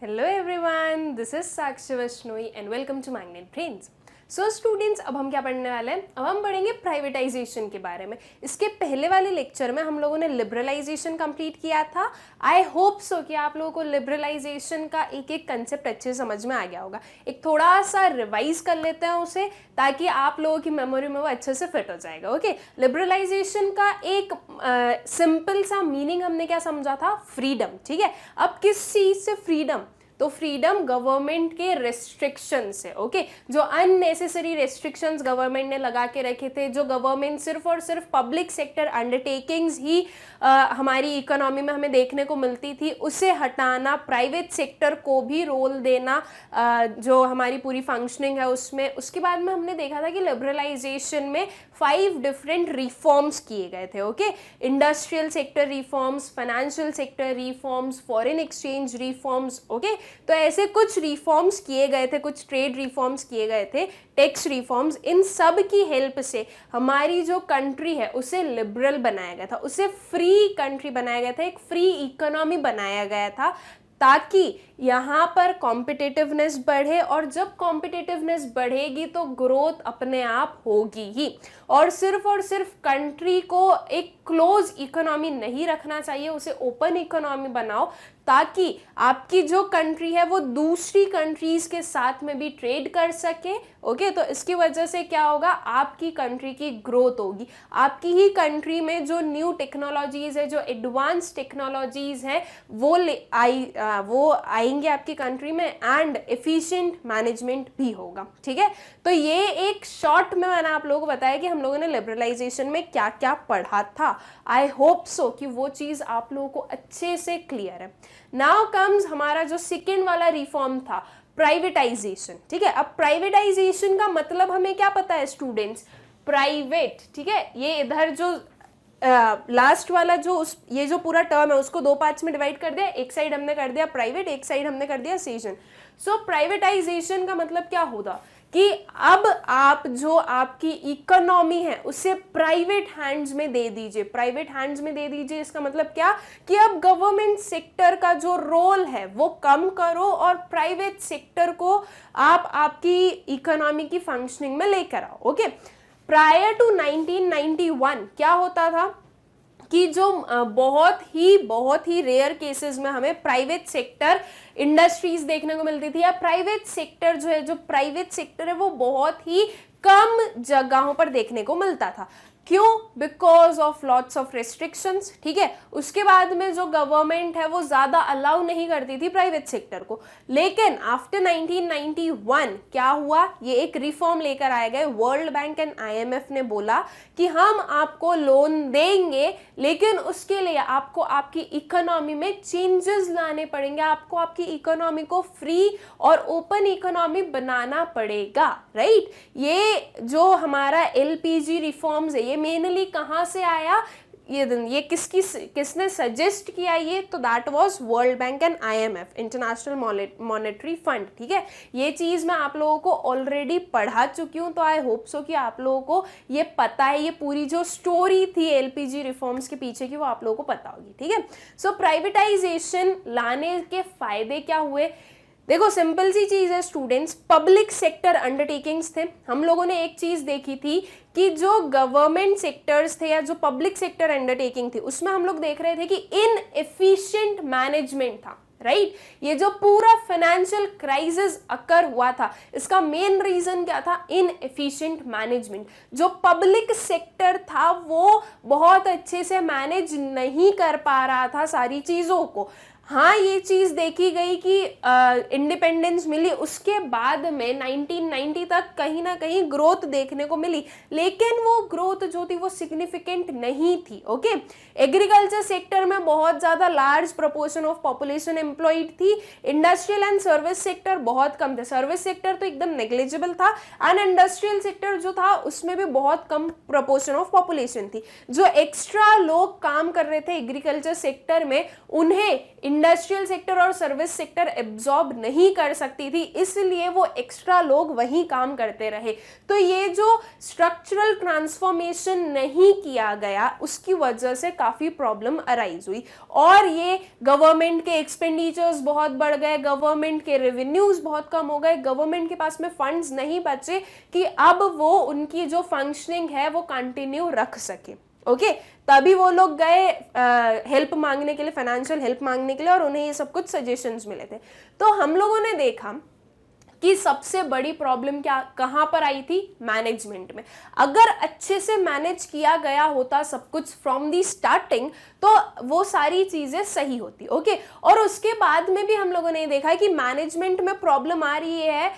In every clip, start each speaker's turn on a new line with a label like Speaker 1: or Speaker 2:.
Speaker 1: Hello everyone, this is Sakshi Vashnoi and welcome to Magnet Brains. So students, अब हम क्या पढ़ने वाले हैं? अब हम पढ़ेंगे प्राइवेटाइजेशन के बारे में. इसके पहले वाले लेक्चर में हम लोगों ने लिबरलाइजेशन कंप्लीट किया था. आई होप सो कि आप लोगों को लिबरलाइजेशन का एक एक कंसेप्ट अच्छे समझ में आ गया होगा. एक थोड़ा सा रिवाइज कर लेते हैं उसे, ताकि आप लोगों की मेमोरी में वो अच्छे से फिट हो जाएगा. ओके, लिबरलाइजेशन का एक सिंपल सा मीनिंग हमने क्या समझा था? फ्रीडम. ठीक है, अब किस चीज से फ्रीडम? तो फ्रीडम गवर्नमेंट के रेस्ट्रिक्शन से. ओके, जो अननेसेसरी रेस्ट्रिक्शंस गवर्नमेंट ने लगा के रखे थे, जो गवर्नमेंट सिर्फ और सिर्फ पब्लिक सेक्टर अंडरटेकिंग्स ही हमारी इकोनॉमी में हमें देखने को मिलती थी, उसे हटाना, प्राइवेट सेक्टर को भी रोल देना जो हमारी पूरी फंक्शनिंग है उसमें. उसके बाद में हमने देखा था कि लिबरलाइजेशन में 5 डिफरेंट रिफॉर्म्स किए गए थे. Okay, industrial sector reforms, financial sector reforms, foreign exchange reforms. Okay, तो ऐसे कुछ रिफॉर्म्स किए गए थे, कुछ ट्रेड रिफॉर्म्स किए गए थे, टैक्स रिफॉर्म्स. इन सब की हेल्प से हमारी जो कंट्री है उसे लिबरल बनाया गया था, उसे फ्री कंट्री बनाया गया था, एक फ्री इकोनॉमी बनाया गया था, ताकि यहाँ पर कॉम्पिटिटिवनेस बढ़े. और जब कॉम्पिटिटिवनेस बढ़ेगी तो ग्रोथ अपने आप होगी ही. और सिर्फ कंट्री को एक क्लोज इकोनॉमी नहीं रखना चाहिए, उसे ओपन इकोनॉमी बनाओ, ताकि आपकी जो कंट्री है वो दूसरी कंट्रीज के साथ में भी ट्रेड कर सके. ओके, तो इसकी वजह से क्या होगा? आपकी कंट्री की ग्रोथ होगी. आपकी ही कंट्री में जो न्यू टेक्नोलॉजीज है, जो एडवांस टेक्नोलॉजीज है, वो आएंगे आपकी कंट्री में, एंड एफिशिएंट मैनेजमेंट भी होगा. ठीक है, तो ये एक शॉर्ट में मैंने आप लोगों को बताया कि हम लोगों ने लिबरलाइजेशन में क्या क्या पढ़ा था. आई होप सो कि वो चीज आप लोगों को अच्छे से क्लियर है. नाउ कम्स हमारा जो सेकेंड वाला रिफॉर्म था, प्राइवेटाइजेशन. ठीक है, अब प्राइवेटाइजेशन का मतलब हमें क्या पता है स्टूडेंट्स? प्राइवेट. ठीक है, ये इधर जो लास्ट वाला जो ये जो पूरा टर्म है उसको 2 पार्ट्स में डिवाइड कर दिया. एक साइड हमने कर दिया प्राइवेट, एक साइड हमने कर दिया सेशन. सो प्राइवेटाइजेशन का मतलब क्या होगा कि अब आप जो आपकी इकोनॉमी है उसे प्राइवेट हैंड्स में दे दीजिए. प्राइवेट हैंड्स में दे दीजिए, इसका मतलब क्या कि अब गवर्नमेंट सेक्टर का जो रोल है वो कम करो और प्राइवेट सेक्टर को आप आपकी इकोनॉमी की फंक्शनिंग में लेकर आओ. ओके, प्रायर टू 1991 क्या होता था कि जो बहुत ही रेयर केसेस में हमें प्राइवेट सेक्टर इंडस्ट्रीज देखने को मिलती थी, या प्राइवेट सेक्टर जो प्राइवेट सेक्टर है वो बहुत ही कम जगहों पर देखने को मिलता था. क्यों? Because of lots of restrictions. ठीक है, उसके बाद में जो गवर्नमेंट है वो ज्यादा अलाउ नहीं करती थी प्राइवेट सेक्टर को. लेकिन आफ्टर 1991 क्या हुआ? ये एक रिफॉर्म लेकर आए गए. वर्ल्ड बैंक एंड IMF ने बोला कि हम आपको लोन देंगे, लेकिन उसके लिए आपको आपकी इकोनॉमी में चेंजेस लाने पड़ेंगे. आपको आपकी इकोनॉमी को फ्री और ओपन इकोनॉमी बनाना पड़ेगा. राइट, ये जो हमारा LPG रिफॉर्म्स है, ये मेनली कहां से आया? ये किसने सजेस्ट किया? ये तो that was world bank and IMF, international monetary fund. ठीक है, ये चीज मैं आप लोगों को ऑलरेडी पढ़ा चुकी हूं, तो आई होप सो कि आप लोगों को ये पता है. ये पूरी जो स्टोरी थी LPG रिफॉर्म्स के पीछे की वो आप लोगों को पता होगी. ठीक है, सो प्राइवेटाइजेशन लाने के फायदे क्या हुए? देखो, सिंपल सी चीज है स्टूडेंट्स, पब्लिक सेक्टर अंडरटेकिंग्स थे. हम लोगों ने एक चीज देखी थी कि जो गवर्नमेंट सेक्टर्स थे या जो पब्लिक सेक्टर अंडरटेकिंग थी, उसमें हम लोग देख रहे थे कि इनएफिशिएंट मैनेजमेंट था. राइट, ये जो पूरा फाइनेंशियल क्राइसिस अकर हुआ था, इसका मेन रीजन क्या था? Inefficient management. जो पब्लिक सेक्टर था वो बहुत अच्छे से मैनेज नहीं कर पा रहा था सारी चीजों को. हाँ, ये चीज देखी गई कि इंडिपेंडेंस मिली, उसके बाद में 1990 तक कहीं ना कहीं ग्रोथ देखने को मिली, लेकिन वो ग्रोथ जो थी वो सिग्निफिकेंट नहीं थी. ओके, एग्रीकल्चर सेक्टर में बहुत ज्यादा large proportion of population employed थी. इंडस्ट्रियल एंड सर्विस सेक्टर बहुत कम थे. सर्विस सेक्टर तो एकदम नेग्लिजिबल था, एंड इंडस्ट्रियल सेक्टर जो था उसमें भी बहुत कम प्रोपोर्शन ऑफ पॉपुलेशन थी. जो एक्स्ट्रा लोग काम कर रहे थे एग्रीकल्चर सेक्टर में, उन्हें इंडस्ट्रियल सेक्टर और सर्विस सेक्टर एब्जॉर्ब नहीं कर सकती थी, इसलिए वो एक्स्ट्रा लोग वहीं काम करते रहे। तो ये जो स्ट्रक्चरल ट्रांसफॉर्मेशन नहीं किया गया उसकी वजह से काफ़ी प्रॉब्लम अराइज हुई, और ये गवर्नमेंट के एक्सपेंडिचर्स बहुत बढ़ गए, गवर्नमेंट के रेवेन्यूज बहुत कम हो गए, गवर्नमेंट के पास में फंड्स नहीं बचे कि अब वो उनकी जो फंक्शनिंग है वो कंटिन्यू रख सके। ओके, तभी वो लोग गए हेल्प मांगने के लिए, फाइनेंशियल हेल्प मांगने के लिए, और उन्हें ये सब कुछ सजेशंस मिले थे। तो हम लोगों ने देखा कि सबसे बड़ी प्रॉब्लम क्या कहाँ पर आई थी, मैनेजमेंट में। अगर अच्छे से मैनेज किया गया होता सब कुछ फ्रॉम दी स्टार्टिंग तो वो सारी चीजें सही होती। ओके, और उसके बाद में भी हम लोगों ने देखा कि मैनेजमेंट में प्रॉब्लम आ रही है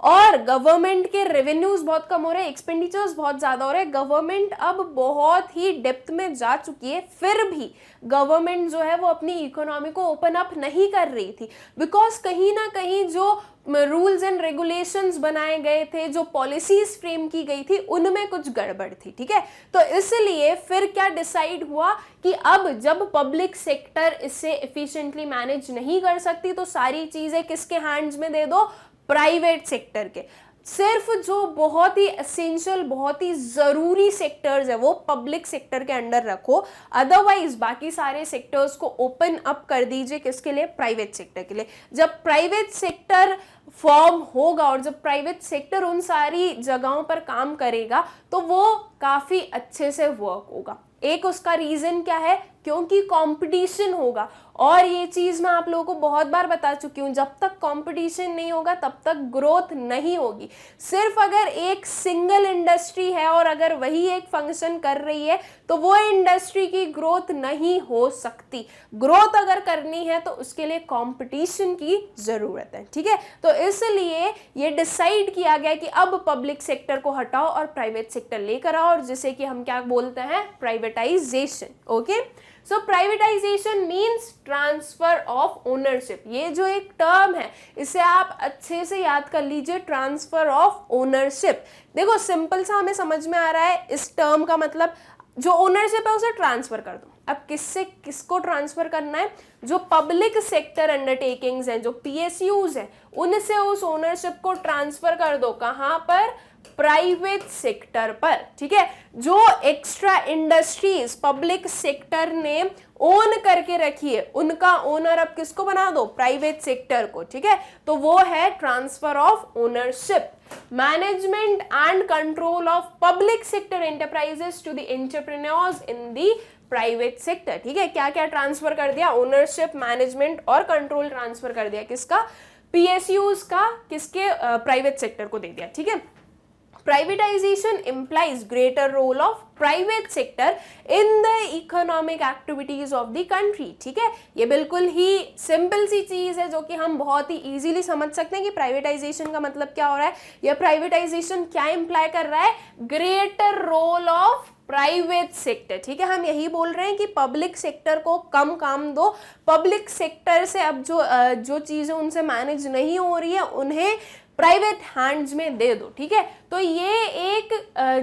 Speaker 1: और गवर्नमेंट के रेवेन्यूज बहुत कम हो रहे हैं, एक्सपेंडिचर्स बहुत ज्यादा हो रहे हैं, गवर्नमेंट अब बहुत ही डेप्थ में जा चुकी है, फिर भी गवर्नमेंट जो है वो अपनी इकोनॉमी को ओपन अप नहीं कर रही थी, बिकॉज कहीं ना कहीं जो रूल्स एंड रेगुलेशंस बनाए गए थे, जो पॉलिसीज फ्रेम की गई थी, उनमें कुछ गड़बड़ थी। ठीक है, तो इसलिए फिर क्या डिसाइड हुआ कि अब जब पब्लिक सेक्टर इससे एफिशिएंटली मैनेज नहीं कर सकती तो सारी चीजें किसके हैंड्स में दे दो, प्राइवेट सेक्टर के। सिर्फ जो बहुत ही एसेंशियल, बहुत ही जरूरी सेक्टर्स है वो पब्लिक सेक्टर के अंडर रखो, अदरवाइज बाकी सारे सेक्टर्स को ओपन अप कर दीजिए। किसके लिए, प्राइवेट सेक्टर के लिए। जब प्राइवेट सेक्टर फॉर्म होगा और जब प्राइवेट सेक्टर उन सारी जगहों पर काम करेगा तो वो काफी अच्छे से वर्क होगा। एक उसका रीजन क्या है, क्योंकि कंपटीशन होगा, और ये चीज मैं आप लोगों को बहुत बार बता चुकी हूं, जब तक कंपटीशन नहीं होगा तब तक ग्रोथ नहीं होगी। सिर्फ अगर एक सिंगल इंडस्ट्री है और अगर वही एक फंक्शन कर रही है तो वो इंडस्ट्री की ग्रोथ नहीं हो सकती। ग्रोथ अगर करनी है तो उसके लिए कंपटीशन की जरूरत है। ठीक है, तो इसलिए ये डिसाइड किया गया कि अब पब्लिक सेक्टर को हटाओ और प्राइवेट सेक्टर लेकर आओ, और जिसे कि हम क्या बोलते हैं, privatisation. Okay, so privatisation means transfer of ownership. ये जो एक टर्म है इसे आप अच्छे से याद कर लीजिए, ट्रांसफर ऑफ ओनरशिप। देखो सिंपल सा हमें समझ में आ रहा है, इस टर्म का मतलब जो ओनरशिप है उसे ट्रांसफर कर दो। अब किससे किसको ट्रांसफर करना है, जो पब्लिक सेक्टर अंडरटेकिंग्स हैं, जो पीएसयूज हैं, उनसे उस ओनरशिप को ट्रांसफर कर दो। कहां पर, प्राइवेट सेक्टर पर। ठीक है, जो एक्स्ट्रा इंडस्ट्रीज पब्लिक सेक्टर ने ओन करके रखी है उनका ओनर अब किसको बना दो, प्राइवेट सेक्टर को। ठीक है, तो वो है transfer of ownership. Management and control of public sector enterprises to the entrepreneurs in the private sector. ठीक है, क्या क्या ट्रांसफर कर दिया, ओनरशिप, मैनेजमेंट और कंट्रोल ट्रांसफर कर दिया। किसका, पीएसयूज का, किसके, प्राइवेट सेक्टर को दे दिया। ठीक है, privatization implies greater role of private sector in the economic activities of the country। ठीक है, ये बिल्कुल ही सिंपल सी चीज है जो कि हम बहुत ही इजीली समझ सकते हैं कि प्राइवेटाइजेशन का मतलब क्या हो रहा है, या प्राइवेटाइजेशन क्या इंप्लाई कर रहा है, greater role of private sector. ठीक है, हम यही बोल रहे हैं कि पब्लिक सेक्टर को कम काम दो, पब्लिक सेक्टर से अब जो चीजें उनसे मैनेज नहीं हो रही है उन्हें प्राइवेट हैंड्स में दे दो। ठीक है, तो ये एक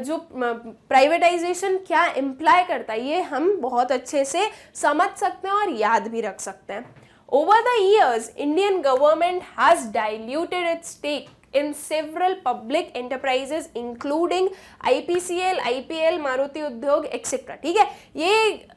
Speaker 1: जो प्राइवेटाइजेशन क्या इम्प्लाई करता है ये हम बहुत अच्छे से समझ सकते हैं और याद भी रख सकते हैं। Over the years Indian government has diluted its stake in several public enterprises including IPCL, IPL, Maruti Udyog etcetera. ठीक है, ये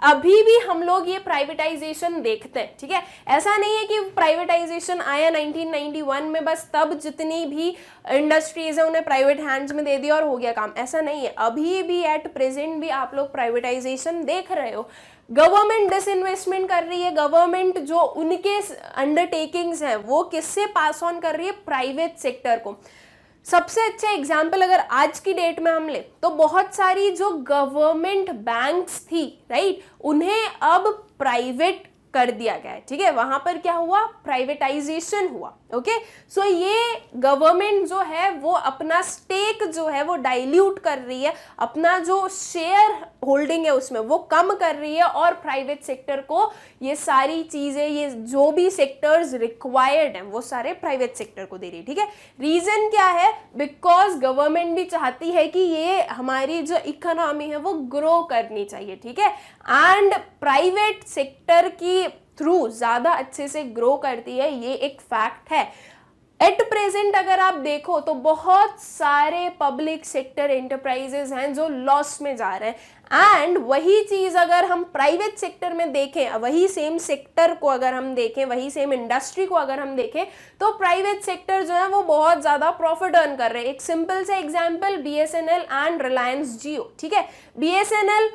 Speaker 1: अभी भी हम लोग ये प्राइवेटाइजेशन देखते हैं। ठीक है, ऐसा नहीं है कि प्राइवेटाइजेशन आया 1991 में बस तब जितनी भी इंडस्ट्रीज है उन्हें प्राइवेट हैंड्स में दे दिया और हो गया काम, ऐसा नहीं है। अभी भी एट प्रेजेंट भी आप लोग प्राइवेटाइजेशन देख रहे हो। गवर्नमेंट डिसइन्वेस्टमेंट कर रही है, गवर्नमेंट जो उनके अंडरटेकिंग्स हैं वो किससे पास ऑन कर रही है, प्राइवेट सेक्टर को। सबसे अच्छा एग्जाम्पल अगर आज की डेट में हम ले तो बहुत सारी जो गवर्नमेंट बैंक्स थी, राइट, उन्हें अब प्राइवेट कर दिया गया है। ठीक है, वहां पर क्या हुआ, प्राइवेटाइजेशन हुआ। ओके, सो ये गवर्नमेंट जो है वो अपना स्टेक जो है वो डाइल्यूट कर रही है, अपना जो शेयर होल्डिंग है उसमें वो कम कर रही है, और प्राइवेट सेक्टर को ये सारी चीजें, ये जो भी सेक्टर्स रिक्वायर्ड हैं वो सारे प्राइवेट सेक्टर को दे रही है। ठीक है, रीजन क्या है, बिकॉज गवर्नमेंट भी चाहती है कि ये हमारी जो इकोनॉमी है वो ग्रो करनी चाहिए। ठीक है, एंड प्राइवेट सेक्टर की थ्रू ज़्यादा अच्छे से ग्रो करती है, ये एक फैक्ट है। एट प्रेजेंट अगर आप देखो तो बहुत सारे पब्लिक सेक्टर एंटरप्राइजेस हैं जो लॉस में जा रहे हैं, एंड वही चीज अगर हम प्राइवेट सेक्टर में देखें, वही सेम सेक्टर को अगर हम देखें, वही सेम इंडस्ट्री को अगर हम देखें, तो प्राइवेट सेक्टर जो है वो बहुत ज्यादा प्रॉफिट अर्न कर रहे हैं। एक सिंपल सा एग्जांपल BSNL एंड रिलायंस जियो, ठीक है। BSNL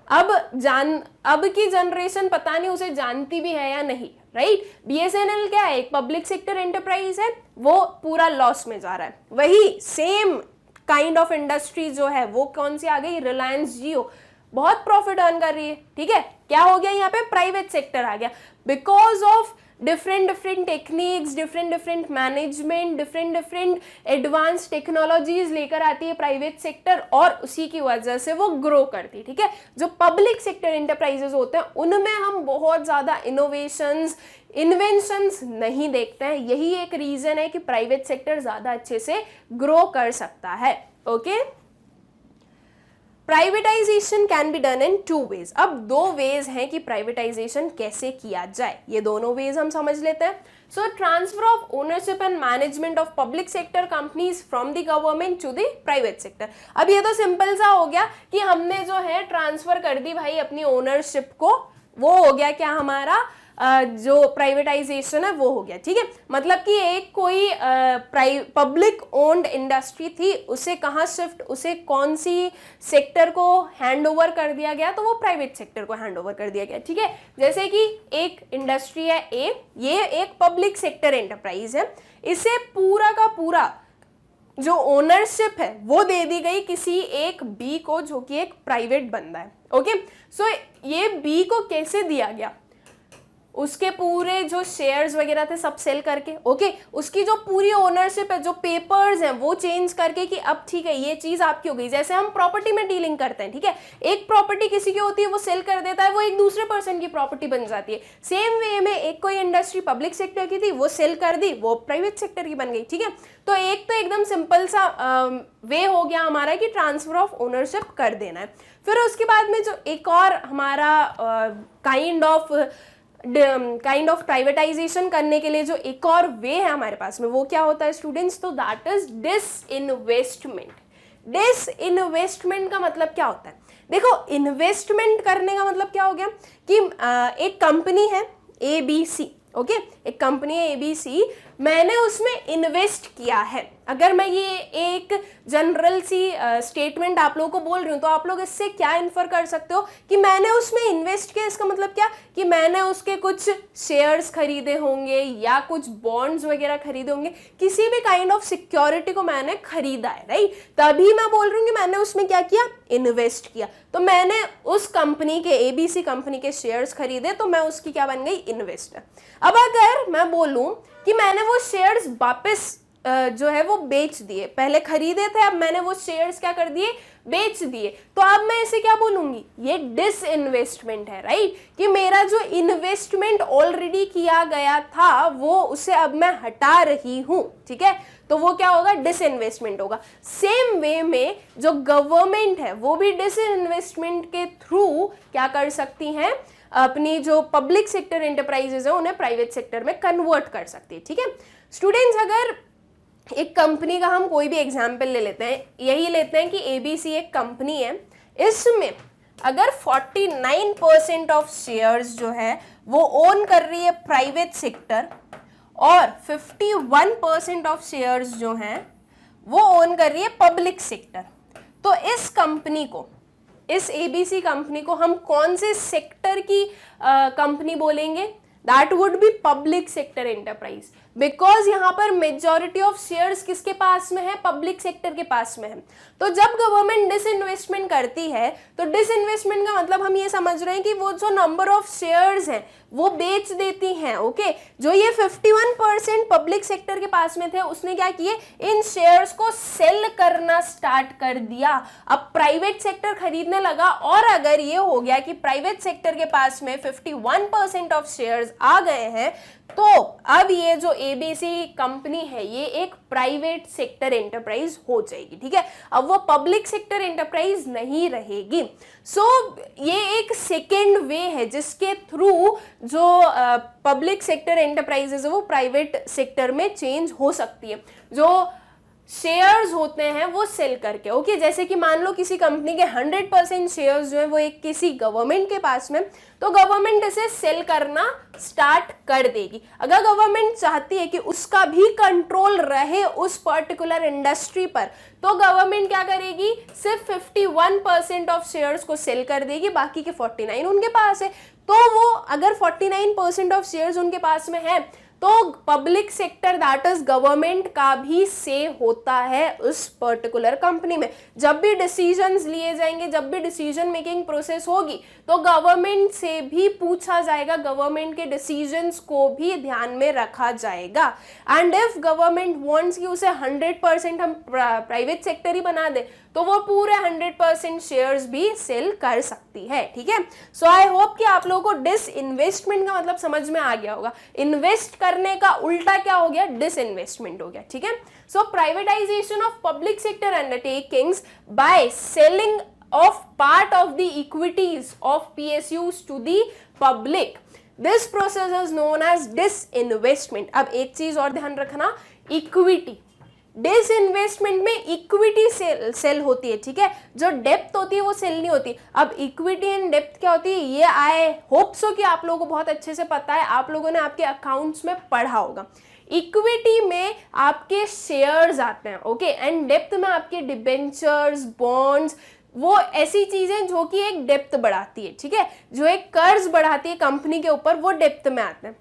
Speaker 1: अब की जनरेशन पता नहीं उसे जानती भी है या नहीं, राइट। BSNL क्या है, एक पब्लिक सेक्टर एंटरप्राइज है, वो पूरा लॉस में जा रहा है। वही सेम काइंड ऑफ इंडस्ट्री जो है वो कौन सी आ गई, रिलायंस जियो, बहुत प्रॉफिट अर्न कर रही है, ठीक है। क्या हो गया यहाँ पे, प्राइवेट सेक्टर आ गया, because of different techniques, different management, different advance technologies लेकर आती है प्राइवेट सेक्टर, और उसी की वजह से वो ग्रो करती है, ठीक है। जो पब्लिक सेक्टर एंटरप्राइजेस होते हैं उनमें हम बहुत ज्यादा इन्वेंशंस नहीं देखते हैं। यही एक रीजन है कि प्राइवेट सेक्टर ज्यादा अच्छे से ग्रो कर सकता है, okay. Privatisation can be done in 2 ways। अब 2 ways हैं कि प्राइवेटाइजेशन कैसे किया जाए, ये दोनों वेज हम समझ लेते हैं। So transfer of ownership and management of public sector companies from the government to the private sector. अब ये तो सिंपल सा हो गया कि हमने जो है ट्रांसफर कर दी भाई अपनी ओनरशिप को, वो हो गया क्या हमारा जो प्राइवेटाइजेशन है वो हो गया, ठीक है। मतलब कि एक कोई पब्लिक ओन्ड इंडस्ट्री थी, उसे कहाँ शिफ्ट, उसे कौन सी सेक्टर को हैंड ओवर कर दिया गया, तो वो प्राइवेट सेक्टर को हैंड ओवर कर दिया गया, ठीक है। जैसे कि एक इंडस्ट्री है ए, ये एक पब्लिक सेक्टर एंटरप्राइज है, इसे पूरा का पूरा जो ओनरशिप है वो दे दी गई किसी एक बी को, जो कि एक प्राइवेट बंदा है, ओके। सो ये बी को कैसे दिया गया, उसके पूरे जो शेयर्स वगैरह थे सब सेल करके, ओके। उसकी जो पूरी ओनरशिप है, जो पेपर्स हैं वो चेंज करके कि अब ठीक है ये चीज आपकी हो गई। जैसे हम प्रॉपर्टी में डीलिंग करते हैं, ठीक है, एक प्रॉपर्टी किसी की होती है, वो सेल कर देता है, वो एक दूसरे पर्सन की प्रॉपर्टी बन जाती है। सेम वे में एक कोई इंडस्ट्री पब्लिक सेक्टर की थी, वो सेल कर दी, वो प्राइवेट सेक्टर की बन गई, ठीक है। तो एक तो एकदम सिंपल सा वे हो गया हमारा कि ट्रांसफर ऑफ ओनरशिप कर देना है। फिर उसके बाद में जो एक और हमारा काइंड ऑफ प्राइवेटाइजेशन करने के लिए जो एक और वे है हमारे पास में, वो क्या होता है स्टूडेंट्स, तो दैट इज डिसइन्वेस्टमेंट। डिसइन्वेस्टमेंट का मतलब क्या होता है, देखो इन्वेस्टमेंट करने का मतलब क्या हो गया कि एक कंपनी है ABC, ओके, एक कंपनी है ABC, मैंने उसमें इन्वेस्ट किया है। अगर मैं ये एक जनरल सी स्टेटमेंट आप लोगों को बोल रही हूँ, तो आप लोग इससे क्या इन्फर कर सकते हो कि मैंने उसमें इन्वेस्ट किया, इसका मतलब क्या कि मैंने उसके कुछ शेयर्स खरीदे होंगे या कुछ बॉन्ड्स वगैरह खरीदे होंगे, किसी भी काइंड ऑफ सिक्योरिटी को मैंने खरीदा है, राइट। तभी मैं बोल रही हूँ कि मैंने उसमें क्या किया, इन्वेस्ट किया। तो मैंने उस कंपनी के ABC कंपनी के शेयर्स खरीदे, तो मैं उसकी क्या बन गई, इन्वेस्टर। अब अगर मैं बोलूं कि मैंने वो शेयर्स वापस जो है वो बेच दिए, पहले खरीदे थे, अब मैंने वो शेयर्स क्या कर दिए, बेच दिए, तो अब मैं इसे क्या बोलूंगी, ये डिसइन्वेस्टमेंट है, राइट। कि मेरा जो इन्वेस्टमेंट ऑलरेडी किया गया था वो उसे अब मैं हटा रही हूं, ठीक है, तो वो क्या होगा, डिसइन्वेस्टमेंट होगा। सेम वे में जो गवर्नमेंट है वो भी डिसइन्वेस्टमेंट के थ्रू क्या कर सकती हैं, अपनी जो पब्लिक सेक्टर एंटरप्राइजेज है उन्हें प्राइवेट सेक्टर में कन्वर्ट कर सकती है, ठीक है। स्टूडेंट्स अगर एक कंपनी का हम कोई भी एग्जाम्पल ले लेते हैं, यही लेते हैं कि ABC एक कंपनी है, इसमें अगर 49% ऑफ शेयर्स जो है वो ओन कर रही है प्राइवेट सेक्टर और 51% ऑफ शेयर्स जो हैं वो ओन कर रही है पब्लिक सेक्टर, तो इस कंपनी को, इस ABC कंपनी को हम कौन से सेक्टर की कंपनी बोलेंगे, that would be public sector enterprise, because यहाँ पर मेजॉरिटी ऑफ शेयर्स किसके पास में है, पब्लिक सेक्टर के पास में है। तो जब गवर्नमेंट डिसइन्वेस्टमेंट करती है, तो डिसइन्वेस्टमेंट का मतलब हम ये समझ रहे हैं कि वो जो नंबर ऑफ शेयर्स हैं वो बेच देती हैं, ओके। जो ये 51% पब्लिक सेक्टर के पास में थे, उसने क्या किए, इन शेयर्स को सेल करना स्टार्ट कर दिया। अब प्राइवेट सेक्टर खरीदने लगा, और अगर ये हो गया कि प्राइवेट सेक्टर के पास में 51% ऑफ शेयर्स आ गए हैं, तो अब ये जो एबीसी कंपनी है ये एक प्राइवेट सेक्टर एंटरप्राइज हो जाएगी, ठीक है। अब वो पब्लिक सेक्टर एंटरप्राइज नहीं रहेगी। सो ये एक सेकेंड वे है जिसके थ्रू जो पब्लिक सेक्टर एंटरप्राइजेज है वो प्राइवेट सेक्टर में चेंज हो सकती है। जो शेयर्स होते हैं वो सेल करके, ओके, जैसे कि मान लो किसी कंपनी के 100% शेयर्स जो है वो एक किसी गवर्नमेंट के पास में, तो गवर्नमेंट इसे सेल करना स्टार्ट कर देगी। अगर गवर्नमेंट चाहती है कि उसका भी कंट्रोल रहे उस पर्टिकुलर इंडस्ट्री पर, तो गवर्नमेंट क्या करेगी, सिर्फ 51% ऑफ शेयर्स को सेल कर देगी, बाकी के 49 उनके पास है। तो वो अगर 49% ऑफ शेयर्स उनके पास में है, तो public sector that is government का भी से होता है उस पर्टिकुलर कंपनी में। जब भी डिसीजंस लिए जाएंगे, जब भी डिसीजन मेकिंग प्रोसेस होगी, तो गवर्नमेंट से भी पूछा जाएगा, गवर्नमेंट के डिसीजंस को भी ध्यान में रखा जाएगा। एंड इफ गवर्नमेंट वांट्स कि उसे 100% हम प्राइवेट सेक्टर ही बना दे, तो वो पूरे 100% शेयर्स भी सेल कर सकती है, ठीक है। सो आई होप कि आप लोगों को डिसइन्वेस्टमेंट का मतलब समझ में आ गया होगा। इन्वेस्ट करने का उल्टा क्या हो गया, डिसइन्वेस्टमेंट हो गया, ठीक है। So privatization of public sector undertakings by selling off part of the equities of PSUs to the public, this process is known as disinvestment. अब एक चीज और ध्यान रखना, इक्विटी, डिसइन्वेस्टमेंट में इक्विटी सेल होती है, ठीक है, जो डेप्थ होती है वो सेल नहीं होती। अब इक्विटी एंड डेप्थ क्या होती है, ये आई होप सो कि आप लोगों को बहुत अच्छे से पता है, आप लोगों ने आपके अकाउंट्स में पढ़ा होगा। इक्विटी में आपके शेयर्स आते हैं, ओके, एंड डेप्थ में आपके डिबेंचर्स, बॉन्ड्स, वो ऐसी चीजें जो कि एक डेप्थ बढ़ाती है, ठीक है, जो एक कर्ज बढ़ाती है कंपनी के ऊपर, वो डेप्थ में आते हैं।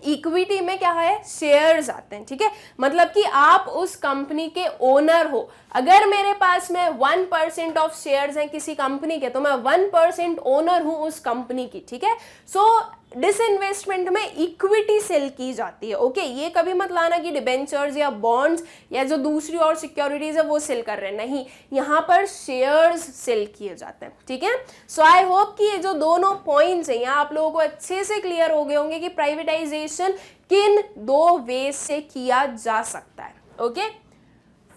Speaker 1: इक्विटी में क्या है, शेयर्स आते हैं, ठीक है, मतलब कि आप उस कंपनी के ओनर हो। अगर मेरे पास में 1% ऑफ शेयर्स हैं किसी कंपनी के, तो मैं 1% ओनर हूं उस कंपनी की, ठीक है। सो डिसइन्वेस्टमेंट में इक्विटी सेल की जाती है, ओके। ये कभी मत लाना कि डिबेंचर्स या बॉन्ड्स या जो दूसरी और सिक्योरिटीज है वो सेल कर रहे हैं, नहीं, यहाँ पर शेयर्स सेल किए जाते हैं, ठीक है। सो आई होप कि ये जो दोनों पॉइंट्स हैं यहाँ आप लोगों को अच्छे से क्लियर हो गए होंगे कि प्राइवेटाइजेशन किन दो वे से किया जा सकता है, ओके।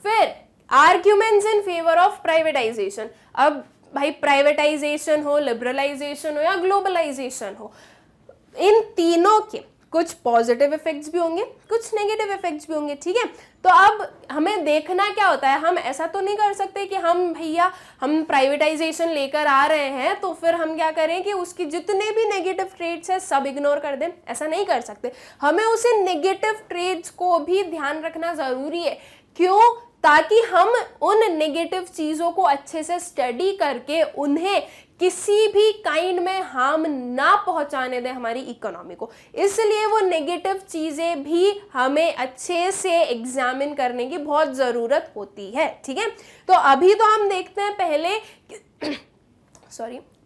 Speaker 1: फिर arguments in favour of privatisation. अब भाई प्राइवेटाइजेशन हो, लिबरलाइजेशन हो या ग्लोबलाइजेशन हो, इन तीनों के कुछ पॉजिटिव इफेक्ट्स भी होंगे, कुछ नेगेटिव इफेक्ट्स भी होंगे, ठीक है। तो अब हमें देखना क्या होता है, हम ऐसा तो नहीं कर सकते कि हम प्राइवेटाइजेशन लेकर आ रहे हैं तो फिर हम क्या करें कि उसकी जितने भी नेगेटिव ट्रेड्स है सब इग्नोर कर दें, ऐसा नहीं कर सकते। हमें उसे नेगेटिव ट्रेड्स को भी ध्यान रखना जरूरी है। क्यों? ताकि हम उन नेगेटिव चीजों को अच्छे से स्टडी करके उन्हें किसी भी काइंड में हार्म ना पहुंचाने दें हमारी इकोनॉमी को। इसलिए वो नेगेटिव चीजें भी हमें अच्छे से एग्जामिन करने की बहुत जरूरत होती है, ठीक है। तो अभी तो हम देखते हैं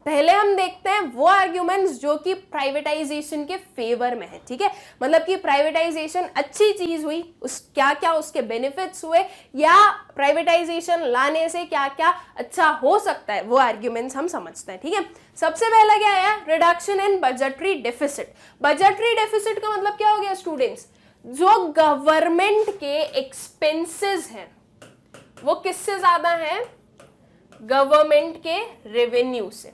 Speaker 1: पहले हम देखते हैं वो आर्ग्यूमेंट्स जो कि प्राइवेटाइजेशन के फेवर में है, ठीक है। मतलब कि प्राइवेटाइजेशन अच्छी चीज हुई, उस क्या क्या उसके बेनिफिट्स हुए, या प्राइवेटाइजेशन लाने से क्या क्या अच्छा हो सकता है, वो आर्ग्यूमेंट्स हम समझते हैं, ठीक है। सबसे पहला क्या है, reduction in budgetary deficit. Budgetary deficit का मतलब क्या हो गया स्टूडेंट्स, जो गवर्नमेंट के एक्सपेंसेस हैं वो किससे ज्यादा है, गवर्नमेंट के रेवेन्यू से,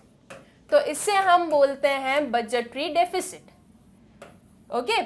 Speaker 1: तो इससे हम बोलते हैं बजटरी डेफिसिट, ओके।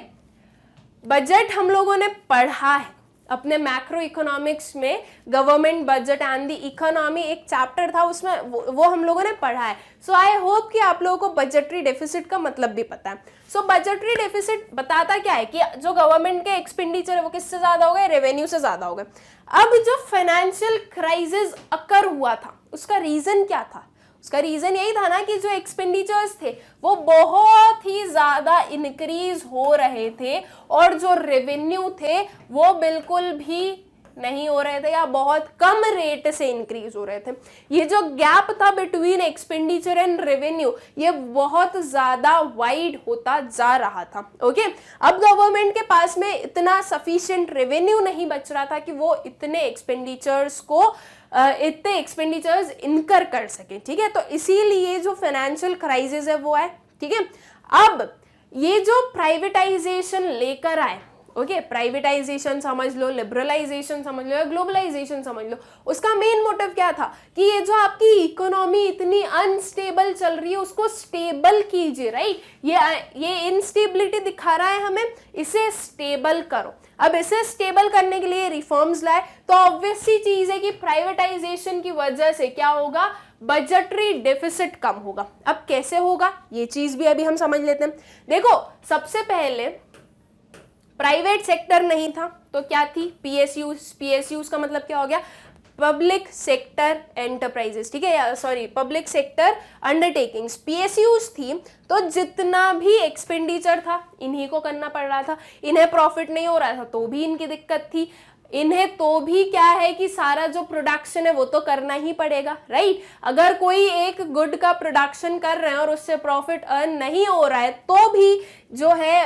Speaker 1: बजट हम लोगों ने पढ़ा है अपने मैक्रो इकोनॉमिक्स में, government budget and the economy एक चैप्टर था उसमें, वो हम लोगों ने पढ़ा है। सो आई होप कि आप लोगों को बजटरी डेफिसिट का मतलब भी पता है। सो बजटरी डेफिसिट बताता क्या है कि जो गवर्नमेंट के एक्सपेंडिचर है वो किससे ज्यादा हो गए, रेवेन्यू से ज्यादा हो गए। अब जो फाइनेंशियल क्राइसिस अकर हुआ था उसका रीजन क्या था, उसका रीजन यही था ना कि जो एक्सपेंडिचर्स थे वो बहुत ही ज्यादा इंक्रीज हो रहे थे और जो रेवेन्यू थे वो बिल्कुल भी नहीं हो रहे थे या बहुत कम रेट से इंक्रीज हो रहे थे। ये जो गैप था बिटवीन एक्सपेंडिचर एंड रेवेन्यू ये बहुत ज्यादा वाइड होता जा रहा था, ओके। अब गवर्नमेंट के पास में इतना सफिशिएंट रेवेन्यू नहीं बच रहा था कि वो इतने एक्सपेंडिचर्स इनकर कर सके, ठीक है। तो इसीलिए जो फाइनेंशियल क्राइसिस है वो है, ठीक है। अब ये जो प्राइवेटाइजेशन लेकर आए, ओके, प्राइवेटाइजेशन समझ लो, लिबरलाइजेशन समझ लो या ग्लोबलाइजेशन समझ लो, उसका मेन मोटिव क्या था कि ये जो आपकी इकोनॉमी इतनी अनस्टेबल चल रही है उसको स्टेबल कीजिए, राइट। ये इनस्टेबिलिटी दिखा रहा है हमें, इसे स्टेबल करो। अब इसे स्टेबल करने के लिए रिफॉर्म्स लाए, तो ऑब्वियस सी चीज है कि प्राइवेटाइजेशन की वजह से क्या होगा, बजटरी डेफिसिट कम होगा। अब कैसे होगा ये चीज भी अभी हम समझ लेते हैं। देखो, सबसे पहले प्राइवेट सेक्टर नहीं था तो क्या थी, पीएसयूज। पीएसयूज का मतलब क्या हो गया, पब्लिक सेक्टर एंटरप्राइजेस, ठीक है, sorry, public sector undertakings. PSUs थी तो जितना भी एक्सपेंडिचर था इन्हीं को करना पड़ रहा था, इन्हें प्रॉफिट नहीं हो रहा था तो भी इनकी दिक्कत थी, इन्हें तो भी क्या है कि सारा जो प्रोडक्शन है वो तो करना ही पड़ेगा, राइट। अगर कोई एक गुड का प्रोडक्शन कर रहे हैं और उससे प्रॉफिट अर्न नहीं हो रहा है तो भी जो है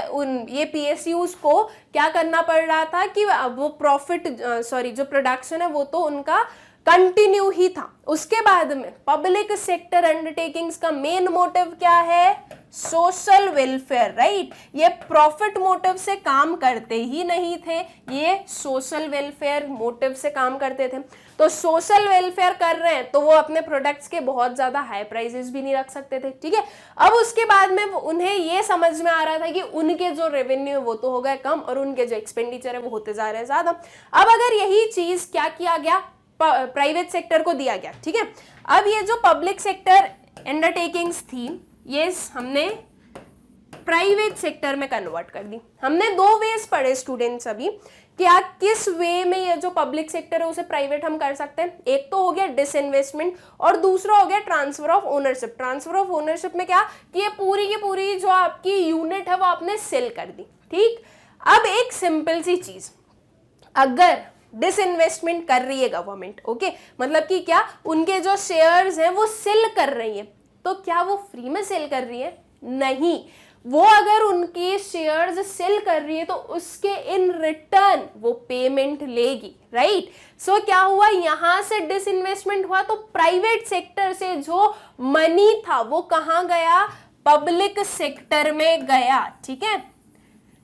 Speaker 1: ये पीएसयूज को क्या करना पड़ रहा था कि वो प्रॉफिट जो प्रोडक्शन है वो तो उनका कंटिन्यू ही था। उसके बाद में पब्लिक सेक्टर अंडरटेकिंग्स का मेन मोटिव क्या है, सोशल वेलफेयर, राइट। ये प्रॉफिट मोटिव से काम करते ही नहीं थे, ये सोशल वेलफेयर मोटिव से काम करते थे। तो सोशल वेलफेयर कर रहे हैं तो वो अपने प्रोडक्ट्स के बहुत ज्यादा हाई प्राइसेस भी नहीं रख सकते थे, ठीक है। अब उसके बाद में उन्हें ये समझ में आ रहा था कि उनके जो रेवेन्यू है वो तो हो गए कम और उनके जो एक्सपेंडिचर है वो होते जा रहे हैं ज्यादा। अब अगर यही चीज क्या किया गया, प्राइवेट सेक्टर को दिया गया, ठीक है। अब ये जो पब्लिक सेक्टर अंडरटेकिंग्स थी ये हमने प्राइवेट सेक्टर में कन्वर्ट कर दी। हमने दो वेज पढ़े स्टूडेंट्स अभी, क्या किस वे में ये जो पब्लिक सेक्टर है उसे प्राइवेट हम कर सकते हैं। एक तो हो गया डिसइन्वेस्टमेंट और दूसरा हो गया transfer of ownership. Transfer of ownership में क्या कि ये पूरी की पूरी जो आपकी यूनिट है वो आपने सेल कर दी, ठीक। अब एक सिंपल सी चीज, अगर डिसइन्वेस्टमेंट कर रही है गवर्नमेंट, ओके, मतलब कि क्या उनके जो शेयर्स हैं वो सेल कर रही है, तो क्या वो फ्री में सेल कर रही है, नहीं। वो अगर उनके शेयर्स सेल कर रही है तो उसके इन रिटर्न वो पेमेंट लेगी, राइट। सो क्या हुआ, यहां से डिसइन्वेस्टमेंट हुआ तो प्राइवेट सेक्टर से जो मनी था वो कहां गया, पब्लिक सेक्टर में गया, ठीक है,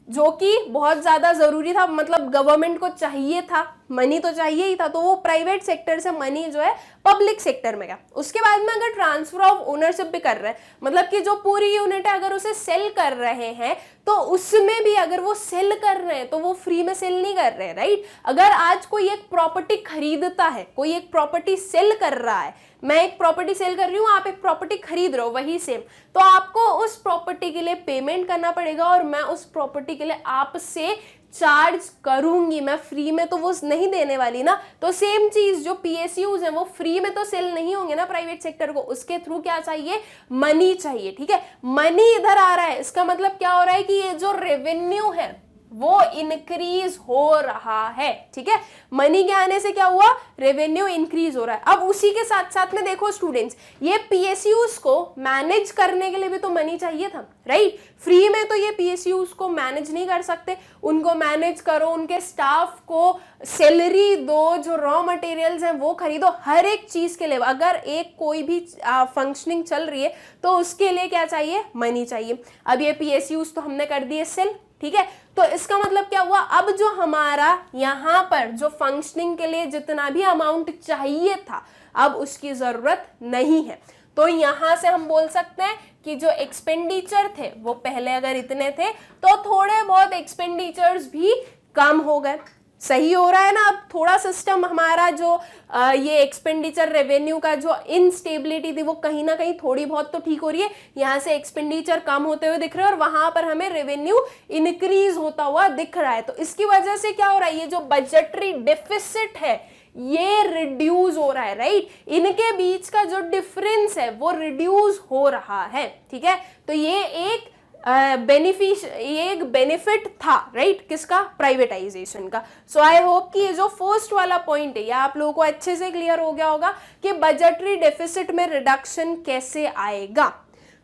Speaker 1: जो कि बहुत ज्यादा जरूरी था। मतलब गवर्नमेंट को चाहिए था, मनी तो चाहिए ही था, तो वो प्राइवेट सेक्टर से मनी जो है पब्लिक सेक्टर में गया। उसके बाद में अगर ट्रांसफर ऑफ ओनरशिप भी कर रहे हैं, मतलब कि जो पूरी यूनिट है अगर उसे सेल कर रहे हैं तो उसमें भी अगर वो सेल कर रहे हैं तो वो फ्री में सेल नहीं कर रहे हैं, राइट। अगर आज कोई एक प्रॉपर्टी खरीदता है, कोई एक प्रॉपर्टी सेल कर रहा है, मैं एक प्रॉपर्टी सेल कर रही हूँ, आप एक प्रॉपर्टी खरीद रहे हो, वही सेम, तो आपको उस प्रॉपर्टी के लिए पेमेंट करना पड़ेगा और मैं उस प्रॉपर्टी के लिए आपसे चार्ज करूंगी, मैं फ्री में तो वो नहीं देने वाली ना। तो सेम चीज जो पीएसयूज है वो फ्री में तो सेल नहीं होंगे ना प्राइवेट सेक्टर को, उसके थ्रू क्या चाहिए, मनी चाहिए, ठीक है। मनी इधर आ रहा है, इसका मतलब क्या हो रहा है कि ये जो रेवेन्यू है वो इंक्रीज हो रहा है, ठीक है। मनी के आने से क्या हुआ, रेवेन्यू इंक्रीज हो रहा है। अब उसी के साथ साथ में देखो स्टूडेंट्स, ये पीएसयूज को मैनेज करने के लिए भी तो मनी चाहिए था, राइट। फ्री में तो ये पीएसयूज को मैनेज नहीं कर सकते, उनको मैनेज करो, उनके स्टाफ को सैलरी दो, जो रॉ मटेरियल्स हैं वो खरीदो, हर एक चीज के लिए अगर एक कोई भी फंक्शनिंग चल रही है तो उसके लिए क्या चाहिए, मनी चाहिए। अब ये पीएसयूज तो हमने कर दिए सेल, ठीक है। तो इसका मतलब क्या हुआ, अब जो हमारा यहाँ पर जो फंक्शनिंग के लिए जितना भी अमाउंट चाहिए था अब उसकी जरूरत नहीं है। तो यहां से हम बोल सकते हैं कि जो एक्सपेंडिचर थे वो पहले अगर इतने थे तो थोड़े बहुत एक्सपेंडिचर्स भी कम हो गए। सही हो रहा है ना। अब थोड़ा सिस्टम हमारा जो ये एक्सपेंडिचर रेवेन्यू का जो इनस्टेबिलिटी थी वो कहीं ना कहीं थोड़ी बहुत तो ठीक हो रही है। यहाँ से एक्सपेंडिचर कम होते हुए दिख रहे हैं और वहां पर हमें रेवेन्यू इंक्रीज होता हुआ दिख रहा है। तो इसकी वजह से क्या हो रहा है, ये जो बजटरी डेफिसिट है ये रिड्यूस हो रहा है, राइट। इनके बीच का जो डिफरेंस है वो रिड्यूस हो रहा है, ठीक है। तो ये एक एक बेनिफिट था, राइट, किसका, प्राइवेटाइजेशन का। सो आई होप कि ये जो फर्स्ट वाला पॉइंट है ये आप लोगों को अच्छे से क्लियर हो गया होगा कि बजटरी डेफिसिट में रिडक्शन कैसे आएगा।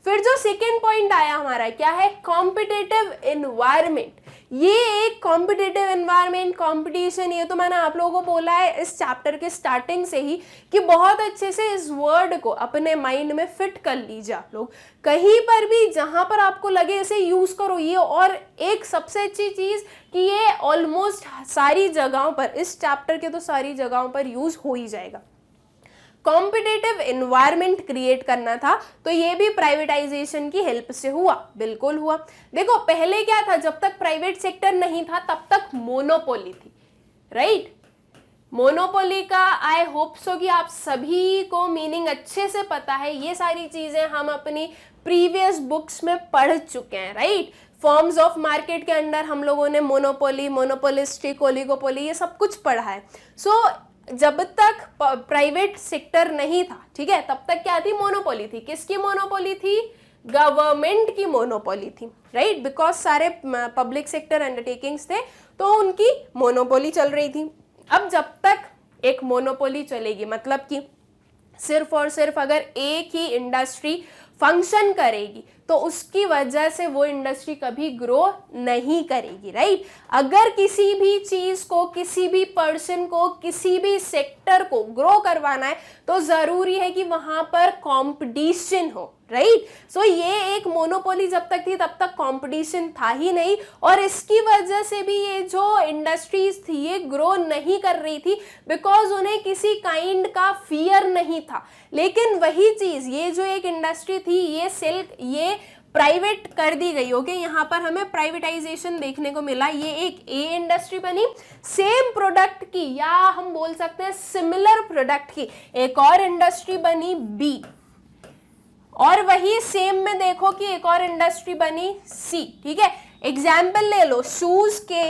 Speaker 1: फिर जो सेकेंड पॉइंट आया हमारा क्या है, कॉम्पिटिटिव एनवायरमेंट। ये एक कॉम्पिटिटिव एनवायरनमेंट, कंपटीशन, ये तो मैंने आप लोगों को बोला है इस चैप्टर के स्टार्टिंग से ही कि बहुत अच्छे से इस वर्ड को अपने माइंड में फिट कर लीजिए आप लोग। कहीं पर भी जहां पर आपको लगे इसे यूज करो ये। और एक सबसे अच्छी चीज कि ये ऑलमोस्ट सारी जगहों पर, इस चैप्टर के तो सारी जगहों पर यूज हो ही जाएगा। कॉम्पिटिटिव एनवायरनमेंट क्रिएट करना था तो ये भी प्राइवेटाइजेशन की हेल्प से हुआ, बिल्कुल हुआ। देखो पहले क्या था, जब तक प्राइवेट सेक्टर नहीं था तब तक मोनोपोली थी, राइट। मोनोपोली का आई होप सो कि आप सभी को मीनिंग अच्छे से पता है। ये सारी चीजें हम अपनी प्रीवियस बुक्स में पढ़ चुके हैं, राइट। फॉर्म्स ऑफ मार्केट के अंदर हम लोगों ने मोनोपोली, मोनोपोलिस्टिक, ओलिगोपोली, ये सब कुछ पढ़ा है। जब तक प्राइवेट सेक्टर नहीं था, ठीक है, तब तक क्या थी, मोनोपोली थी। किसकी मोनोपोली थी, गवर्नमेंट की मोनोपोली थी, राइट, बिकॉज सारे पब्लिक सेक्टर अंडरटेकिंग्स थे तो उनकी मोनोपोली चल रही थी। अब जब तक एक मोनोपोली चलेगी, मतलब कि सिर्फ और सिर्फ अगर एक ही इंडस्ट्री फंक्शन करेगी तो उसकी वजह से वो इंडस्ट्री कभी ग्रो नहीं करेगी, राइट। अगर किसी भी चीज को, किसी भी पर्सन को, किसी भी सेक्टर को ग्रो करवाना है तो जरूरी है कि वहां पर कंपटीशन हो, राइट। सो ये एक मोनोपोली जब तक थी तब तक कंपटीशन था ही नहीं, और इसकी वजह से भी ये जो इंडस्ट्रीज थी ये ग्रो नहीं कर रही थी बिकॉज उन्हें किसी काइंड का फियर नहीं था। लेकिन वही चीज, ये जो एक इंडस्ट्री थी ये ये प्राइवेट कर दी गई, ओके। यहाँ पर हमें प्राइवेटाइजेशन देखने को मिला। ये एक ए इंडस्ट्री बनी, सेम प्रोडक्ट की या हम बोल सकते हैं सिमिलर प्रोडक्ट की एक और इंडस्ट्री बनी बी, और वही सेम में देखो कि एक और इंडस्ट्री बनी सी, ठीक है। एग्जाम्पल ले लो शूज के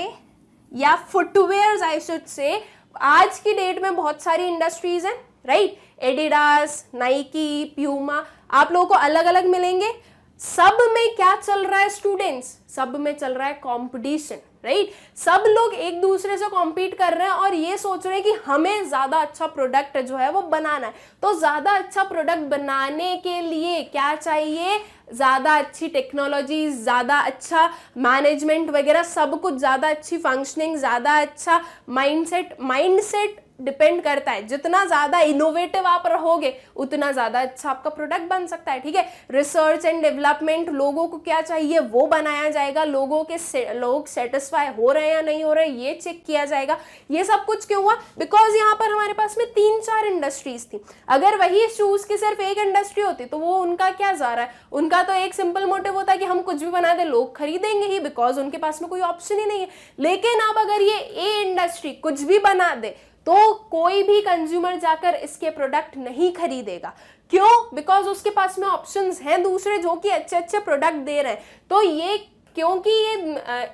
Speaker 1: या फुटवेयर आई शुड से, आज की डेट में बहुत सारी इंडस्ट्रीज हैं, राइट। एडिडास, नाइकी, प्यूमा, आप लोगों को अलग अलग मिलेंगे। सब में क्या चल रहा है स्टूडेंट्स, सब में चल रहा है कंपटीशन, राइट। सब लोग एक दूसरे से कॉम्पीट कर रहे हैं और ये सोच रहे हैं कि हमें ज्यादा अच्छा प्रोडक्ट जो है वो बनाना है। तो ज्यादा अच्छा प्रोडक्ट बनाने के लिए क्या चाहिए, ज्यादा अच्छी टेक्नोलॉजी, ज्यादा अच्छा मैनेजमेंट वगैरह सब कुछ, ज्यादा अच्छी फंक्शनिंग, ज्यादा अच्छा माइंडसेट डिपेंड करता है। जितना ज्यादा इनोवेटिव आप रहोगे उतना ज्यादा अच्छा आपका प्रोडक्ट बन सकता है, ठीक है। रिसर्च एंड डेवलपमेंट, लोगों को क्या चाहिए वो बनाया जाएगा, लोग सेटिस्फाई हो रहे हैं या नहीं हो रहे ये चेक किया जाएगा। ये सब कुछ क्यों हुआ, बिकॉज यहाँ पर हमारे पास में 3-4 इंडस्ट्रीज थी। अगर वही शूज की सिर्फ एक इंडस्ट्री होती तो वो उनका क्या जा रहा है, उनका तो एक सिंपल मोटिव होता है कि हम कुछ भी बना दे लोग खरीदेंगे ही, बिकॉज उनके पास में कोई ऑप्शन ही नहीं है। लेकिन अब अगर ये ए इंडस्ट्री कुछ भी बना दे तो कोई भी कंज्यूमर जाकर इसके प्रोडक्ट नहीं खरीदेगा। क्यों, बिकॉज उसके पास में ऑप्शंस हैं दूसरे जो कि अच्छे अच्छे प्रोडक्ट दे रहे हैं। तो ये क्योंकि ये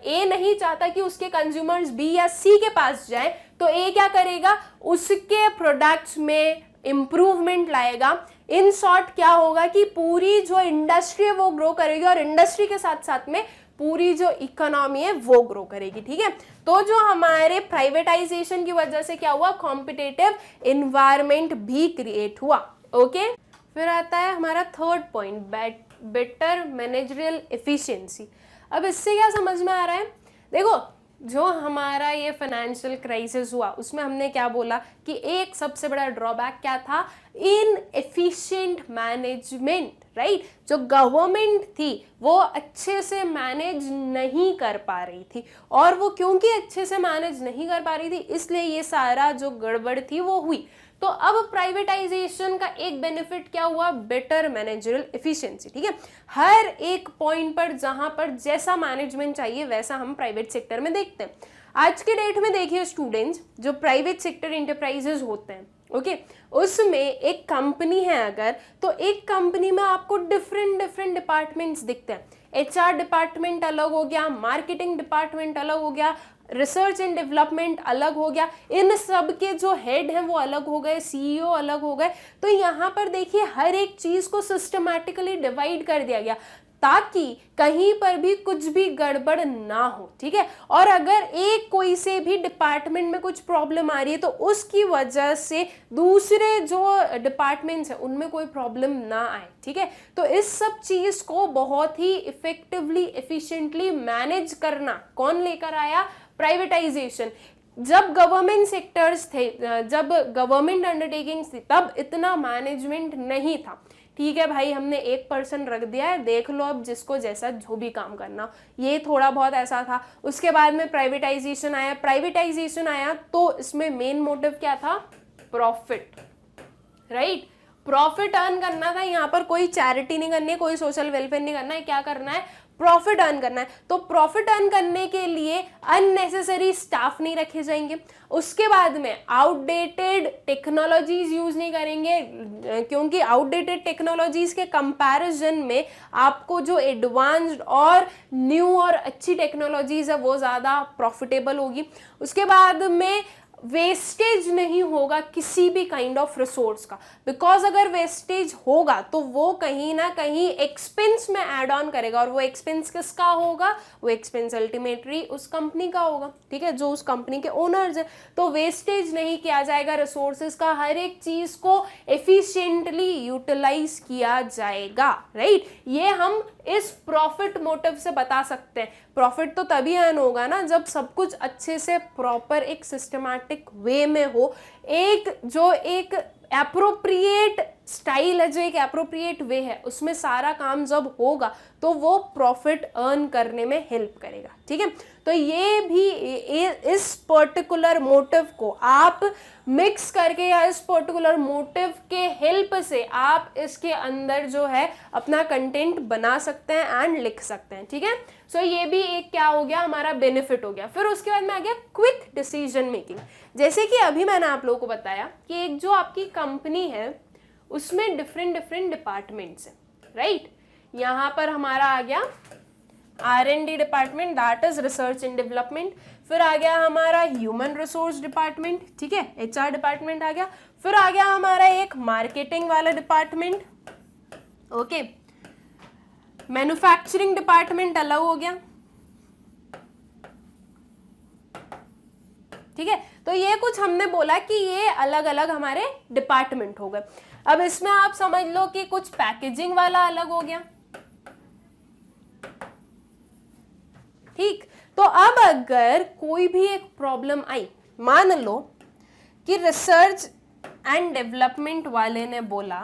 Speaker 1: ए नहीं चाहता कि उसके कंज्यूमर्स बी या सी के पास जाएं, तो ए क्या करेगा, उसके प्रोडक्ट्स में इंप्रूवमेंट लाएगा। इन शॉर्ट क्या होगा कि पूरी जो इंडस्ट्री है वो ग्रो करेगी और इंडस्ट्री के साथ साथ में पूरी जो इकोनॉमी है वो ग्रो करेगी, ठीक है। तो जो हमारे प्राइवेटाइजेशन की वजह से क्या हुआ, कॉम्पिटिटिव एनवायरनमेंट भी क्रिएट हुआ, ओके। फिर आता है हमारा third point, better managerial efficiency. अब इससे क्या समझ में आ रहा है, देखो जो हमारा ये फाइनेंशियल क्राइसिस हुआ उसमें हमने क्या बोला कि एक सबसे बड़ा ड्रॉबैक क्या था, इनएफिशिएंट मैनेजमेंट, राइट। जो गवर्नमेंट थी वो अच्छे से मैनेज नहीं कर पा रही थी, और वो क्योंकि अच्छे से मैनेज नहीं कर पा रही थी इसलिए ये सारा जो गड़बड़ थी वो हुई। तो अब प्राइवेटाइजेशन का एक बेनिफिट क्या हुआ, बेटर मैनेजरियल एफिशिएंसी, ठीक है। हर एक पॉइंट पर जहां पर जैसा मैनेजमेंट चाहिए वैसा हम प्राइवेट सेक्टर में देखते हैं। आज के डेट में देखिए स्टूडेंट्स, जो प्राइवेट सेक्टर इंटरप्राइजेज होते हैं, ओके, उसमें एक कंपनी है अगर, तो एक कंपनी में आपको डिफरेंट डिपार्टमेंट्स दिखते हैं। HR डिपार्टमेंट अलग हो गया, मार्केटिंग डिपार्टमेंट अलग हो गया, रिसर्च एंड डेवलपमेंट अलग हो गया, इन सब के जो हेड हैं वो अलग हो गए, CEO अलग हो गए। तो यहाँ पर देखिए हर एक चीज को सिस्टमैटिकली डिवाइड कर दिया गया ताकि कहीं पर भी कुछ भी गड़बड़ ना हो, ठीक है। और अगर एक कोई से भी डिपार्टमेंट में कुछ प्रॉब्लम आ रही है तो उसकी वजह से दूसरे जो डिपार्टमेंट्स हैं उनमें कोई प्रॉब्लम ना आए, ठीक है। तो इस सब चीज को बहुत ही इफेक्टिवली एफिशिएंटली मैनेज करना कौन लेकर आया? प्राइवेटाइजेशन। जब गवर्नमेंट सेक्टर्स थे, जब गवर्नमेंट अंडरटेकिंग्स थी, तब इतना मैनेजमेंट नहीं था। ठीक है भाई, हमने एक पर्सन रख दिया है, देख लो अब जिसको जैसा जो भी काम करना, ये थोड़ा बहुत ऐसा था। उसके बाद में प्राइवेटाइजेशन आया। प्राइवेटाइजेशन आया तो इसमें मेन मोटिव क्या था? Profit, right. प्रॉफिट अर्न करना था। यहाँ पर कोई चैरिटी नहीं करनी है, कोई सोशल वेलफेयर नहीं करना है, क्या करना है? प्रॉफिट अर्न करना है। तो प्रॉफिट अर्न करने के लिए अननेसेसरी स्टाफ नहीं रखे जाएंगे। उसके बाद में आउटडेटेड टेक्नोलॉजीज यूज नहीं करेंगे, क्योंकि आउटडेटेड टेक्नोलॉजीज के कंपैरिजन में आपको जो एडवांस्ड और न्यू और अच्छी टेक्नोलॉजीज है वो ज़्यादा प्रॉफिटेबल होगी। उसके बाद में वेस्टेज नहीं होगा किसी भी काइंड ऑफ रिसोर्स का, बिकॉज अगर वेस्टेज होगा तो वो कहीं ना कहीं एक्सपेंस में ऐड ऑन करेगा, और वो एक्सपेंस किसका होगा? वो एक्सपेंस अल्टीमेटली उस कंपनी का होगा, ठीक है, जो उस कंपनी के ओनर्स है। तो वेस्टेज नहीं किया जाएगा रिसोर्सेज का, हर एक चीज को एफिशिएंटली यूटिलाइज किया जाएगा, राइट। ये हम इस प्रॉफिट मोटिव से बता सकते हैं। प्रॉफिट तो तभी अर्न होगा ना जब सब कुछ अच्छे से प्रॉपर एक सिस्टमैटिक वे में हो, एक एप्रोप्रिएट स्टाइल है, जो एक एप्रोप्रिएट वे है, उसमें सारा काम जब होगा तो वो प्रॉफिट अर्न करने में हेल्प करेगा, ठीक है। तो ये भी इस पर्टिकुलर मोटिव को आप मिक्स करके या इस पर्टिकुलर मोटिव के हेल्प से आप इसके अंदर जो है अपना कंटेंट बना सकते हैं एंड लिख सकते हैं, ठीक है। सो ये भी एक क्या हो गया? हमारा बेनिफिट हो गया। फिर उसके बाद में आ गया क्विक डिसीजन मेकिंग। जैसे कि अभी मैंने आप लोगों को बताया कि एक जो आपकी कंपनी है उसमें डिफरेंट डिपार्टमेंट्स हैं, राइट। यहाँ पर हमारा आ गया R&D department, that is research and development. फिर आ गया हमारा ह्यूमन रिसोर्स डिपार्टमेंट, ठीक है, HR डिपार्टमेंट आ गया। फिर आ गया हमारा एक मार्केटिंग वाला डिपार्टमेंट, ओके। मैन्युफैक्चरिंग डिपार्टमेंट अलग हो गया, ठीक है। तो ये कुछ हमने बोला कि ये अलग अलग हमारे डिपार्टमेंट हो गए। अब इसमें आप समझ लो कि कुछ पैकेजिंग वाला अलग हो गया, ठीक। तो अब अगर कोई भी एक प्रॉब्लम आई, मान लो कि रिसर्च एंड डेवलपमेंट वाले ने बोला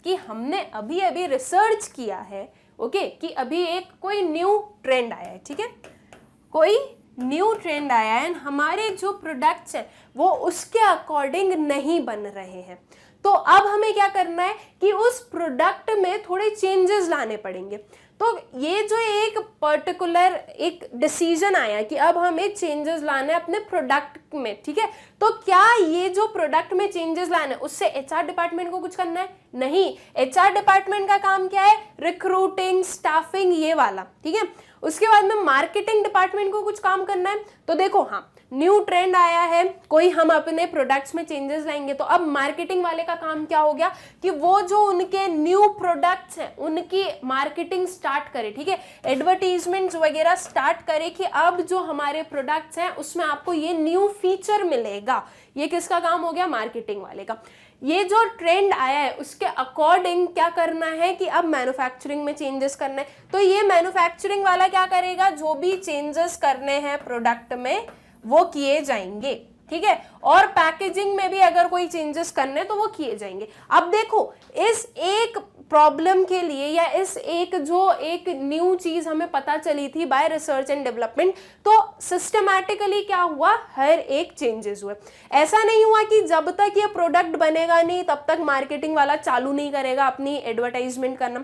Speaker 1: कि हमने अभी अभी रिसर्च किया है, ओके, कि अभी एक कोई न्यू ट्रेंड आया है, ठीक है, कोई न्यू ट्रेंड आया है, हमारे जो प्रोडक्ट्स हैं वो उसके अकॉर्डिंग नहीं बन रहे हैं। तो अब हमें क्या करना है कि उस प्रोडक्ट में थोड़े चेंजेस लाने पड़ेंगे। तो ये जो एक पर्टिकुलर एक डिसीजन आया कि अब हमें चेंजेस लाने अपने प्रोडक्ट में, ठीक है। तो क्या ये जो प्रोडक्ट में चेंजेस लाने उससे HR डिपार्टमेंट को कुछ करना है? नहीं। HR डिपार्टमेंट का काम क्या है? रिक्रूटिंग, स्टाफिंग, ये वाला, ठीक है। उसके बाद में मार्केटिंग डिपार्टमेंट को कुछ काम करना है। तो देखो, हाँ, न्यू ट्रेंड आया है, कोई हम अपने प्रोडक्ट्स में चेंजेस लाएंगे, तो अब मार्केटिंग वाले का काम क्या हो गया कि वो जो उनके न्यू प्रोडक्ट्स हैं उनकी मार्केटिंग स्टार्ट करे, ठीक है, एडवर्टीजमेंट्स वगैरह स्टार्ट करे कि अब जो हमारे प्रोडक्ट्स हैं उसमें आपको ये न्यू फीचर मिलेगा। ये किसका काम हो गया? मार्केटिंग वाले का। ये जो ट्रेंड आया है उसके अकॉर्डिंग क्या करना है कि अब मैन्युफैक्चरिंग में चेंजेस करना है। तो ये मैन्युफैक्चरिंग वाला क्या करेगा? जो भी चेंजेस करने हैं प्रोडक्ट में वो किए जाएंगे, ठीक है। और पैकेजिंग में भी अगर कोई चेंजेस करने तो वो किए जाएंगे। अब देखो, इस एक प्रॉब्लम के लिए या इस एक जो एक न्यू चीज हमें पता चली थी बाय रिसर्च एंड डेवलपमेंट, तो सिस्टमैटिकली क्या हुआ? हर एक चेंजेस हुए। ऐसा नहीं हुआ कि जब तक ये प्रोडक्ट बनेगा नहीं तब तक मार्केटिंग वाला चालू नहीं करेगा अपनी एडवर्टाइजमेंट करना।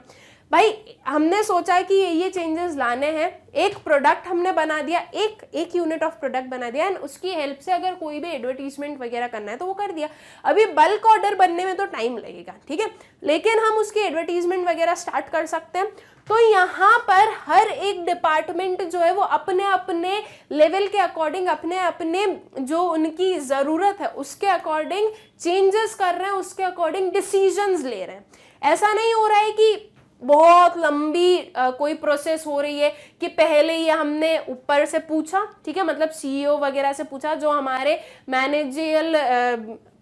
Speaker 1: भाई, हमने सोचा कि ये चेंजेस लाने हैं, एक प्रोडक्ट हमने बना दिया, एक यूनिट ऑफ प्रोडक्ट बना दिया, एंड उसकी हेल्प से अगर कोई भी एडवर्टीजमेंट वगैरह करना है तो वो कर दिया। अभी बल्क ऑर्डर बनने में तो टाइम लगेगा, ठीक है, लेकिन हम उसकी एडवर्टीजमेंट वगैरह स्टार्ट कर सकते हैं। तो यहाँ पर हर एक डिपार्टमेंट जो है वो अपने अपने लेवल के अकॉर्डिंग, अपने अपने जो उनकी ज़रूरत है उसके अकॉर्डिंग चेंजेस कर रहे हैं, उसके अकॉर्डिंग डिसीजंस ले रहे हैं। ऐसा नहीं हो रहा है कि बहुत लंबी कोई प्रोसेस हो रही है कि पहले ये हमने ऊपर से पूछा, ठीक है, मतलब सीईओ वगैरह से पूछा, जो हमारे मैनेजरियल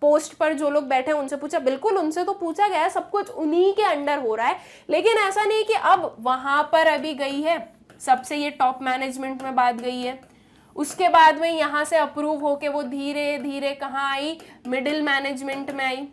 Speaker 1: पोस्ट पर जो लोग बैठे हैं उनसे पूछा, बिल्कुल उनसे तो पूछा गया है, सब कुछ उन्हीं के अंडर हो रहा है, लेकिन ऐसा नहीं कि अब वहां पर अभी गई है सबसे ये टॉप मैनेजमेंट में बात गई है, उसके बाद में यहाँ से अप्रूव होके वो धीरे धीरे कहाँ आई, मिडिल मैनेजमेंट में आई,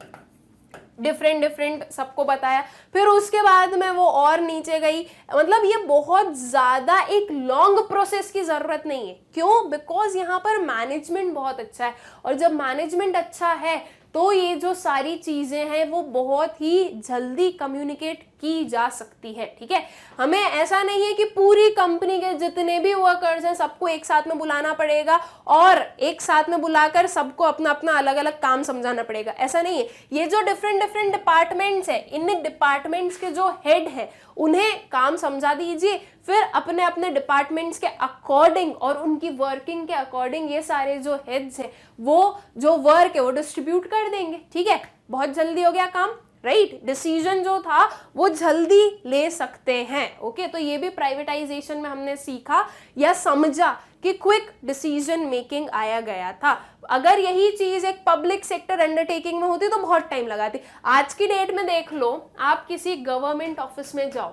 Speaker 1: डिफरेंट सबको बताया, फिर उसके बाद में वो और नीचे गई। मतलब ये बहुत ज्यादा एक लॉन्ग प्रोसेस की जरूरत नहीं है। क्यों? बिकॉज यहाँ पर मैनेजमेंट बहुत अच्छा है, और जब मैनेजमेंट अच्छा है तो ये जो सारी चीजें हैं वो बहुत ही जल्दी कम्युनिकेट की जा सकती है। ठीक है, हमें ऐसा नहीं है कि पूरी कंपनी के जितने भी वर्कर्स हैं सबको एक साथ में बुलाना पड़ेगा और एक साथ में बुलाकर सबको अपना अपना अलग अलग काम समझाना पड़ेगा, ऐसा नहीं है। ये जो डिफरेंट डिपार्टमेंट्स है, इन डिपार्टमेंट्स के जो हेड है उन्हें काम समझा दीजिए, फिर अपने अपने डिपार्टमेंट्स के अकॉर्डिंग और उनकी वर्किंग के अकॉर्डिंग ये सारे जो हेड्स है वो जो वर्क है वो डिस्ट्रीब्यूट कर देंगे। ठीक है, बहुत जल्दी हो गया काम, राइट? डिसीजन जो था वो जल्दी ले सकते हैं। ओके, तो ये भी प्राइवेटाइजेशन में हमने सीखा या समझा कि क्विक डिसीजन मेकिंग आया गया था। अगर यही चीज एक पब्लिक सेक्टर अंडरटेकिंग में होती तो बहुत टाइम लगाती। आज की डेट में देख लो, आप किसी गवर्नमेंट ऑफिस में जाओ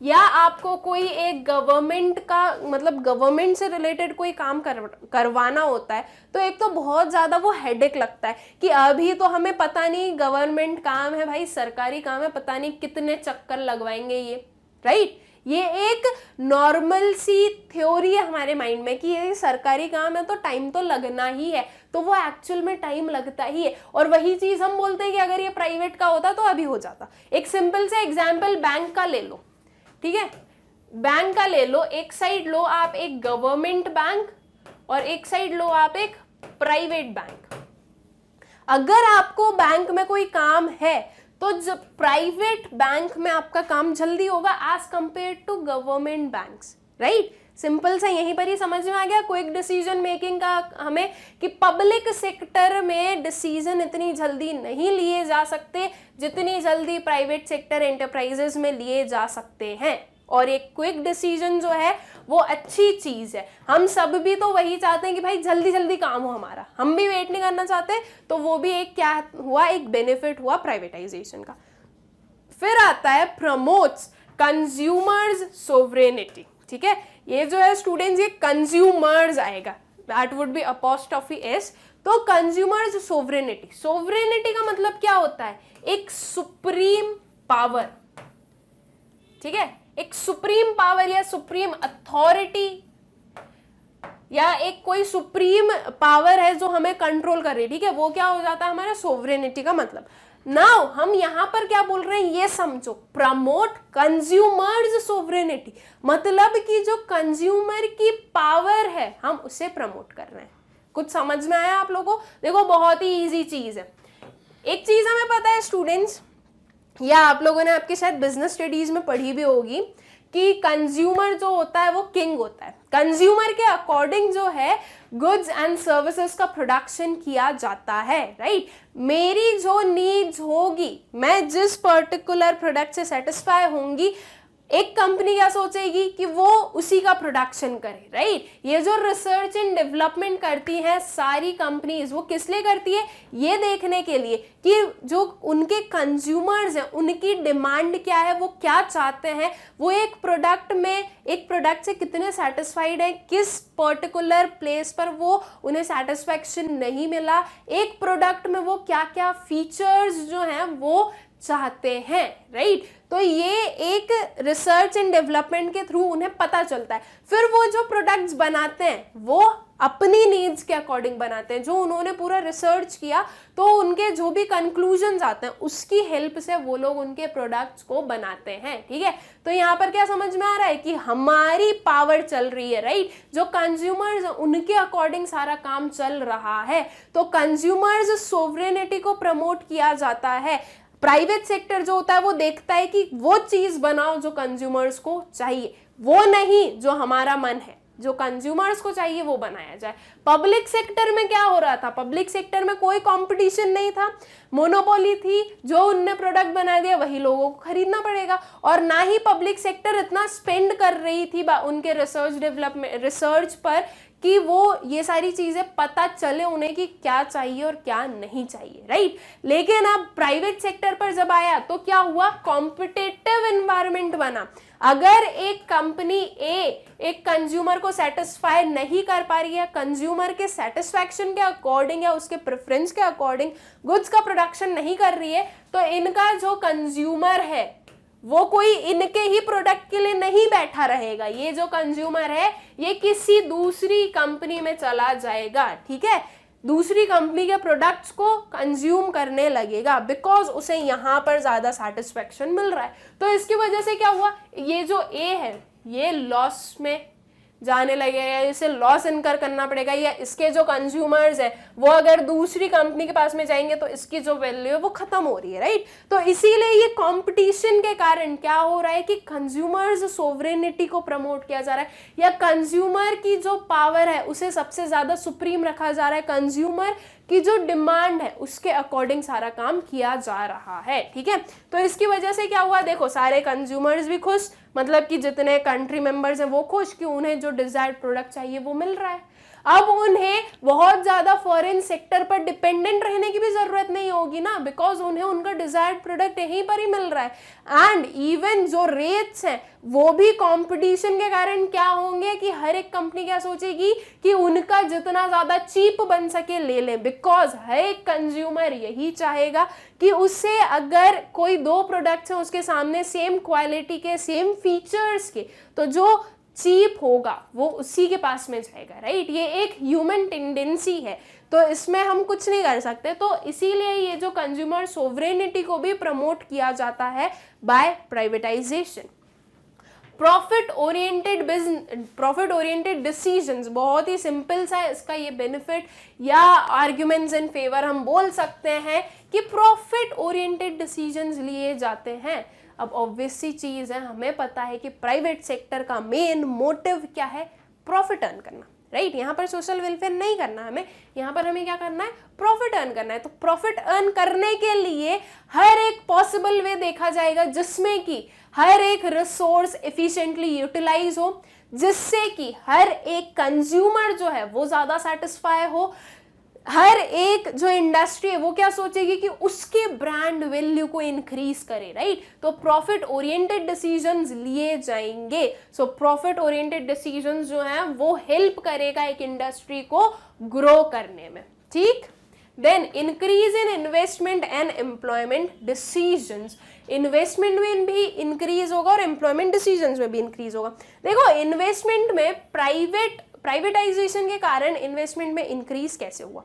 Speaker 1: या आपको कोई एक गवर्नमेंट का मतलब गवर्नमेंट से रिलेटेड कोई काम करवाना होता है तो एक तो बहुत ज़्यादा वो हेडेक लगता है कि अभी तो हमें पता नहीं गवर्नमेंट काम है भाई, सरकारी काम है, पता नहीं कितने चक्कर लगवाएंगे ये, राइट? ये एक नॉर्मल सी थ्योरी है हमारे माइंड में कि ये सरकारी काम है तो टाइम तो लगना ही है, तो वो एक्चुअल में टाइम लगता ही है। और वही चीज़ हम बोलते हैं कि अगर ये प्राइवेट का होता तो अभी हो जाता। एक सिंपल से एग्जाम्पल बैंक का ले लो, ठीक है, बैंक का ले लो, एक साइड लो आप एक गवर्नमेंट बैंक और एक साइड लो आप एक प्राइवेट बैंक। अगर आपको बैंक में कोई काम है तो जब प्राइवेट बैंक में आपका काम जल्दी होगा as compare to government banks, right? Simple सा यहीं पर ही समझ में आ गया क्विक डिसीजन मेकिंग का हमें, कि पब्लिक सेक्टर में डिसीजन इतनी जल्दी नहीं लिए जा सकते जितनी जल्दी प्राइवेट सेक्टर एंटरप्राइजेस में लिए जा सकते हैं। और एक क्विक डिसीजन जो है वो अच्छी चीज है। हम सब भी तो वही चाहते हैं कि भाई जल्दी जल्दी काम हो हमारा, हम भी वेट नहीं करना चाहते, तो वो भी एक क्या हुआ, एक बेनिफिट हुआ प्राइवेटाइजेशन का। फिर आता है प्रमोट्स कंज्यूमर्स सोवरेनिटी। ठीक है, ये जो है स्टूडेंट्स ये कंज्यूमर्स आएगा, that would be apostrophe S, तो कंज्यूमर्स सोवरेनिटी। सोवरेनिटी का मतलब क्या होता है? एक सुप्रीम पावर, ठीक है, एक सुप्रीम पावर या सुप्रीम अथॉरिटी या एक कोई सुप्रीम पावर है जो हमें कंट्रोल कर रही है। ठीक है, वो क्या हो जाता है हमारा सोवरेनिटी का मतलब। नाउ हम यहां पर क्या बोल रहे हैं ये समझो, प्रमोट कंज्यूमर्स सोवरेनिटी, मतलब कि जो कंज्यूमर की पावर है हम उसे प्रमोट कर रहे हैं। कुछ समझ में आया आप लोगों को? देखो बहुत ही इजी चीज है। एक चीज हमें पता है स्टूडेंट्स, या आप लोगों ने आपके शायद बिजनेस स्टडीज में पढ़ी भी होगी कि कंज्यूमर जो होता है वो किंग होता है। कंज्यूमर के अकॉर्डिंग जो है गुड्स एंड सर्विसेज का प्रोडक्शन किया जाता है, राइट? मेरी जो नीड्स होगी, मैं जिस पर्टिकुलर प्रोडक्ट से सेटिस्फाई होंगी, एक कंपनी क्या सोचेगी कि वो उसी का प्रोडक्शन करे, राइट? ये जो रिसर्च एंड डेवलपमेंट करती हैं सारी कंपनीज, वो किस लिए करती है? ये देखने के लिए कि जो उनके कंज्यूमर्स हैं उनकी डिमांड क्या है, वो क्या चाहते हैं, वो एक प्रोडक्ट में, एक प्रोडक्ट से कितने सेटिस्फाइड है, किस पर्टिकुलर प्लेस पर वो उन्हें सेटिस्फैक्शन नहीं मिला, एक प्रोडक्ट में वो क्या क्या फीचर्स जो हैं वो चाहते हैं, राइट? तो ये एक रिसर्च एंड डेवलपमेंट के थ्रू उन्हें पता चलता है। फिर वो जो प्रोडक्ट्स बनाते हैं वो अपनी नीड्स के अकॉर्डिंग बनाते हैं, जो उन्होंने पूरा रिसर्च किया तो उनके जो भी कंक्लूजन्स आते हैं उसकी हेल्प से वो लोग उनके प्रोडक्ट्स को बनाते हैं। ठीक है, तो यहाँ पर क्या समझ में आ रहा है कि हमारी पावर चल रही है, राइट? जो कंज्यूमर्स उनके अकॉर्डिंग सारा काम चल रहा है, तो कंज्यूमर्स सोवरेनिटी को प्रमोट किया जाता है। प्राइवेट सेक्टर जो होता है वो देखता है कि वो चीज बनाओ जो कंज्यूमर्स को चाहिए, वो नहीं जो हमारा मन है, जो कंज्यूमर्स को चाहिए वो बनाया जाए। पब्लिक सेक्टर में क्या हो रहा था, पब्लिक सेक्टर में कोई कंपटीशन नहीं था, मोनोपोली थी, जो उनने प्रोडक्ट बना दिया वही लोगों को खरीदना पड़ेगा, और ना ही पब्लिक सेक्टर इतना स्पेंड कर रही थी उनके रिसर्च डेवलपमेंट रिसर्च पर कि वो ये सारी चीजें पता चले उन्हें कि क्या चाहिए और क्या नहीं चाहिए, राइट। लेकिन अब प्राइवेट सेक्टर पर जब आया तो क्या हुआ, कॉम्पिटिटिव एनवायरनमेंट बना। अगर एक कंपनी ए एक कंज्यूमर को सेटिस्फाई नहीं कर पा रही है, कंज्यूमर के सेटिस्फैक्शन के अकॉर्डिंग या उसके प्रेफरेंस के अकॉर्डिंग गुड्स का प्रोडक्शन नहीं कर रही है, तो इनका जो कंज्यूमर है वो कोई इनके ही प्रोडक्ट के लिए नहीं बैठा रहेगा। ये जो कंज्यूमर है ये किसी दूसरी कंपनी में चला जाएगा, ठीक है, दूसरी कंपनी के प्रोडक्ट्स को कंज्यूम करने लगेगा, बिकॉज उसे यहाँ पर ज्यादा सेटिस्फेक्शन मिल रहा है। तो इसकी वजह से क्या हुआ, ये जो ए है ये लॉस में जाने लगेगा, इसे लॉस इनकर करना पड़ेगा, या इसके जो कंज्यूमर्स है वो अगर दूसरी कंपनी के पास में जाएंगे तो इसकी जो वैल्यू है वो खत्म हो रही है, राइट। तो इसीलिए ये कंपटीशन के कारण क्या हो रहा है कि कंज्यूमर्स सोवरेनिटी को प्रमोट किया जा रहा है, या कंज्यूमर की जो पावर है उसे सबसे ज्यादा सुप्रीम रखा जा रहा है, कंज्यूमर की जो डिमांड है उसके अकॉर्डिंग सारा काम किया जा रहा है, ठीक है। तो इसकी वजह से क्या हुआ, देखो सारे कंज्यूमर्स भी खुश, मतलब कि जितने कंट्री मेंबर्स हैं वो खुश कि उन्हें जो डिजायर्ड प्रोडक्ट चाहिए वो मिल रहा है। अब उन्हें बहुत ज्यादा फॉरेन सेक्टर पर डिपेंडेंट रहने की भी जरूरत नहीं होगी ना, बिकॉज उन्हें उनका डिजायर्ड प्रोडक्ट यहीं पर ही मिल रहा है। एंड इवन जो रेट्स हैं वो भी कंपटीशन के कारण क्या होंगे कि हर एक कंपनी क्या सोचेगी कि उनका जितना ज्यादा चीप बन सके ले ले, बिकॉज हर एक कंज्यूमर यही चाहेगा कि उससे अगर कोई दो प्रोडक्ट्स हैं उसके सामने सेम क्वालिटी के सेम फीचर्स के, तो जो चीप होगा वो उसी के पास में जाएगा, राइट। ये एक ह्यूमन टेंडेंसी है, तो इसमें हम कुछ नहीं कर सकते। तो इसीलिए ये जो कंज्यूमर सोवरेनिटी को भी प्रमोट किया जाता है by privatisation. Profit oriented decisions, बहुत ही सिंपल सा है इसका ये बेनिफिट या आर्ग्यूमेंट्स इन फेवर हम बोल सकते हैं कि प्रॉफिट ओरिएंटेड डिसीजंस लिए जाते हैं। अब ऑब्वियस सी चीज है, हमें पता है कि प्राइवेट सेक्टर का मेन मोटिव क्या है, प्रॉफिट अर्न करना, राइट। यहाँ पर सोशल वेलफेयर नहीं करना हमें, यहाँ पर हमें क्या करना है, प्रॉफिट अर्न करना है। तो प्रॉफिट अर्न करने के लिए हर एक पॉसिबल वे देखा जाएगा जिसमें कि हर एक रिसोर्स एफिशिएंटली यूटिलाइज हो, जिससे कि हर एक कंज्यूमर जो है वो ज्यादा सेटिस्फाई हो, हर एक जो इंडस्ट्री है वो क्या सोचेगी कि उसके ब्रांड वैल्यू को इंक्रीज करे, राइट। तो प्रॉफिट ओरिएंटेड डिसीजंस लिए जाएंगे। सो प्रॉफिट ओरिएंटेड डिसीजंस जो है वो हेल्प करेगा एक इंडस्ट्री को ग्रो करने में, ठीक। Then increase in investment and employment decisions, investment में भी इंक्रीज होगा और एम्प्लॉयमेंट डिसीजंस में भी इंक्रीज होगा। देखो इन्वेस्टमेंट में प्राइवेटाइजेशन के कारण इन्वेस्टमेंट में इंक्रीज कैसे हुआ।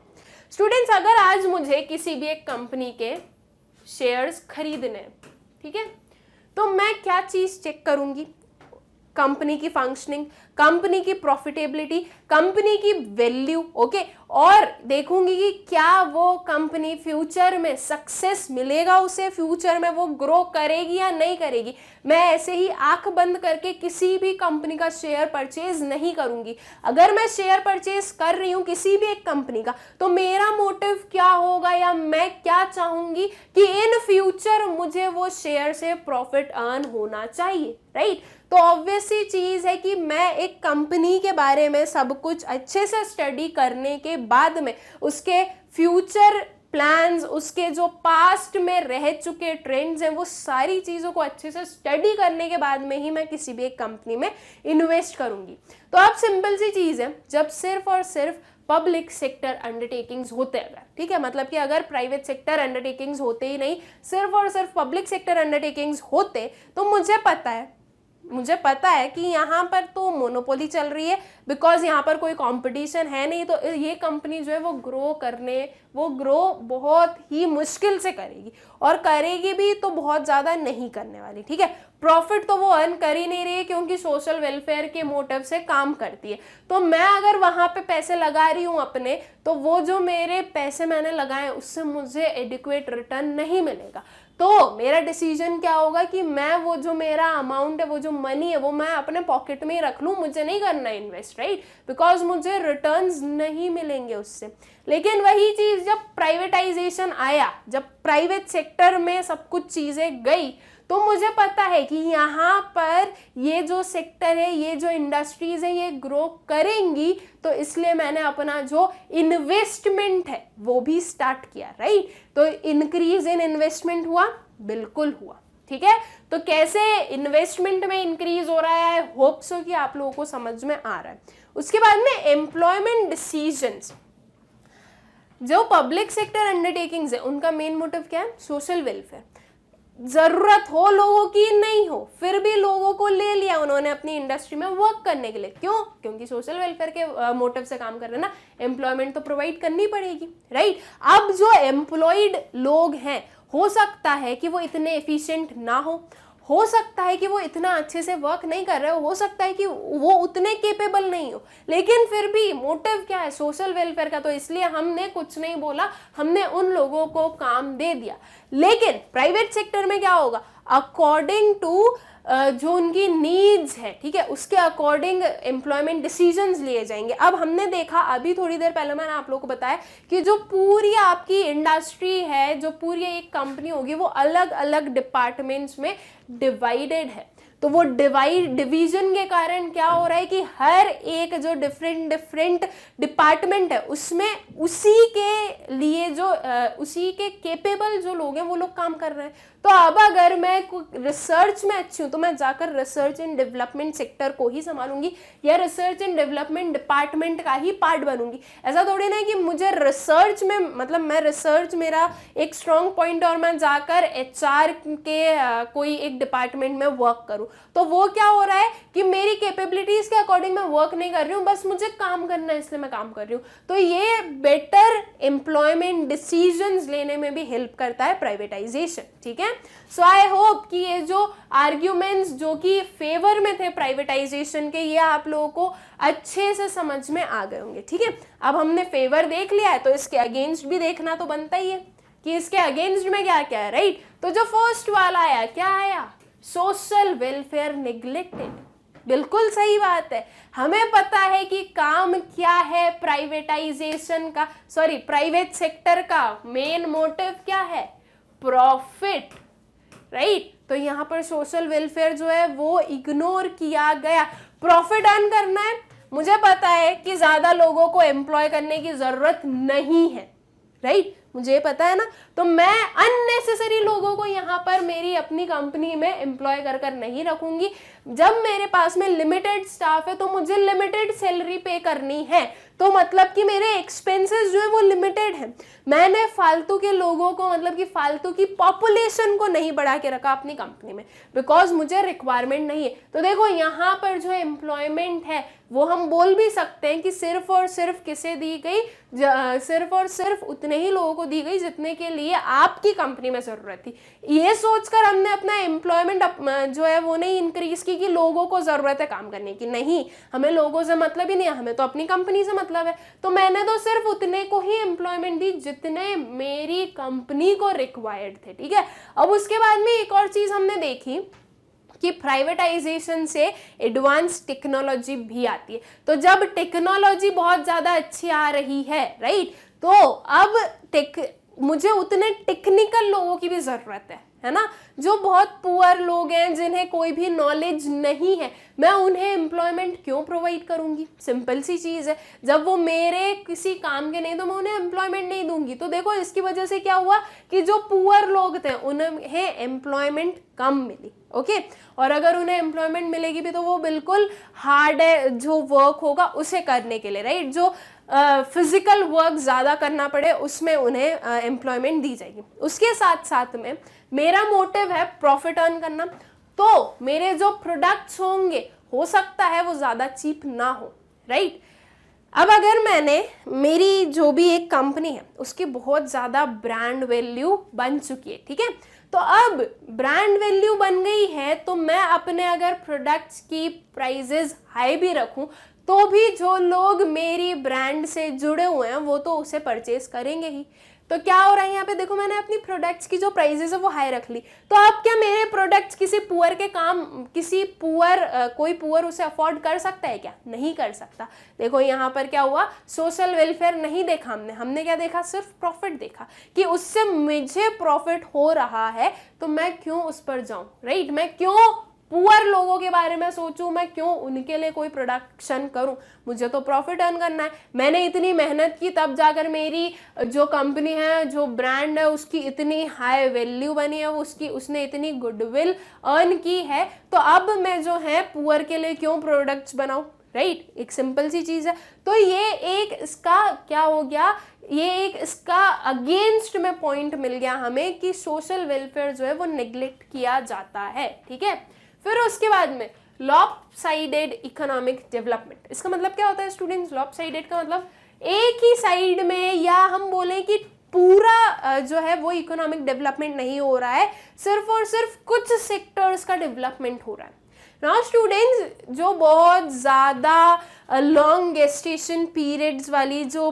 Speaker 1: स्टूडेंट्स, अगर आज मुझे किसी भी एक कंपनी के शेयर्स खरीदने हैं, ठीक है, तो मैं क्या चीज चेक करूंगी, कंपनी की फंक्शनिंग, कंपनी की प्रॉफिटेबिलिटी, कंपनी की वैल्यू, ओके, और देखूंगी कि क्या वो कंपनी फ्यूचर में सक्सेस मिलेगा उसे, फ्यूचर में वो ग्रो करेगी या नहीं करेगी। मैं ऐसे ही आंख बंद करके किसी भी कंपनी का शेयर परचेज नहीं करूंगी। अगर मैं शेयर परचेज कर रही हूं किसी भी एक कंपनी का, तो मेरा मोटिव क्या होगा या मैं क्या चाहूंगी कि इन फ्यूचर मुझे वो शेयर से प्रॉफिट अर्न होना चाहिए, राइट। तो ऑब्वियस सी चीज है कि मैं एक कंपनी के बारे में सब कुछ अच्छे से स्टडी करने के बाद में उसके फ्यूचर प्लान्स, उसके जो पास्ट में रह चुके ट्रेंड्स हैं, वो सारी चीज़ों को अच्छे से स्टडी करने के बाद में ही मैं किसी भी एक कंपनी में इन्वेस्ट करूंगी। तो अब सिंपल सी चीज़ है, जब सिर्फ और सिर्फ पब्लिक सेक्टर अंडरटेकिंग्स होते हैं, ठीक है, मतलब कि अगर प्राइवेट सेक्टर अंडरटेकिंग्स होते ही नहीं, सिर्फ और सिर्फ पब्लिक सेक्टर अंडरटेकिंग्स होते, तो मुझे पता है कि यहाँ पर तो मोनोपोली चल रही है, बिकॉज यहाँ पर कोई कंपटीशन है नहीं, तो ये कंपनी जो है वो ग्रो बहुत ही मुश्किल से करेगी, और करेगी भी तो बहुत ज़्यादा नहीं करने वाली, ठीक है। प्रॉफिट तो वो अर्न कर ही नहीं रही है क्योंकि सोशल वेलफेयर के मोटिव से काम करती है। तो मैं अगर वहाँ पे पैसे लगा रही हूँ अपने, तो वो जो मेरे पैसे मैंने लगाए उससे मुझे एडिक्वेट रिटर्न नहीं मिलेगा। तो मेरा डिसीजन क्या होगा कि मैं वो जो मेरा अमाउंट है, वो जो मनी है, वो मैं अपने पॉकेट में ही रख लूँ, मुझे नहीं करना इन्वेस्ट। इन्वेस्ट, राइट, बिकॉज मुझे रिटर्न्स नहीं मिलेंगे उससे। लेकिन वही चीज जब प्राइवेटाइजेशन आया, जब प्राइवेट सेक्टर में सब कुछ चीजें गई, तो मुझे पता है कि यहाँ पर ये जो सेक्टर है, ये जो इंडस्ट्रीज है, ये ग्रो करेंगी, तो इसलिए मैंने अपना जो इन्वेस्टमेंट है वो भी स्टार्ट किया, राइट। तो इंक्रीज इन इन्वेस्टमेंट हुआ, बिल्कुल हुआ, ठीक है। तो कैसे इन्वेस्टमेंट में इंक्रीज हो रहा है, होप सो कि आप लोगों को समझ में आ रहा है। उसके बाद में एम्प्लॉयमेंट डिसीजंस, जो पब्लिक सेक्टर अंडरटेकिंग्स है उनका मेन मोटिव क्या है, सोशल वेलफेयर। जरूरत हो लोगों की, नहीं हो, फिर भी लोगों को ले लिया उन्होंने अपनी इंडस्ट्री में वर्क करने के लिए। क्यों? क्योंकि सोशल वेलफेयर के मोटिव से काम कर रहे हैं ना, एम्प्लॉयमेंट तो प्रोवाइड करनी पड़ेगी, राइट। अब जो एम्प्लॉयड लोग हैं, हो सकता है कि वो इतने एफिशिएंट ना हो सकता है कि वो इतना अच्छे से वर्क नहीं कर रहे हो सकता है कि वो उतने केपेबल नहीं हो, लेकिन फिर भी मोटिव क्या है, सोशल वेलफेयर का। तो इसलिए हमने कुछ नहीं बोला, हमने उन लोगों को काम दे दिया। लेकिन प्राइवेट सेक्टर में क्या होगा, अकॉर्डिंग टू जो उनकी नीड्स है, ठीक है, उसके अकॉर्डिंग एम्प्लॉयमेंट डिसीजंस लिए जाएंगे। अब हमने देखा, अभी थोड़ी देर पहले मैंने आप लोगों को बताया कि जो पूरी आपकी इंडस्ट्री है, जो पूरी एक कंपनी होगी, वो अलग अलग डिपार्टमेंट्स में डिवाइडेड है। तो वो डिवीजन के कारण क्या हो रहा है कि हर एक जो डिफरेंट डिपार्टमेंट है उसमें उसी के लिए जो उसी के केपेबल जो लोग हैं वो लोग काम कर रहे हैं। तो अब अगर मैं रिसर्च में अच्छी हूँ तो मैं जाकर रिसर्च एंड डेवलपमेंट सेक्टर को ही संभालूंगी या रिसर्च एंड डेवलपमेंट डिपार्टमेंट का ही पार्ट बनूंगी। ऐसा थोड़ी ना कि मुझे रिसर्च में, मतलब मैं रिसर्च मेरा एक स्ट्रॉन्ग पॉइंट और मैं जाकर HR के कोई एक डिपार्टमेंट में वर्क करूँ, तो वो क्या हो रहा है कि मेरी कैपेबिलिटीज के अकॉर्डिंग मैं वर्क नहीं कर रही हूँ, बस मुझे काम करना है इसलिए मैं काम कर रही हूँ। तो ये बेटर एम्प्लॉयमेंट डिसीजंस लेने में भी हेल्प करता है प्राइवेटाइजेशन, ठीक है। सो आई होप कि ये जो आर्ग्यूमेंट्स जो कि फेवर में थे प्राइवेटाइजेशन के, ये आप लोगों को अच्छे से समझ में आ गए होंगे, ठीक है। अब हमने फेवर देख लिया है तो इसके अगेंस्ट भी देखना तो बनता ही है कि इसके अगेंस्ट में क्या क्या है, राइट। तो जो फर्स्ट वाला आया, क्या आया, सोशल वेलफेयर नेग्लेक्टेड। बिल्कुल सही बात है, हमें पता है कि काम क्या है प्राइवेटाइजेशन का, सॉरी प्राइवेट सेक्टर का मेन मोटिव क्या है, प्रॉफिट, राइट। तो यहाँ पर सोशल वेलफेयर जो है वो इग्नोर किया गया। प्रॉफिट अर्न करना है, मुझे पता है कि ज्यादा लोगों को एम्प्लॉय करने की जरूरत नहीं है, राइट, मुझे पता है ना। तो मैं अननेसेसरी लोगों को यहाँ पर मेरी अपनी कंपनी में एम्प्लॉय कर नहीं रखूंगी। जब मेरे पास में लिमिटेड स्टाफ है तो मुझे लिमिटेड सैलरी पे करनी है, तो मतलब कि मेरे एक्सपेंसेस जो है वो लिमिटेड है। मैंने फालतू के लोगों को, मतलब कि फालतू की पॉपुलेशन को नहीं बढ़ा के रखा अपनी कंपनी में, बिकॉज मुझे रिक्वायरमेंट नहीं है। तो देखो यहाँ पर जो एम्प्लॉयमेंट है वो हम बोल भी सकते हैं कि सिर्फ और सिर्फ किसे दी गई, सिर्फ और सिर्फ उतने ही लोगों को दी गई जितने के लिए आपकी कंपनी में जरूरत थी। ये सोचकर हमने अपना एम्प्लॉयमेंट जो है वो नहीं इंक्रीज की कि लोगों को जरूरत है काम करने की, नहीं, हमें लोगों से मतलब ही नहीं है, हमें तो अपनी कंपनी से मतलब है। तो मैंने तो सिर्फ उतने को ही एम्प्लॉयमेंट दी जितने मेरी कंपनी को रिक्वायर्ड थे, ठीक है। अब उसके बाद में एक और चीज हमने देखी कि प्राइवेटाइजेशन से एडवांस टेक्नोलॉजी भी आती है। तो जब टेक्नोलॉजी बहुत ज्यादा अच्छी आ रही है, राइट, तो अब मुझे उतने टेक्निकल लोगों की भी जरूरत है ना। जो बहुत पुअर लोग हैं, जिन्हें कोई भी नॉलेज नहीं है, मैं उन्हें एम्प्लॉयमेंट क्यों प्रोवाइड करूंगी? सिंपल सी चीज है, जब वो मेरे किसी काम के नहीं तो मैं उन्हें एम्प्लॉयमेंट नहीं दूंगी। तो देखो इसकी वजह से क्या हुआ कि जो पुअर लोग थे उन्हें एम्प्लॉयमेंट कम मिली, ओके। और अगर उन्हें एम्प्लॉयमेंट मिलेगी भी तो वो बिल्कुल हार्ड है जो वर्क होगा उसे करने के लिए, राइट। जो फिजिकल वर्क ज़्यादा करना पड़े उसमें उन्हें एम्प्लॉयमेंट दी जाएगी। उसके साथ साथ में मेरा मोटिव है प्रॉफिट अर्न करना, तो मेरे जो प्रोडक्ट्स होंगे हो सकता है वो ज़्यादा चीप ना हो, राइट। अब अगर मैंने, मेरी जो भी एक कंपनी है उसकी बहुत ज़्यादा ब्रांड वैल्यू बन चुकी है, ठीक है। तो अब ब्रांड वैल्यू बन गई है तो मैं अपने अगर प्रोडक्ट्स की प्राइजेस हाई भी रखूं तो भी जो लोग मेरी ब्रांड से जुड़े हुए हैं वो तो उसे परचेज करेंगे ही। तो क्या हो रहा है यहाँ पे, देखो मैंने अपनी प्रोडक्ट्स की जो प्राइजेस है वो हाई रख ली, तो अब क्या मेरे प्रोडक्ट्स किसी पुअर के काम, किसी पुअर कोई पुअर उसे अफोर्ड कर सकता है क्या? नहीं कर सकता। देखो यहाँ पर क्या हुआ, सोशल वेलफेयर नहीं देखा हमने क्या देखा, सिर्फ प्रॉफिट देखा कि उससे मुझे प्रॉफिट हो रहा है तो मैं क्यों उस पर जाऊं, राइट? मैं क्यों पुअर लोगों के बारे में सोचूं, मैं क्यों उनके लिए कोई प्रोडक्शन करूं, मुझे तो प्रॉफिट अर्न करना है। मैंने इतनी मेहनत की तब जाकर मेरी जो कंपनी है, जो ब्रांड है, उसकी इतनी हाई वैल्यू बनी है, उसने इतनी गुडविल अर्न की है, तो अब मैं जो है पुअर के लिए क्यों प्रोडक्ट्स बनाऊं, राइट? एक सिंपल सी चीज है। तो ये एक इसका क्या हो गया, ये एक इसका अगेंस्ट में पॉइंट मिल गया हमें कि सोशल वेलफेयर जो है वो नेग्लेक्ट किया जाता है, ठीक है। फिर उसके बाद में लॉपसाइडेड इकोनॉमिक डेवलपमेंट। इसका मतलब क्या होता है स्टूडेंट्स? लॉपसाइडेड का मतलब एक ही साइड में, या हम बोलें कि पूरा जो है वो इकोनॉमिक डेवलपमेंट नहीं हो रहा है, सिर्फ और सिर्फ कुछ सेक्टर्स का डेवलपमेंट हो रहा है। नाउ स्टूडेंट्स, जो बहुत ज़्यादा लॉन्ग गेस्टेशन पीरियड्स वाली जो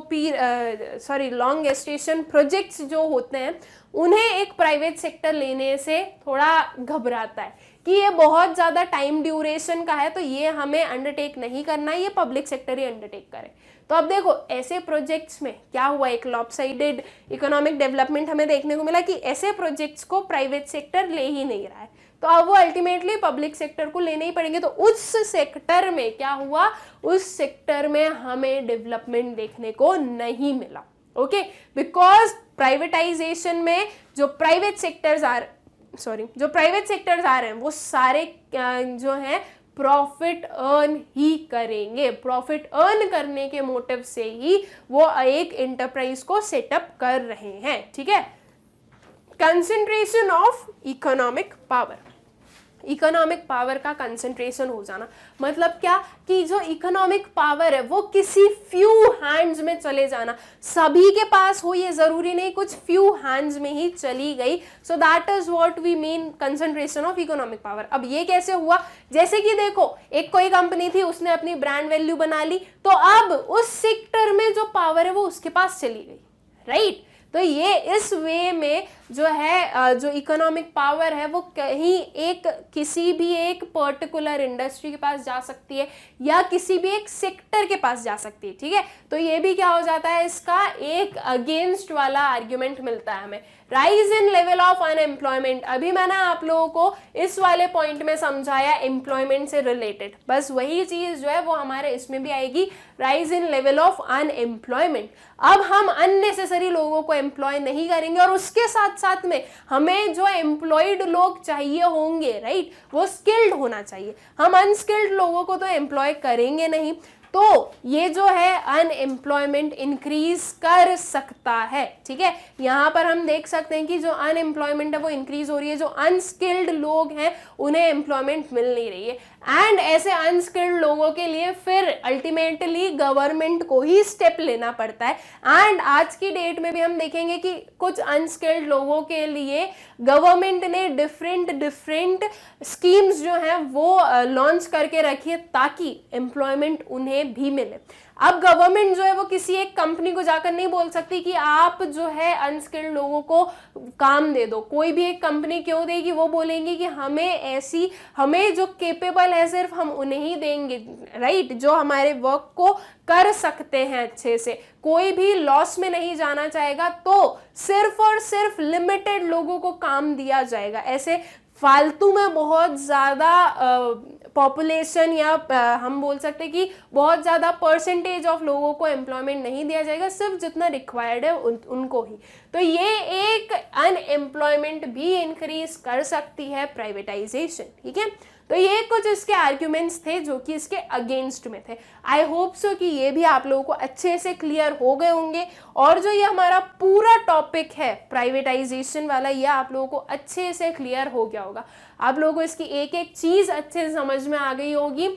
Speaker 1: लॉन्ग गेस्टेशन प्रोजेक्ट्स जो होते हैं, उन्हें एक प्राइवेट सेक्टर लेने से थोड़ा घबराता है कि ये बहुत ज़्यादा टाइम ड्यूरेशन का है, तो ये हमें अंडरटेक नहीं करना है, ये पब्लिक सेक्टर ही अंडरटेक करे। तो अब देखो ऐसे प्रोजेक्ट्स में क्या हुआ, एक लॉपसाइडेड इकोनॉमिक डेवलपमेंट हमें देखने को मिला कि ऐसे प्रोजेक्ट्स को प्राइवेट सेक्टर ले ही नहीं रहा है, तो अब वो अल्टीमेटली पब्लिक सेक्टर को लेने ही पड़ेंगे। तो उस सेक्टर में क्या हुआ, उस सेक्टर में हमें डेवलपमेंट देखने को नहीं मिला, ओके, बिकॉज प्राइवेटाइजेशन में जो प्राइवेट सेक्टर्स आ रहे हैं वो सारे जो हैं प्रॉफिट अर्न ही करेंगे, प्रॉफिट अर्न करने के मोटिव से ही वो एक एंटरप्राइज को सेटअप कर रहे हैं, ठीक है। Concentration of economic power, economic power का कंसंट्रेशन हो जाना मतलब क्या कि जो इकोनॉमिक पावर है वो किसी फ्यू हैंड्स में चले जाना, सभी के पास हो ये जरूरी नहीं, कुछ फ्यू हैंड्स में ही चली गई। So that is what we mean concentration of economic power. अब ये कैसे हुआ, जैसे कि देखो एक कोई कंपनी थी, उसने अपनी ब्रांड वैल्यू बना ली, तो अब उस सेक्टर में जो पावर है वो उसके पास चली गई, राइट? तो ये इस वे में जो है जो इकोनॉमिक पावर है वो कहीं एक किसी भी एक पर्टिकुलर इंडस्ट्री के पास जा सकती है या किसी भी एक सेक्टर के पास जा सकती है, ठीक है। तो ये भी क्या हो जाता है, इसका एक अगेंस्ट वाला आर्ग्यूमेंट मिलता है हमें। Rise in level of unemployment, अभी मैंने आप लोगों को इस वाले पॉइंट में समझाया एम्प्लॉयमेंट से रिलेटेड, बस वही चीज जो है वो हमारे इसमें भी आएगी, rise in level of unemployment. अब हम अननेसेसरी लोगों को एम्प्लॉय नहीं करेंगे और उसके साथ साथ में हमें जो एम्प्लॉयड लोग चाहिए होंगे, राइट, वो स्किल्ड होना चाहिए। हम अनस्किल्ड लोगों को तो एम्प्लॉय करेंगे नहीं, तो ये जो है अनएम्प्लॉयमेंट इंक्रीज कर सकता है, ठीक है। यहाँ पर हम देख सकते हैं कि जो अनएम्प्लॉयमेंट है वो इंक्रीज हो रही है, जो अनस्किल्ड लोग हैं उन्हें एम्प्लॉयमेंट मिल नहीं रही है, एंड ऐसे अनस्किल्ड लोगों के लिए फिर अल्टीमेटली गवर्नमेंट को ही स्टेप लेना पड़ता है। एंड आज की डेट में भी हम देखेंगे कि कुछ अनस्किल्ड लोगों के लिए गवर्नमेंट ने डिफरेंट स्कीम्स जो हैं वो लॉन्च करके रखी है ताकि एम्प्लॉयमेंट उन्हें भी मिले। अब गवर्नमेंट जो है वो किसी एक कंपनी को जाकर नहीं बोल सकती कि आप जो है अनस्किल्ड लोगों को काम दे दो, कोई भी एक कंपनी क्यों देगी, वो बोलेंगे कि हमें जो केपेबल है सिर्फ हम उन्हें ही देंगे, राइट, जो हमारे वर्क को कर सकते हैं अच्छे से, कोई भी लॉस में नहीं जाना चाहेगा, तो सिर्फ और सिर्फ लिमिटेड लोगों को काम दिया जाएगा। ऐसे फालतू में बहुत ज़्यादा पॉपुलेशन या हम बोल सकते हैं कि बहुत ज़्यादा परसेंटेज ऑफ लोगों को एम्प्लॉयमेंट नहीं दिया जाएगा, सिर्फ जितना रिक्वायर्ड है उनको ही। तो ये एक अनएम्प्लॉयमेंट भी इंक्रीज कर सकती है प्राइवेटाइजेशन, ठीक है। तो ये कुछ इसके आर्ग्यूमेंट्स थे जो कि इसके अगेंस्ट में थे। आई होप सो कि ये भी आप लोगों को अच्छे से क्लियर हो गए होंगे, और जो ये हमारा पूरा टॉपिक है प्राइवेटाइजेशन वाला, ये आप लोगों को अच्छे से क्लियर हो गया होगा। आप लोगों को इसकी एक एक चीज़ अच्छे से समझ में आ गई होगी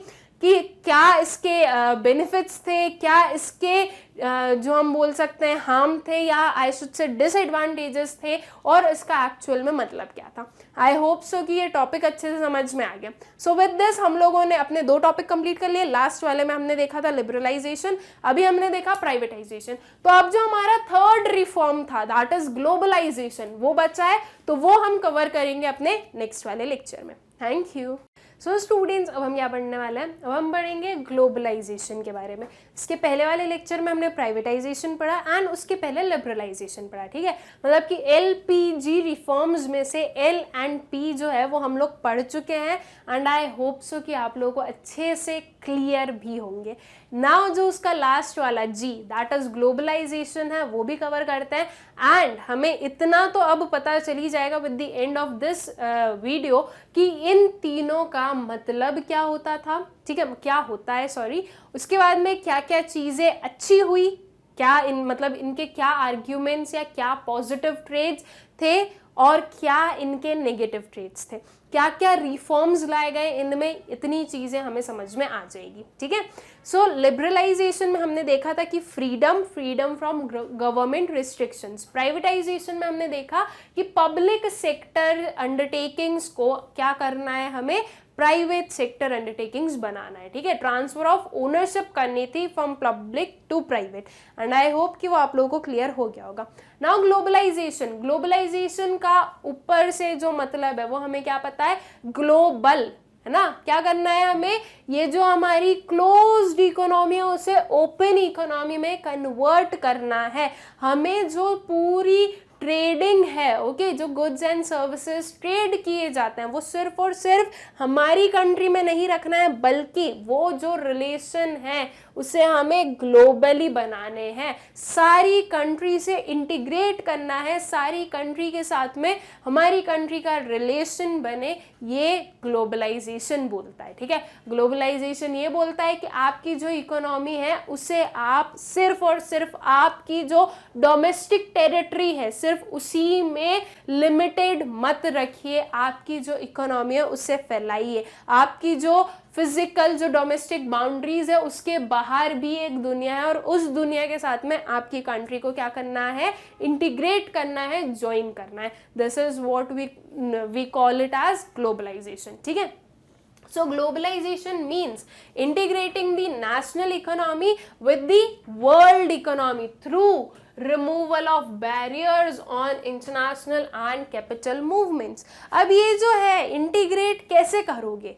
Speaker 1: कि क्या इसके बेनिफिट्स थे, क्या इसके जो हम बोल सकते हैं हार्म थे, या आई शुड से डिसएडवांटेजेस थे, और इसका एक्चुअल में मतलब क्या था। आई होप सो कि ये टॉपिक अच्छे से समझ में आ गया। सो विद दिस हम लोगों ने अपने 2 टॉपिक कंप्लीट कर लिए। लास्ट वाले में हमने देखा था लिबरलाइजेशन, अभी हमने देखा प्राइवेटाइजेशन। तो अब जो हमारा थर्ड रिफॉर्म था, दैट इज ग्लोबलाइजेशन, वो बचा है, तो वो हम कवर करेंगे अपने नेक्स्ट वाले लेक्चर में। Thank you. सो स्टूडेंट्स, अब हम क्या पढ़ने वाले हैं, अब हम पढ़ेंगे ग्लोबलाइजेशन के बारे में। इसके पहले वाले लेक्चर में हमने प्राइवेटाइजेशन पढ़ा एंड उसके पहले लिबरलाइजेशन पढ़ा, ठीक है। मतलब कि LPG रिफॉर्म्स में से L एंड P जो है वो हम लोग पढ़ चुके हैं एंड आई होप सो कि आप लोगों को अच्छे से क्लियर भी होंगे। नाउ जो उसका लास्ट वाला G दैट इज ग्लोबलाइजेशन है, वो भी कवर करते हैं एंड हमें इतना तो अब पता चली जाएगा with the end of this video कि इन तीनों का मतलब क्या होता था, ठीक है, क्या होता है सॉरी, उसके बाद में क्या क्या चीजें अच्छी हुई, क्या मतलब इनके क्या आर्ग्यूमेंट्स या क्या पॉजिटिव ट्रेड्स थे और क्या इनके नेगेटिव ट्रेड्स थे, क्या क्या रिफॉर्म्स लाए गए इनमें, इतनी चीजें हमें समझ में आ जाएगी, ठीक है। सो लिबरलाइजेशन में हमने देखा था कि freedom from government restrictions. Privatisation में हमने देखा कि पब्लिक सेक्टर अंडरटेकिंग्स को क्या करना है, हमें प्राइवेट सेक्टर अंडरटेकिंग्स बनाना है, ठीक है, ट्रांसफर ऑफ ओनरशिप करनी थी from public to private and I hope कि वो आप लोगों को क्लियर हो गया होगा। नाउ ग्लोबलाइजेशन का ऊपर से जो मतलब है वो हमें क्या पता है, ग्लोबल है ना, क्या करना है हमें, ये जो हमारी क्लोज्ड इकोनॉमी है उसे ओपन इकोनॉमी में कन्वर्ट करना है। हमें जो पूरी ट्रेडिंग है, ओके, जो गुड्स एंड सर्विसेज ट्रेड किए जाते हैं वो सिर्फ और सिर्फ हमारी कंट्री में नहीं रखना है, बल्कि वो जो रिलेशन है उसे हमें ग्लोबली बनाने हैं, सारी कंट्री से इंटीग्रेट करना है, सारी कंट्री के साथ में हमारी कंट्री का रिलेशन बने, ये ग्लोबलाइजेशन बोलता है, ठीक है। ग्लोबलाइजेशन ये बोलता है कि आपकी जो इकोनॉमी है उसे आप सिर्फ और सिर्फ आपकी जो डोमेस्टिक टेरिटरी है सिर्फ उसी में लिमिटेड मत रखिए, आपकी जो इकोनॉमी है उससे फैलाइए, आपकी जो फिजिकल जो डोमेस्टिक बाउंड्रीज है उसके बाहर भी एक दुनिया है और उस दुनिया के साथ में आपकी कंट्री को क्या करना है, इंटीग्रेट करना है, ज्वाइन करना है। This is what we call it as globalisation, ठीक है। So globalization means integrating the national economy with the world economy through removal of barriers on international and capital movements। अब ये जो है इंटीग्रेट कैसे करोगे,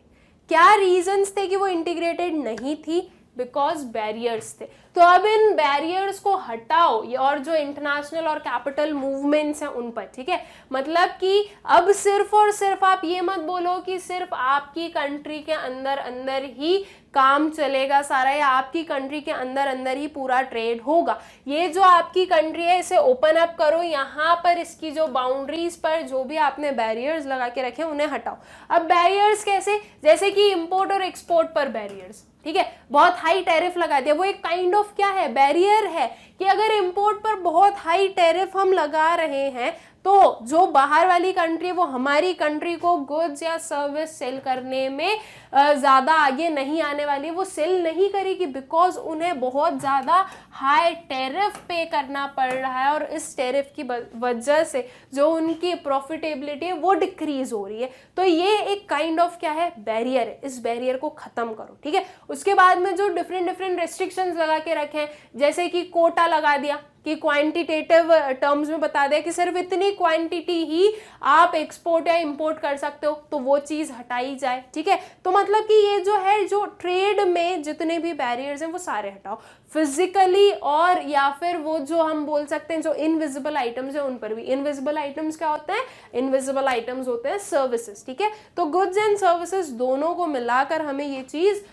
Speaker 1: क्या रीजंस थे कि वो इंटीग्रेटेड नहीं थी, बिकॉज बैरियर्स थे, तो अब इन बैरियर्स को हटाओ और जो इंटरनेशनल और कैपिटल मूवमेंट्स हैं उन पर, ठीक है। मतलब कि अब सिर्फ और सिर्फ आप ये मत बोलो कि सिर्फ आपकी कंट्री के अंदर अंदर ही काम चलेगा सारा या आपकी कंट्री के अंदर अंदर ही पूरा ट्रेड होगा। ये जो आपकी कंट्री है इसे ओपन अप करो, यहाँ पर इसकी जो बाउंड्रीज पर जो भी आपने बैरियर्स लगा के रखे उन्हें हटाओ। अब बैरियर्स कैसे, जैसे कि इंपोर्ट और एक्सपोर्ट पर बैरियर्स, ठीक है, बहुत हाई टैरिफ लगा दिया, वो एक काइंड ऑफ क्या है, बैरियर है कि अगर इंपोर्ट पर बहुत हाई टैरिफ हम लगा रहे हैं तो जो बाहर वाली कंट्री वो हमारी कंट्री को गुड्स या सर्विस सेल करने में ज़्यादा आगे नहीं आने वाली, वो सेल नहीं करेगी बिकॉज उन्हें बहुत ज़्यादा हाई टैरिफ पे करना पड़ रहा है और इस टैरिफ की वजह से जो उनकी प्रॉफिटेबिलिटी है वो डिक्रीज हो रही है। तो ये एक काइंड ऑफ क्या है, बैरियर है, इस बैरियर को ख़त्म करो, ठीक है। उसके बाद में जो डिफरेंट रेस्ट्रिक्शंस लगा के रखे हैं, जैसे कि कोटा लगा दिया कि क्वांटिटेटिव टर्म्स में बता दें कि सिर्फ इतनी क्वांटिटी ही आप एक्सपोर्ट या इंपोर्ट कर सकते हो, तो वो चीज़ हटाई जाए, ठीक है। तो मतलब कि ये जो है, जो ट्रेड में जितने भी बैरियर्स हैं वो सारे हटाओ, फिजिकली और या फिर वो जो हम बोल सकते हैं जो इनविजिबल आइटम्स है उन पर भी। इनविजिबल आइटम्स क्या होते हैं, इनविजिबल आइटम्स होते हैं सर्विसेज, ठीक है। तो गुड्स एंड सर्विसेज दोनों को मिलाकर हमें ये चीज़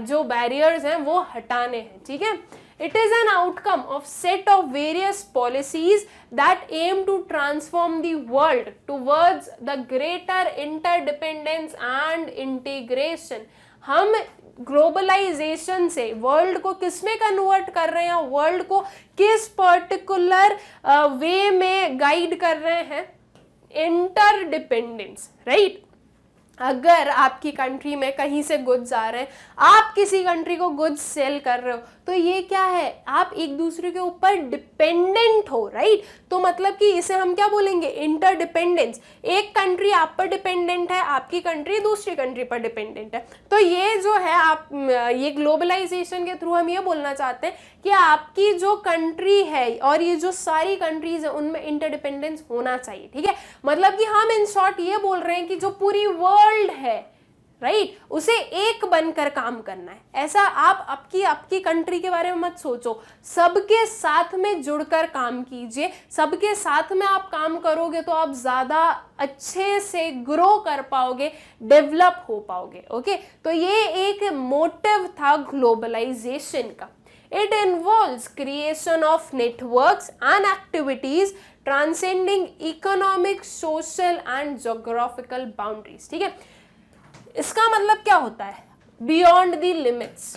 Speaker 1: जो बैरियर्स हैं वो हटाने हैं, ठीक है। It is an outcome of set of various policies that aim to transform the world towards the greater interdependence and integration। हम ग्लोबलाइजेशन से वर्ल्ड को किस में कन्वर्ट कर रहे हैं, वर्ल्ड को किस पर्टिकुलर वे में गाइड कर रहे हैं, इंटरडिपेंडेंस, राइट। अगर आपकी कंट्री में कहीं से गुड्स आ रहे हैं, आप किसी कंट्री को गुड्स सेल कर रहे हो, तो ये क्या है, आप एक दूसरे के ऊपर डिपेंडेंट हो, राइट। तो मतलब कि इसे हम क्या बोलेंगे, इंटरडिपेंडेंस। एक कंट्री आप पर डिपेंडेंट है, आपकी कंट्री दूसरी कंट्री पर डिपेंडेंट है। तो ये जो है आप, ये ग्लोबलाइजेशन के थ्रू हम ये बोलना चाहते हैं कि आपकी जो कंट्री है और ये जो सारी कंट्रीज है उनमें इंटरडिपेंडेंस होना चाहिए, ठीक है। मतलब कि हम इन शॉर्ट ये बोल रहे हैं कि जो पूरी वर्ल्ड है, राइट, उसे एक बनकर काम करना है। ऐसा आप आपकी कंट्री के बारे में मत सोचो, सबके साथ में जुड़कर काम कीजिए। सबके साथ में आप काम करोगे तो आप ज्यादा अच्छे से ग्रो कर पाओगे, डेवलप हो पाओगे। ओके, तो ये एक मोटिव था ग्लोबलाइजेशन का। It involves creation of networks and activities transcending economic, social and geographical boundaries। ठीक है, इसका मतलब क्या होता है, बियॉन्ड द लिमिट्स।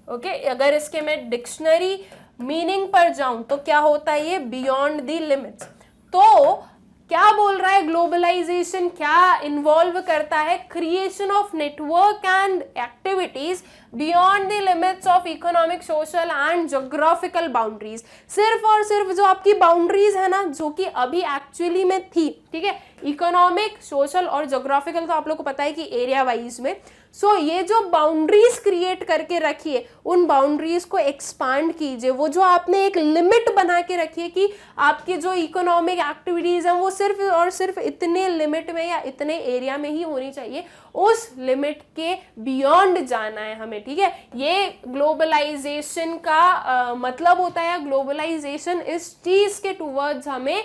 Speaker 1: ओके, अगर इसके मैं डिक्शनरी मीनिंग पर जाऊं तो क्या होता है ये, बियॉन्ड द लिमिट्स। तो क्या बोल रहा है ग्लोबलाइजेशन, क्या इन्वॉल्व करता है, creation of network and activities beyond the limits of economic, social and geographical boundaries. सिर्फ और सिर्फ जो आपकी बाउंड्रीज है ना, जो कि अभी एक्चुअली में थी, ठीक है, इकोनॉमिक, सोशल और ज्योग्राफिकल, तो आप लोग को पता है कि एरिया वाइज में। सो ये जो बाउंड्रीज क्रिएट करके रखिए, उन बाउंड्रीज को एक्सपांड कीजिए। वो जो आपने एक लिमिट बना के रखी है कि आपकी जो इकोनॉमिक एक्टिविटीज हैं वो सिर्फ और सिर्फ इतने लिमिट में या इतने एरिया में ही होनी चाहिए, उस लिमिट के बियॉन्ड जाना है हमें, ठीक है। ये ग्लोबलाइजेशन का मतलब होता है, ग्लोबलाइजेशन इस चीज के टूवर्ड्स हमें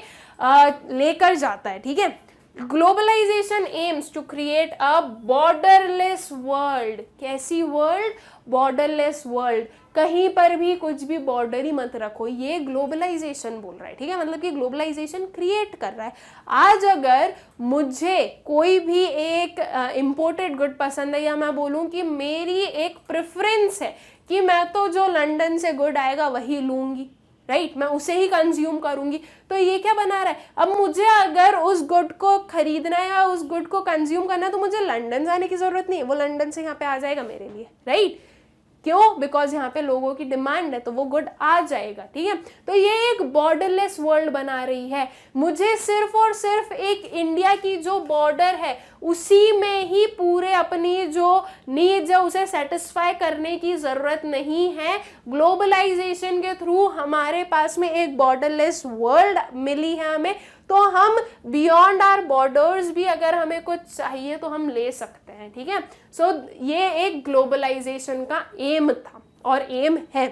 Speaker 1: लेकर जाता है, ठीक है। Globalisation aims to create a borderless world. कैसी वर्ल्ड, बॉर्डरलेस वर्ल्ड। कहीं पर भी कुछ भी बॉर्डर ही मत रखो, ये ग्लोबलाइजेशन बोल रहा है, ठीक है। मतलब कि ग्लोबलाइजेशन क्रिएट कर रहा है। आज अगर मुझे कोई भी एक इंपोर्टेड गुड पसंद है, या मैं बोलूं कि मेरी एक प्रेफरेंस है कि मैं तो जो लंदन से गुड आएगा वही लूंगी, राइट, मैं उसे ही कंज्यूम करूंगी, तो ये क्या बना रहा है, अब मुझे अगर उस गुड को खरीदना है या उस गुड को कंज्यूम करना है तो मुझे लंदन जाने की जरूरत नहीं है, वो लंदन से यहाँ पे आ जाएगा मेरे लिए, राइट। क्यों, बिकॉज यहाँ पे लोगों की डिमांड है तो वो गुड आ जाएगा, ठीक है। तो ये एक बॉर्डरलेस वर्ल्ड बना रही है। मुझे सिर्फ और सिर्फ एक इंडिया की जो बॉर्डर है उसी में ही पूरे अपनी जो नीड्स है उसे सेटिस्फाई करने की जरूरत नहीं है। ग्लोबलाइजेशन के थ्रू हमारे पास में एक बॉर्डरलेस वर्ल्ड मिली है हमें, तो हम बियॉन्ड आवर बॉर्डर्स भी अगर हमें कुछ चाहिए तो हम ले सकते हैं, ठीक है। सो ये एक ग्लोबलाइजेशन का एम था और एम है।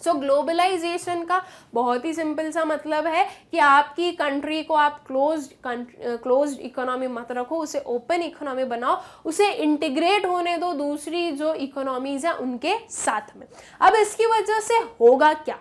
Speaker 1: सो ग्लोबलाइजेशन का बहुत ही सिंपल सा मतलब है कि आपकी कंट्री को आप क्लोज्ड इकोनॉमी मत रखो, उसे ओपन इकोनॉमी बनाओ, उसे इंटीग्रेट होने दो दूसरी जो इकोनॉमीज है उनके साथ में। अब इसकी वजह से होगा क्या,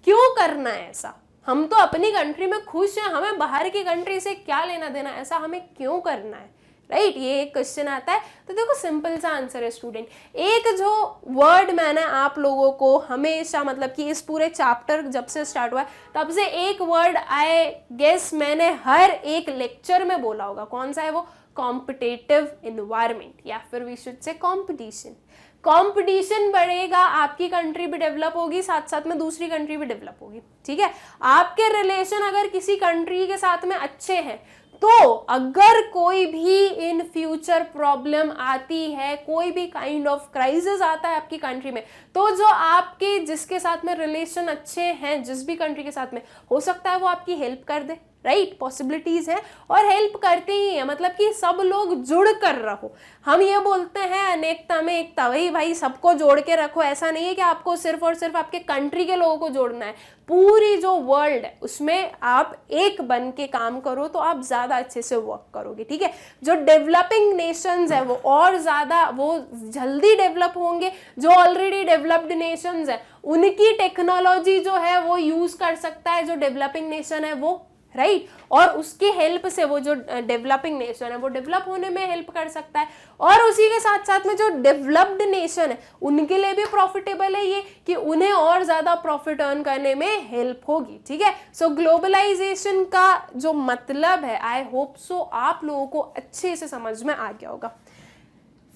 Speaker 1: क्यों करना है ऐसा, हम तो अपनी कंट्री में खुश हैं, हमें बाहर की कंट्री से क्या लेना देना, ऐसा हमें क्यों करना है, राइट। ये एक क्वेश्चन आता है। तो देखो सिंपल सा आंसर है स्टूडेंट, एक जो वर्ड मैंने आप लोगों को हमेशा, मतलब कि इस पूरे चैप्टर जब से स्टार्ट हुआ है तब से एक वर्ड आई गेस मैंने हर एक लेक्चर में बोला होगा, कौन सा है वो, कॉम्पिटिटिव इन्वायरमेंट, या फिर we should say competition. Competition बढ़ेगा, आपकी कंट्री भी डेवलप होगी, साथ साथ में दूसरी कंट्री भी डेवलप होगी, ठीक है। आपके रिलेशन अगर किसी कंट्री के साथ में अच्छे हैं तो अगर कोई भी इन फ्यूचर प्रॉब्लम आती है, कोई भी काइंड ऑफ क्राइसिस आता है आपकी कंट्री में, तो जो आपके जिसके साथ में रिलेशन अच्छे हैं, जिस भी कंट्री के साथ में, हो सकता है वो आपकी हेल्प कर दे, राइट। पॉसिबिलिटीज है और हेल्प करते ही है, मतलब कि सब लोग जुड़ कर रहो। हम ये बोलते हैं अनेकता में एकता, वही भाई सबको जोड़ के रखो। ऐसा नहीं है कि आपको सिर्फ और सिर्फ आपके कंट्री के लोगों को जोड़ना है, पूरी जो वर्ल्ड है उसमें आप एक बन के काम करो तो आप ज्यादा अच्छे से वर्क करोगे, ठीक है। जो डेवलपिंग नेशंस है वो और ज्यादा, वो जल्दी डेवलप होंगे। जो ऑलरेडी डेवलप्ड नेशंस है उनकी टेक्नोलॉजी जो है वो यूज कर सकता है जो डेवलपिंग नेशन है वो राइट और उसकी हेल्प से वो जो डेवलपिंग नेशन है वो डेवलप होने में हेल्प कर सकता है, और उसी के साथ साथ में जो डेवलप्ड नेशन है उनके लिए भी प्रॉफिटेबल है ये, कि उन्हें और ज्यादा प्रॉफिट अर्न करने में हेल्प होगी। ठीक है, सो ग्लोबलाइजेशन का जो मतलब है, आई होप सो आप लोगों को अच्छे से समझ में आ गया होगा।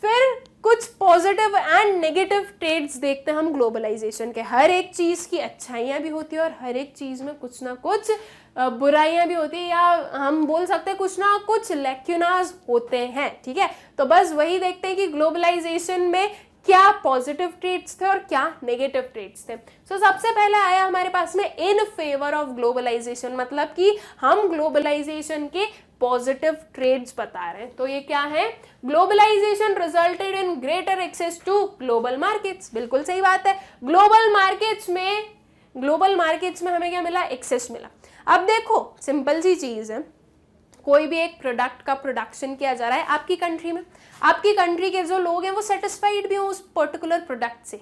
Speaker 1: फिर कुछ पॉजिटिव एंड नेगेटिव ट्रेड्स देखते हैं हम ग्लोबलाइजेशन के। हर एक चीज की अच्छाइयां भी होती है और हर एक चीज में कुछ ना कुछ बुराइयां भी होती है, या हम बोल सकते हैं कुछ ना कुछ लैक्यूनास होते हैं। ठीक है, तो बस वही देखते हैं कि ग्लोबलाइजेशन में क्या पॉजिटिव ट्रेड्स थे और क्या नेगेटिव ट्रेड्स थे। सो सबसे पहले आया हमारे पास में इन फेवर ऑफ ग्लोबलाइजेशन, मतलब कि हम ग्लोबलाइजेशन के पॉजिटिव ट्रेड्स बता रहे हैं। तो ये क्या है, globalisation resulted in greater access to global markets. बिल्कुल सही बात है, ग्लोबल मार्केट्स में हमें क्या मिला, एक्सेस मिला। अब देखो सिंपल सी चीज है, कोई भी एक प्रोडक्ट का प्रोडक्शन किया जा रहा है आपकी कंट्री में, आपकी कंट्री के जो लोग हैं वो सेटिस्फाइड भी हो उस पर्टिकुलर प्रोडक्ट से।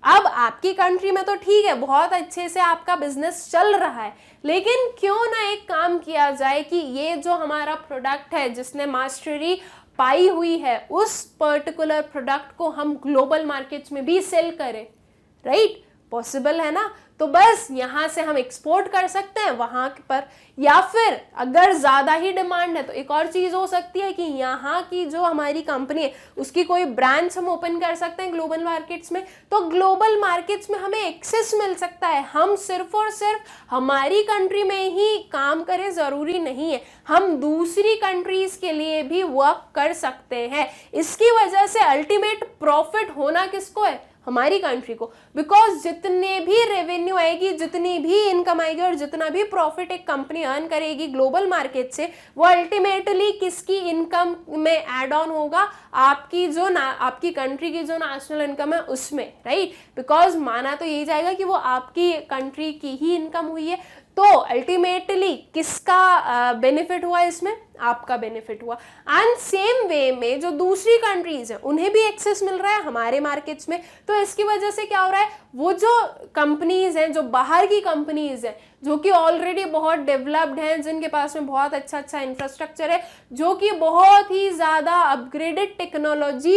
Speaker 1: अब आपकी कंट्री में तो ठीक है, बहुत अच्छे से आपका बिजनेस चल रहा है, लेकिन क्यों ना एक काम किया जाए कि ये जो हमारा प्रोडक्ट है जिसने मास्टरी पाई हुई है, उस पर्टिकुलर प्रोडक्ट को हम ग्लोबल मार्केट्स में भी सेल करें। राइट, पॉसिबल है ना। तो बस यहां से हम एक्सपोर्ट कर सकते हैं वहां पर, या फिर अगर ज्यादा ही डिमांड है तो एक और चीज हो सकती है कि यहाँ की जो हमारी कंपनी है उसकी कोई ब्रांच हम ओपन कर सकते हैं ग्लोबल मार्केट्स में। तो ग्लोबल मार्केट्स में हमें एक्सेस मिल सकता है, हम सिर्फ और सिर्फ हमारी कंट्री में ही काम करें जरूरी नहीं है, हम दूसरी कंट्रीज के लिए भी वर्क कर सकते हैं। इसकी वजह से अल्टीमेट प्रॉफिट होना किसको है, हमारी कंट्री को, बिकॉज जितने भी रेवेन्यू आएगी, जितनी भी इनकम आएगी और जितना भी प्रॉफिट एक कंपनी अर्न करेगी ग्लोबल मार्केट से, वो अल्टीमेटली किसकी इनकम में ऐड ऑन होगा, आपकी कंट्री की जो नेशनल इनकम है उसमें। राइट, बिकॉज माना तो यही जाएगा कि वो आपकी कंट्री की ही इनकम हुई है, तो अल्टीमेटली किसका बेनिफिट हुआ इसमें, आपका बेनिफिट हुआ। एंड सेम वे में जो दूसरी कंट्रीज हैं उन्हें भी एक्सेस मिल रहा है हमारे मार्केट्स में, तो इसकी वजह से क्या हो रहा है, वो जो कंपनीज हैं, जो बाहर की कंपनीज हैं जो कि ऑलरेडी बहुत डेवलप्ड हैं, जिनके पास में बहुत अच्छा इंफ्रास्ट्रक्चर है, जो कि बहुत ही ज़्यादा अपग्रेडेड टेक्नोलॉजी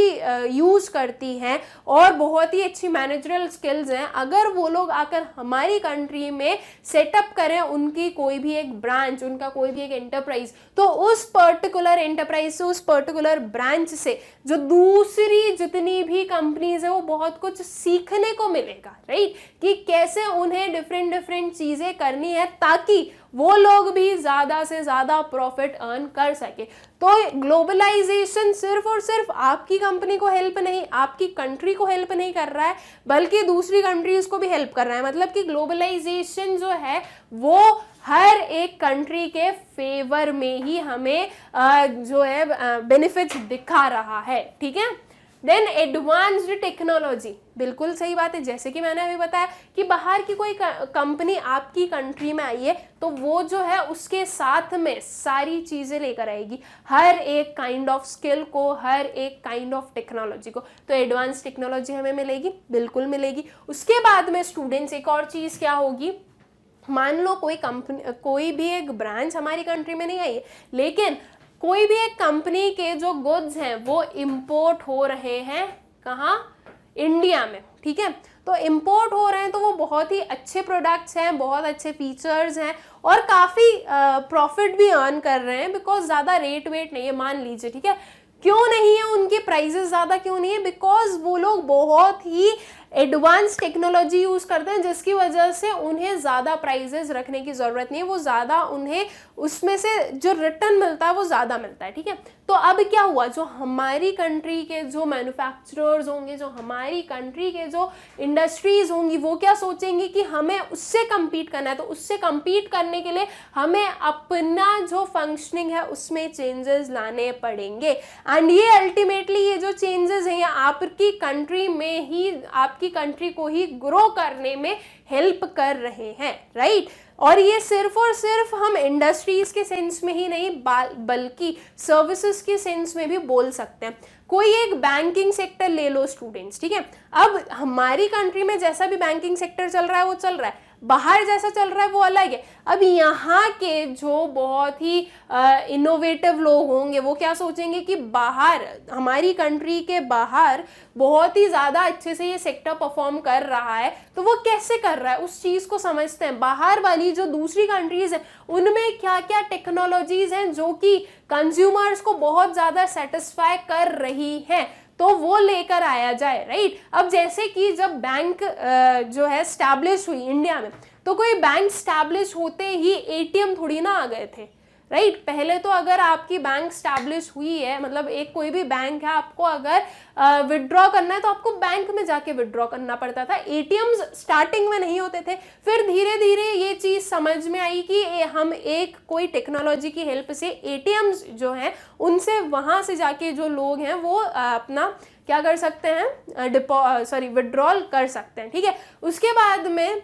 Speaker 1: यूज़ करती हैं और बहुत ही अच्छी मैनेजरल स्किल्स हैं, अगर वो लोग आकर हमारी कंट्री में सेटअप करें उनकी कोई भी एक ब्रांच, उनका कोई भी एक एंटरप्राइज, तो उस पर्टिकुलर एंटरप्राइज से, उस पर्टिकुलर ब्रांच से जो दूसरी जितनी भी कंपनीज है वो बहुत कुछ सीखने को मिलेगा। राइट, कि कैसे उन्हें डिफरेंट चीजें करनी है ताकि वो लोग भी ज्यादा से ज्यादा प्रॉफिट अर्न कर सके। तो ग्लोबलाइजेशन सिर्फ और सिर्फ आपकी कंपनी को हेल्प नहीं, आपकी कंट्री को हेल्प नहीं कर रहा है, बल्कि दूसरी कंट्रीज को भी हेल्प कर रहा है। मतलब कि ग्लोबलाइजेशन जो है वो हर एक कंट्री के फेवर में ही हमें जो है बेनिफिट्स दिखा रहा है। ठीक है, देन एडवांस्ड टेक्नोलॉजी, बिल्कुल सही बात है, जैसे कि मैंने अभी बताया कि बाहर की कोई कंपनी आपकी कंट्री में आई है तो वो जो है उसके साथ में सारी चीजें लेकर आएगी, हर एक काइंड ऑफ स्किल को, हर एक काइंड ऑफ टेक्नोलॉजी को। तो एडवांस टेक्नोलॉजी हमें मिलेगी, बिल्कुल मिलेगी। उसके बाद में स्टूडेंट्स एक और चीज क्या होगी, मान लो कोई कंपनी, कोई भी एक ब्रांच हमारी कंट्री में नहीं आई है, लेकिन कोई भी एक कंपनी के जो गुड्स हैं वो इंपोर्ट हो रहे हैं कहाँ, इंडिया में। ठीक है, तो इंपोर्ट हो रहे हैं तो वो बहुत ही अच्छे प्रोडक्ट्स हैं, बहुत अच्छे फीचर्स हैं और काफ़ी प्रॉफिट भी अर्न कर रहे हैं, बिकॉज ज़्यादा रेट वेट नहीं है। मान लीजिए, ठीक है, क्यों नहीं है उनकी प्राइजेस ज़्यादा, क्यों नहीं है, बिकॉज वो लोग बहुत ही एडवांस टेक्नोलॉजी यूज़ करते हैं, जिसकी वजह से उन्हें ज़्यादा प्राइजेस रखने की ज़रूरत नहीं है, वो ज़्यादा उन्हें उसमें से जो रिटर्न मिलता है वो ज़्यादा मिलता है। ठीक है, तो अब क्या हुआ, जो हमारी कंट्री के जो मैन्युफैक्चरर्स होंगे, जो हमारी कंट्री के जो इंडस्ट्रीज होंगी, वो क्या सोचेंगी कि हमें उससे कम्पीट करना है, तो उससे कम्पीट करने के लिए हमें अपना जो फंक्शनिंग है उसमें चेंजेस लाने पड़ेंगे। एंड ये अल्टीमेटली ये जो चेंजेस हैं ये आपकी कंट्री में ही, आपकी कंट्री को ही ग्रो करने में हेल्प कर रहे हैं। राइट, और ये सिर्फ और सिर्फ हम इंडस्ट्रीज के सेंस में ही नहीं बल्कि सर्विसेज के सेंस में भी बोल सकते हैं। कोई एक बैंकिंग सेक्टर ले लो स्टूडेंट्स, ठीक है, अब हमारी कंट्री में जैसा भी बैंकिंग सेक्टर चल रहा है वो चल रहा है, बाहर जैसा चल रहा है वो अलग है। अब यहाँ के जो बहुत ही इनोवेटिव लोग होंगे वो क्या सोचेंगे कि बाहर, हमारी कंट्री के बाहर बहुत ही ज़्यादा अच्छे से ये सेक्टर परफॉर्म कर रहा है, तो वो कैसे कर रहा है उस चीज़ को समझते हैं। बाहर वाली जो दूसरी कंट्रीज हैं उनमें क्या क्या टेक्नोलॉजीज हैं जो कि कंज्यूमर्स को बहुत ज़्यादा सेटिस्फाई कर रही हैं, तो वो लेकर आया जाए, राइट। अब जैसे कि जब बैंक जो है स्टैब्लिश हुई इंडिया में, तो कोई बैंक स्टैब्लिश होते ही एटीएम थोड़ी ना आ गए थे, राइट। पहले तो अगर आपकी बैंक स्टैब्लिश हुई है, मतलब एक कोई भी बैंक है, आपको अगर विड्रॉ करना है तो आपको बैंक में जाके विड्रॉ करना पड़ता था। एटीएम्स स्टार्टिंग में नहीं होते थे, फिर धीरे धीरे ये चीज़ समझ में आई कि हम एक कोई टेक्नोलॉजी की हेल्प से एटीएम्स जो हैं उनसे वहाँ से जाके जो लोग हैं वो अपना क्या कर सकते हैं, विड्रॉल कर सकते हैं, ठीक है। उसके बाद में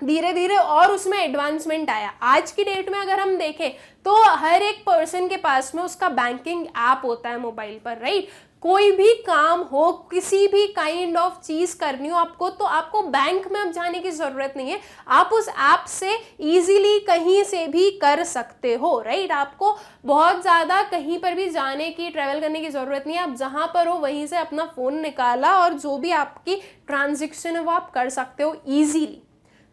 Speaker 1: धीरे धीरे और उसमें एडवांसमेंट आया। आज की डेट में अगर हम देखें तो हर एक पर्सन के पास में उसका बैंकिंग ऐप होता है मोबाइल पर, राइट। कोई भी काम हो, किसी भी काइंड ऑफ चीज करनी हो आपको, तो आपको बैंक में अब जाने की जरूरत नहीं है, आप उस ऐप से इजीली कहीं से भी कर सकते हो, राइट। आपको बहुत ज्यादा कहीं पर भी जाने की, ट्रैवल करने की जरूरत नहीं है, आप जहां पर हो वहीं से अपना फोन निकाला और जो भी आपकी ट्रांजेक्शन है वो आप कर सकते हो इजीली।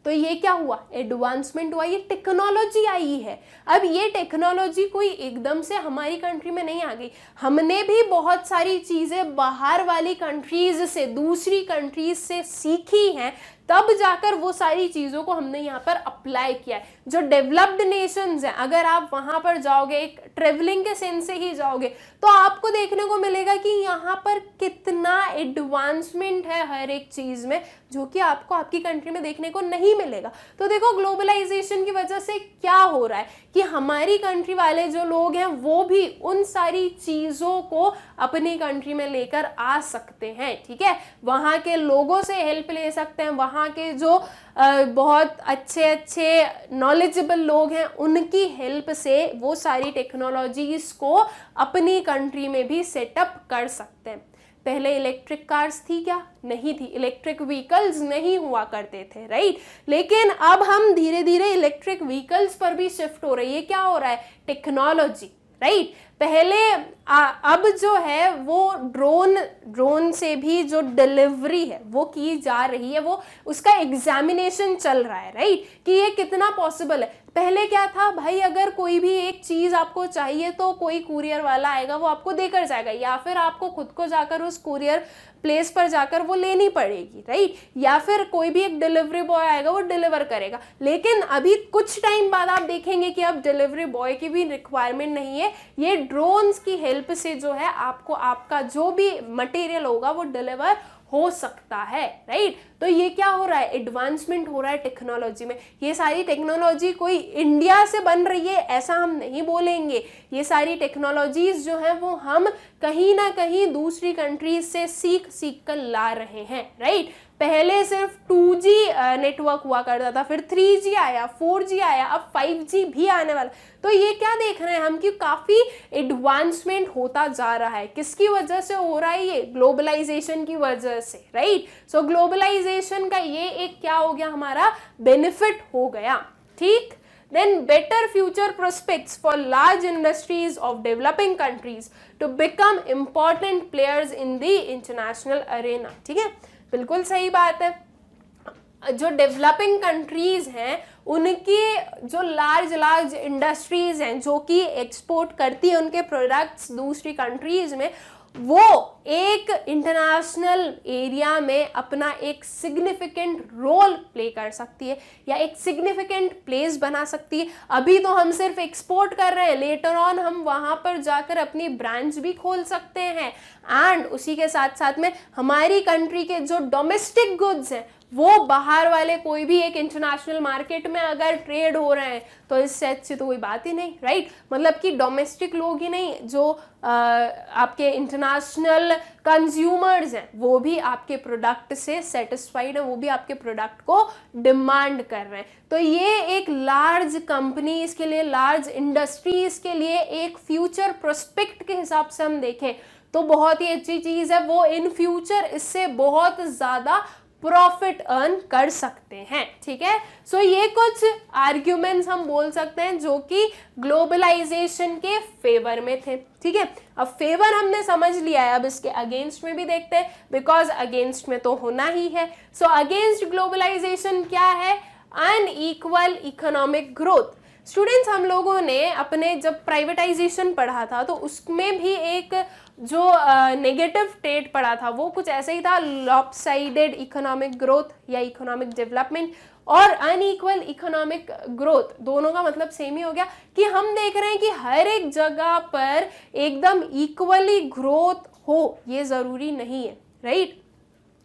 Speaker 1: तो ये क्या हुआ, एडवांसमेंट हुआ, ये टेक्नोलॉजी आई है। अब ये टेक्नोलॉजी कोई एकदम से हमारी कंट्री में नहीं आ गई, हमने भी बहुत सारी चीज़ें बाहर वाली कंट्रीज से, दूसरी कंट्रीज से सीखी हैं, तब जाकर वो सारी चीज़ों को हमने यहाँ पर अप्लाई किया है। जो डेवलप्ड नेशंस हैं, अगर आप वहाँ पर जाओगे, एक ट्रेवलिंग के सेंस से ही जाओगे, तो आपको देखने को मिलेगा कि यहाँ पर कितना एडवांसमेंट है हर एक चीज़ में, जो कि आपको आपकी कंट्री में देखने को नहीं मिलेगा। तो देखो ग्लोबलाइजेशन की वजह से क्या हो रहा है कि हमारी कंट्री वाले जो लोग हैं वो भी उन सारी चीज़ों को अपनी कंट्री में लेकर आ सकते हैं, ठीक है। वहाँ के लोगों से हेल्प ले सकते हैं, वहाँ के जो बहुत अच्छे अच्छे नॉलेजेबल लोग हैं उनकी हेल्प से वो सारी टेक्नोलॉजीज को अपनी कंट्री में भी सेटअप कर सकते हैं। पहले इलेक्ट्रिक कार्स थी क्या? नहीं थी, इलेक्ट्रिक व्हीकल्स नहीं हुआ करते थे, राइट। लेकिन अब हम धीरे धीरे इलेक्ट्रिक व्हीकल्स पर भी शिफ्ट हो रही है। क्या हो रहा है? Technology, right. पहले अब जो है वो ड्रोन से भी जो डिलीवरी है वो की जा रही है, वो उसका एग्जामिनेशन चल रहा है, राइट, कि ये कितना पॉसिबल है। पहले क्या था भाई, अगर कोई भी एक चीज़ आपको चाहिए तो कोई कुरियर वाला आएगा, वो आपको देकर जाएगा, या फिर आपको खुद को जाकर उस कुरियर प्लेस पर जाकर वो लेनी पड़ेगी, राइट, या फिर कोई भी एक डिलीवरी बॉय आएगा वो डिलीवर करेगा। लेकिन अभी कुछ टाइम बाद आप देखेंगे कि अब डिलीवरी बॉय की भी रिक्वायरमेंट नहीं है, ये ड्रोन्स की हेल्प से जो है आपको आपका जो भी मटेरियल होगा वो डिलीवर हो सकता है, राइट। तो ये क्या हो रहा है? एडवांसमेंट हो रहा है टेक्नोलॉजी में। ये सारी टेक्नोलॉजी कोई इंडिया से बन रही है ऐसा हम नहीं बोलेंगे, ये सारी टेक्नोलॉजीज जो है वो हम कहीं ना कहीं दूसरी कंट्रीज से सीख कर ला रहे हैं, राइट। पहले सिर्फ 2G नेटवर्क हुआ करता था, फिर 3G आया, 4G आया, अब 5G भी आने वाला। तो ये क्या देख रहे हैं हम कि काफ़ी एडवांसमेंट होता जा रहा है। किसकी वजह से हो रहा है? ये ग्लोबलाइजेशन की वजह से, राइट। सो ग्लोबलाइजेशन का ये एक क्या हो गया, हमारा बेनिफिट हो गया, ठीक। Then better future prospects for large industries of developing countries to become important players in the international arena, ठीक है, बिल्कुल सही बात है। जो डेवलपिंग कंट्रीज हैं उनकी जो लार्ज इंडस्ट्रीज हैं जो कि एक्सपोर्ट करती है उनके प्रोडक्ट्स दूसरी कंट्रीज में, वो एक इंटरनेशनल एरिया में अपना एक सिग्निफिकेंट रोल प्ले कर सकती है या एक सिग्निफिकेंट प्लेस बना सकती है। अभी तो हम सिर्फ एक्सपोर्ट कर रहे हैं, लेटर ऑन हम वहाँ पर जाकर अपनी ब्रांच भी खोल सकते हैं, एंड उसी के साथ साथ में हमारी कंट्री के जो डोमेस्टिक गुड्स हैं वो बाहर वाले कोई भी एक इंटरनेशनल मार्केट में अगर ट्रेड हो रहे हैं तो इससे अच्छी तो कोई बात ही नहीं, राइट। मतलब कि डोमेस्टिक लोग ही नहीं, जो आपके इंटरनेशनल कंज्यूमर्स हैं वो भी आपके प्रोडक्ट से सेटिस्फाइड है, वो भी आपके प्रोडक्ट को डिमांड कर रहे हैं। तो ये एक लार्ज कंपनीज के लिए, लार्ज इंडस्ट्रीज के लिए एक फ्यूचर प्रोस्पेक्ट के हिसाब से हम देखें तो बहुत ही अच्छी चीज़ है। वो इन फ्यूचर इससे बहुत ज़्यादा प्रॉफिट अर्न कर सकते हैं, ठीक है। सो ये कुछ आर्ग्यूमेंट्स हम बोल सकते हैं जो कि ग्लोबलाइजेशन के फेवर में थे, ठीक है। अब फेवर हमने समझ लिया है, अब इसके अगेंस्ट में भी देखते हैं, बिकॉज अगेंस्ट में तो होना ही है। सो अगेंस्ट ग्लोबलाइजेशन क्या है? Unequal economic growth. स्टूडेंट्स, हम लोगों ने अपने जब प्राइवेटाइजेशन पढ़ा था तो उसमें भी एक जो नेगेटिव ट्रेड पढ़ा था वो कुछ ऐसे ही था, लॉपसाइडेड इकोनॉमिक ग्रोथ या इकोनॉमिक डेवलपमेंट। और अनइक्वल इकोनॉमिक ग्रोथ दोनों का मतलब सेम ही हो गया कि हम देख रहे हैं कि हर एक जगह पर एकदम इक्वली ग्रोथ हो, ये जरूरी नहीं है, राइट।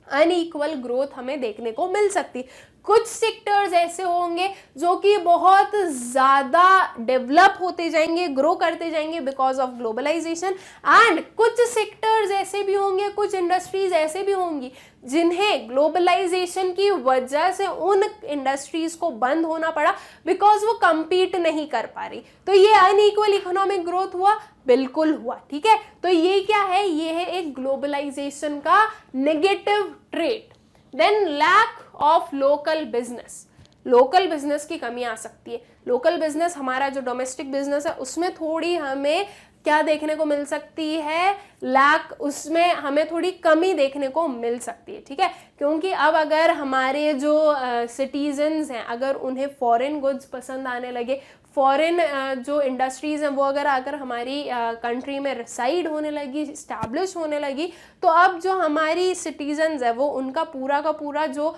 Speaker 1: अनइक्वल ग्रोथ हमें देखने को मिल सकती है। कुछ सेक्टर्स ऐसे होंगे जो कि बहुत ज़्यादा डेवलप होते जाएंगे, ग्रो करते जाएंगे बिकॉज ऑफ ग्लोबलाइजेशन, एंड कुछ सेक्टर्स ऐसे भी होंगे, कुछ इंडस्ट्रीज ऐसे भी होंगी जिन्हें ग्लोबलाइजेशन की वजह से उन इंडस्ट्रीज को बंद होना पड़ा बिकॉज वो compete नहीं कर पा रही। तो ये अनइक्वल इकोनॉमिक ग्रोथ हुआ, बिल्कुल हुआ, ठीक है। तो ये क्या है? ये है एक ग्लोबलाइजेशन का negative trait. Then lack of local business. Local business की कमी आ सकती है। लोकल बिजनेस, हमारा जो डोमेस्टिक बिजनेस है उसमें थोड़ी हमें क्या देखने को मिल सकती है? लैक, उसमें हमें थोड़ी कमी देखने को मिल सकती है, ठीक है। क्योंकि अब अगर हमारे जो सिटीजन्स हैं, अगर उन्हें फॉरेन गुड्स पसंद आने लगे, फॉरेन जो इंडस्ट्रीज हैं वो अगर हमारी कंट्री में रिसाइड होने लगी, इस्टेब्लिश होने लगी, तो अब जो हमारी सिटीजन्स है वो उनका पूरा का पूरा जो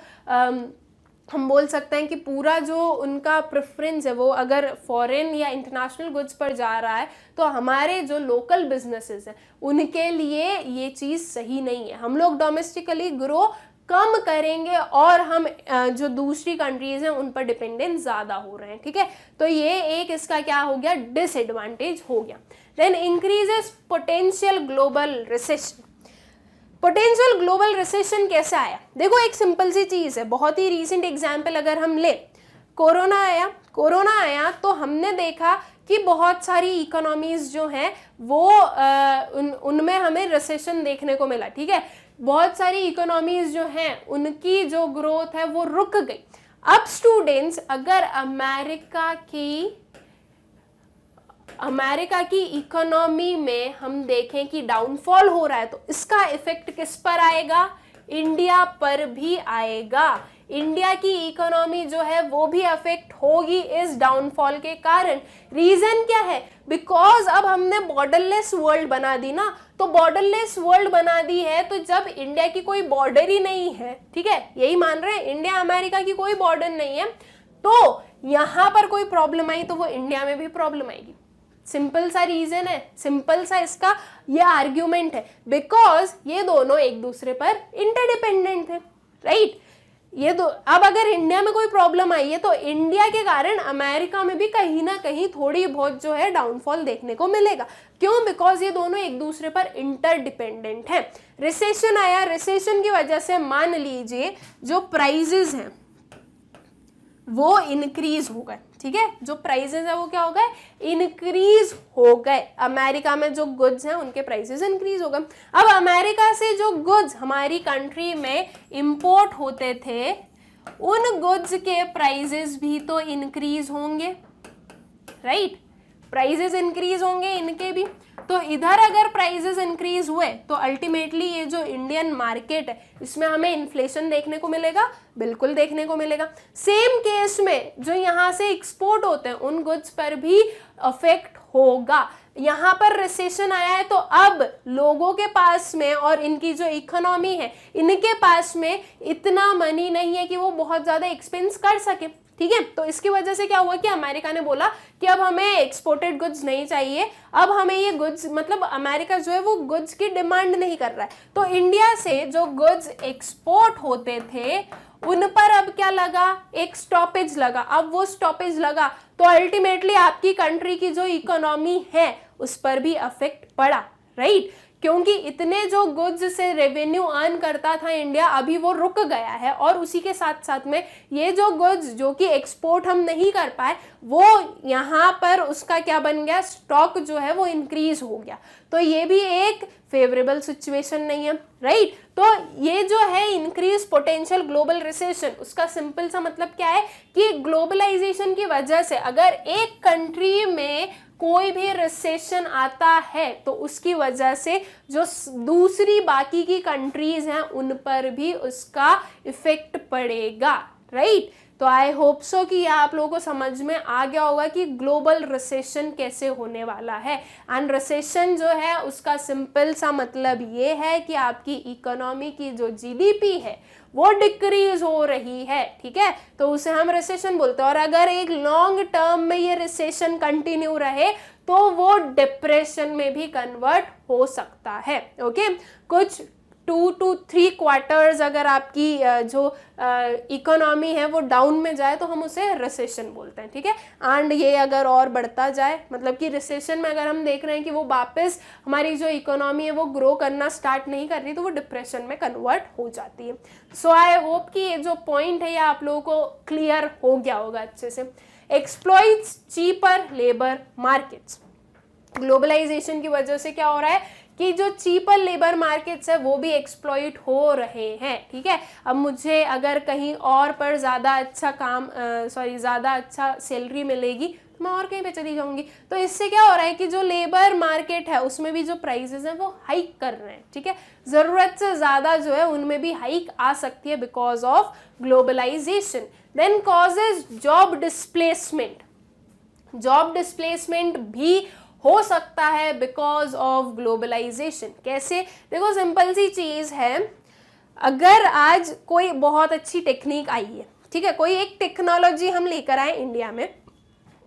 Speaker 1: हम बोल सकते हैं कि पूरा जो उनका प्रेफरेंस है वो अगर फॉरेन या इंटरनेशनल गुड्स पर जा रहा है, तो हमारे जो लोकल बिजनेसेस हैं उनके लिए ये चीज़ सही नहीं है। हम लोग डोमेस्टिकली ग्रो कम करेंगे और हम जो दूसरी कंट्रीज हैं उन पर डिपेंडेंस ज़्यादा हो रहे हैं, ठीक है। तो ये एक इसका क्या हो गया? डिसएडवांटेज हो गया। Then increases potential global recession. Potential global recession कैसे आया? देखो, एक सिंपल सी चीज़ है, बहुत ही रीसेंट एग्जाम्पल अगर हम ले, कोरोना आया तो हमने देखा कि बहुत सारी इकोनॉमीज जो हैं वो उनमें हमें रिसेशन देखने को मिला, ठीक है। बहुत सारी इकोनॉमीज जो हैं उनकी जो ग्रोथ है वो रुक गई। अब स्टूडेंट्स, अगर अमेरिका की इकोनॉमी में हम देखें कि डाउनफॉल हो रहा है, तो इसका इफेक्ट किस पर आएगा? इंडिया पर भी आएगा। इंडिया की इकोनॉमी जो है वो भी अफेक्ट होगी इस डाउनफॉल के कारण। रीजन क्या है? बिकॉज अब हमने बॉर्डरलेस वर्ल्ड बना दी ना। तो बॉर्डरलेस वर्ल्ड बना दी है तो जब इंडिया की कोई बॉर्डर ही नहीं है, ठीक है, यही मान रहे हैं, इंडिया अमेरिका की कोई बॉर्डर नहीं है, तो यहां पर कोई प्रॉब्लम आई तो वो इंडिया में भी प्रॉब्लम आएगी। सिंपल सा रीजन है, सिंपल सा इसका ये आर्ग्यूमेंट है, बिकॉज ये दोनों एक दूसरे पर इंटरडिपेंडेंट थे, राइट। ये दो, अब अगर इंडिया में कोई प्रॉब्लम आई है तो इंडिया के कारण अमेरिका में भी कहीं ना कहीं थोड़ी बहुत जो है डाउनफॉल देखने को मिलेगा। क्यों? बिकॉज ये दोनों एक दूसरे पर इंटरडिपेंडेंट है। रिसेशन आया, रिसेशन की वजह से मान लीजिए जो प्राइजेस हैं वो इंक्रीज हो गए, ठीक है। जो प्राइसेस है वो क्या हो गए? इंक्रीज हो गए। अमेरिका में जो गुड्स हैं उनके प्राइसेस इंक्रीज हो गए। अब अमेरिका से जो गुड्स हमारी कंट्री में इंपोर्ट होते थे उन गुड्स के प्राइसेस भी तो इंक्रीज होंगे, राइट। प्राइसेस इंक्रीज होंगे इनके भी। तो इधर अगर प्राइसेस इंक्रीज हुए तो अल्टीमेटली ये जो इंडियन मार्केट है इसमें हमें इन्फ्लेशन देखने को मिलेगा, बिल्कुल देखने को मिलेगा। सेम केस में जो यहाँ से एक्सपोर्ट होते हैं उन गुड्स पर भी अफेक्ट होगा। यहाँ पर रिसेशन आया है तो अब लोगों के पास में और इनकी जो इकोनॉमी है इनके पास में इतना मनी नहीं है कि वो बहुत ज़्यादा एक्सपेंस कर सके, ठीक है। तो इसकी वजह से क्या हुआ कि अमेरिका ने बोला कि अब हमें एक्सपोर्टेड गुड्स नहीं चाहिए, अब हमें ये गुड्स, मतलब अमेरिका जो है वो गुड्स की डिमांड नहीं कर रहा है। तो इंडिया से जो गुड्स एक्सपोर्ट होते थे उन पर अब क्या लगा? एक स्टॉपेज लगा। अब वो स्टॉपेज लगा तो अल्टीमेटली आपकी कंट्री की जो इकोनॉमी है उस पर भी अफेक्ट पड़ा, राइट। क्योंकि इतने जो गुड्स से रेवेन्यू अर्न करता था इंडिया, अभी वो रुक गया है और उसी के साथ साथ में ये जो गुड्स जो कि एक्सपोर्ट हम नहीं कर पाए वो यहाँ पर उसका क्या बन गया? स्टॉक जो है वो इंक्रीज हो गया। तो ये भी एक फेवरेबल सिचुएशन नहीं है, राइट। तो ये जो है इंक्रीज पोटेंशियल ग्लोबल रिसेशन, उसका सिंपल सा मतलब क्या है कि ग्लोबलाइजेशन की वजह से अगर एक कंट्री में कोई भी रिसेशन आता है तो उसकी वजह से जो दूसरी बाकी की कंट्रीज हैं उन पर भी उसका इफेक्ट पड़ेगा, राइट। तो आई होप सो कि यह आप लोगों को समझ में आ गया होगा कि ग्लोबल रिसेशन कैसे होने वाला है। एंड रिसेशन जो है उसका सिंपल सा मतलब ये है कि आपकी इकोनॉमी की जो जीडीपी है वो डिक्रीज हो रही है, ठीक है, तो उसे हम रिसेशन बोलते हैं। और अगर एक लॉन्ग टर्म में ये रिसेशन कंटिन्यू रहे तो वो डिप्रेशन में भी कन्वर्ट हो सकता है, ओके। कुछ 2 to 3 क्वार्टर्स अगर आपकी जो इकोनॉमी है वो डाउन में जाए तो हम उसे रिसेशन बोलते हैं, ठीक है। एंड ये अगर और बढ़ता जाए, मतलब कि रिसेशन में अगर हम देख रहे हैं कि वो वापस हमारी जो इकोनॉमी है वो ग्रो करना स्टार्ट नहीं कर रही तो वो डिप्रेशन में कन्वर्ट हो जाती है। सो आई होप कि ये जो पॉइंट है ये आप लोगों को क्लियर हो गया होगा अच्छे से। Exploits cheaper labour markets, globalisation की वजह से क्या हो रहा है कि जो चीपर लेबर मार्केट्स है वो भी एक्सप्लॉइट हो रहे हैं, ठीक है। अब मुझे अगर कहीं और पर ज़्यादा अच्छा ज़्यादा अच्छा सैलरी मिलेगी तो मैं और कहीं पे चली जाऊंगी, तो इससे क्या हो रहा है कि जो लेबर मार्केट है उसमें भी जो प्राइसेस हैं वो हाइक कर रहे हैं, ठीक है। ज़रूरत से ज़्यादा जो है उनमें भी हाइक आ सकती है because of globalisation. Then causes job displacement, job displacement भी हो सकता है बिकॉज ऑफ ग्लोबलाइजेशन। कैसे, देखो सिंपल सी चीज है, अगर आज कोई बहुत अच्छी टेक्निक आई है, ठीक है, कोई एक टेक्नोलॉजी हम लेकर आए इंडिया में,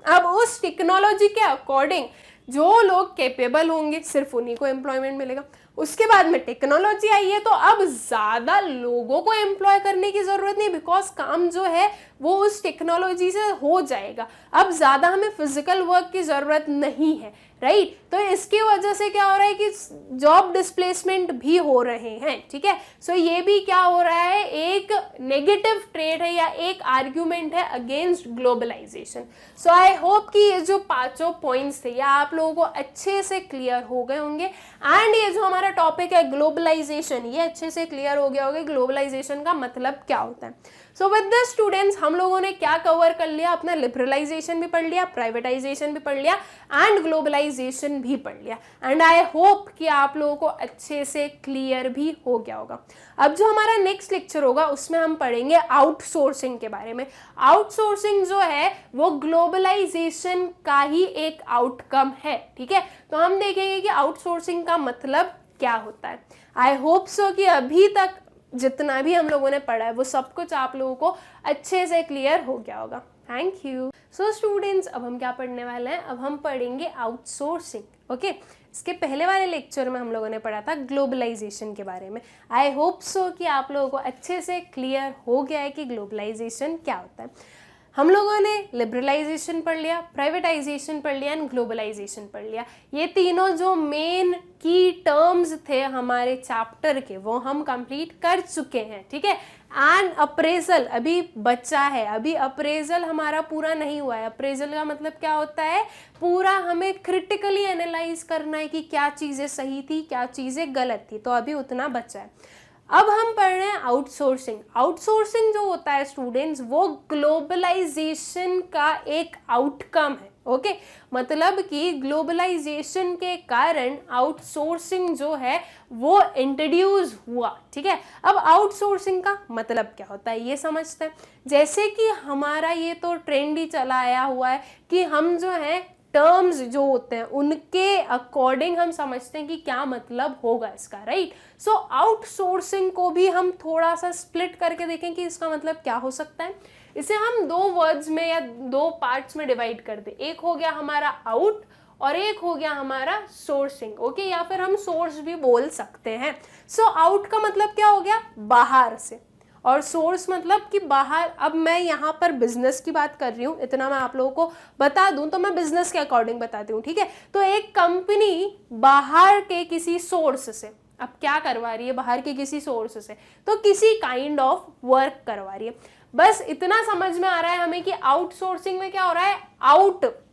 Speaker 1: अब उस टेक्नोलॉजी के अकॉर्डिंग जो लोग कैपेबल होंगे सिर्फ उन्हीं को एम्प्लॉयमेंट मिलेगा। उसके बाद में टेक्नोलॉजी आई है तो अब ज़्यादा लोगों को एम्प्लॉय करने की ज़रूरत नहीं, बिकॉज काम जो है वो उस टेक्नोलॉजी से हो जाएगा। अब ज़्यादा हमें फिजिकल वर्क की ज़रूरत नहीं है, राइट। तो इसकी वजह से क्या हो रहा है कि जॉब डिस्प्लेसमेंट भी हो रहे हैं, ठीक है। सो ये भी क्या हो रहा है, एक नेगेटिव ट्रेड है या एक आर्ग्यूमेंट है against globalisation. So I hope कि ये जो पांचों पॉइंट्स थे ये आप लोगों को अच्छे से क्लियर हो गए होंगे। एंड ये जो हमारा टॉपिक है ग्लोबलाइजेशन, ये अच्छे से क्लियर हो गया होगा ग्लोबलाइजेशन का मतलब क्या होता है। सो विद द स्टूडेंट्स हम लोगों ने क्या कवर कर लिया, अपना लिबरलाइजेशन भी पढ़ लिया, प्राइवेटाइजेशन भी पढ़ लिया एंड ग्लोबलाइजेशन भी पढ़ लिया। एंड आई होप कि आप लोगों को अच्छे से क्लियर भी हो गया होगा। अब जो हमारा नेक्स्ट लेक्चर होगा उसमें हम पढ़ेंगे आउटसोर्सिंग के बारे में। आउटसोर्सिंग जो है वो ग्लोबलाइजेशन का ही एक आउटकम है, ठीक है। तो हम देखेंगे कि आउटसोर्सिंग का मतलब क्या होता है। आई होप सो कि अभी तक जितना भी हम लोगों ने पढ़ा है वो सब कुछ आप लोगों को अच्छे से क्लियर हो गया होगा। Thank you. सो स्टूडेंट्स, अब हम क्या पढ़ने वाले हैं, अब हम पढ़ेंगे आउटसोर्सिंग, ओके। इसके पहले वाले लेक्चर में हम लोगों ने पढ़ा था ग्लोबलाइजेशन के बारे में। आई होप सो कि आप लोगों को अच्छे से क्लियर हो गया है कि ग्लोबलाइजेशन क्या होता है। हम लोगों ने लिबरलाइजेशन पढ़ लिया, प्राइवेटाइजेशन पढ़ लिया एंड ग्लोबलाइजेशन पढ़ लिया। ये तीनों जो मेन की टर्म्स थे हमारे चैप्टर के वो हम कंप्लीट कर चुके हैं, ठीक है। एंड अप्रेजल अभी बचा है, अभी अप्रेजल हमारा पूरा नहीं हुआ है। अप्रेजल का मतलब क्या होता है, पूरा हमें क्रिटिकली एनालाइज करना है कि क्या चीज़ें सही थी क्या चीज़ें गलत थी, तो अभी उतना बचा है। अब हम पढ़ रहे हैं आउटसोर्सिंग। आउटसोर्सिंग जो होता है स्टूडेंट्स वो ग्लोबलाइजेशन का एक आउटकम है, ओके। मतलब कि ग्लोबलाइजेशन के कारण आउटसोर्सिंग जो है वो इंट्रोड्यूस हुआ, ठीक है। अब आउटसोर्सिंग का मतलब क्या होता है ये समझते हैं। जैसे कि हमारा ये तो ट्रेंड ही चला आया हुआ है कि हम जो है टर्म्स जो होते हैं उनके अकॉर्डिंग हम समझते हैं कि क्या मतलब होगा इसका, राइट। सो आउटसोर्सिंग को भी हम थोड़ा सा स्प्लिट करके देखें कि इसका मतलब क्या हो सकता है। इसे हम दो वर्ड्स में या दो पार्ट्स में डिवाइड कर दें। एक हो गया हमारा आउट और एक हो गया हमारा सोर्सिंग, ओके, या फिर हम सोर्स भी बोल सकते हैं। सो आउट का मतलब क्या हो गया, बाहर से, और सोर्स मतलब कि बाहर। अब मैं यहाँ पर बिजनेस की बात कर रही हूँ, इतना मैं आप लोगों को बता दूँ तो मैं बिजनेस के अकॉर्डिंग बताती हूँ, ठीक है। तो एक कंपनी बाहर के किसी सोर्स से अब क्या करवा रही है, बाहर के किसी सोर्स से तो किसी काइंड ऑफ वर्क करवा रही है। बस इतना समझ में आ रहा है हमें कि आउटसोर्सिंग में क्या हो रहा है,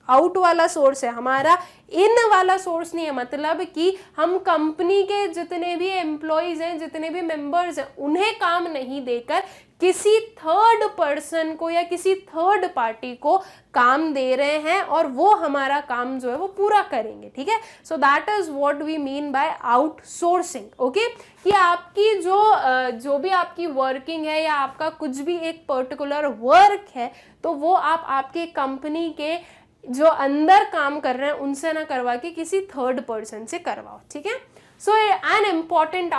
Speaker 1: आउट वाला सोर्स है, हमारा इन वाला सोर्स नहीं है। मतलब कि हम कंपनी के जितने भी एम्प्लॉयज हैं, जितने भी मेंबर्स हैं, उन्हें काम नहीं देकर किसी थर्ड पर्सन को या किसी थर्ड पार्टी को काम दे रहे हैं और वो हमारा काम जो है वो पूरा करेंगे, ठीक है। So that is what we mean by outsourcing, okay. कि आपकी जो भी आपकी वर्किंग है या आपका कुछ भी एक पर्टिकुलर वर्क है, तो वो आप आपके कंपनी के जो अंदर काम कर रहे हैं उनसे ना करवा के किसी थर्ड पर्सन से करवाओ, ठीक है। So an important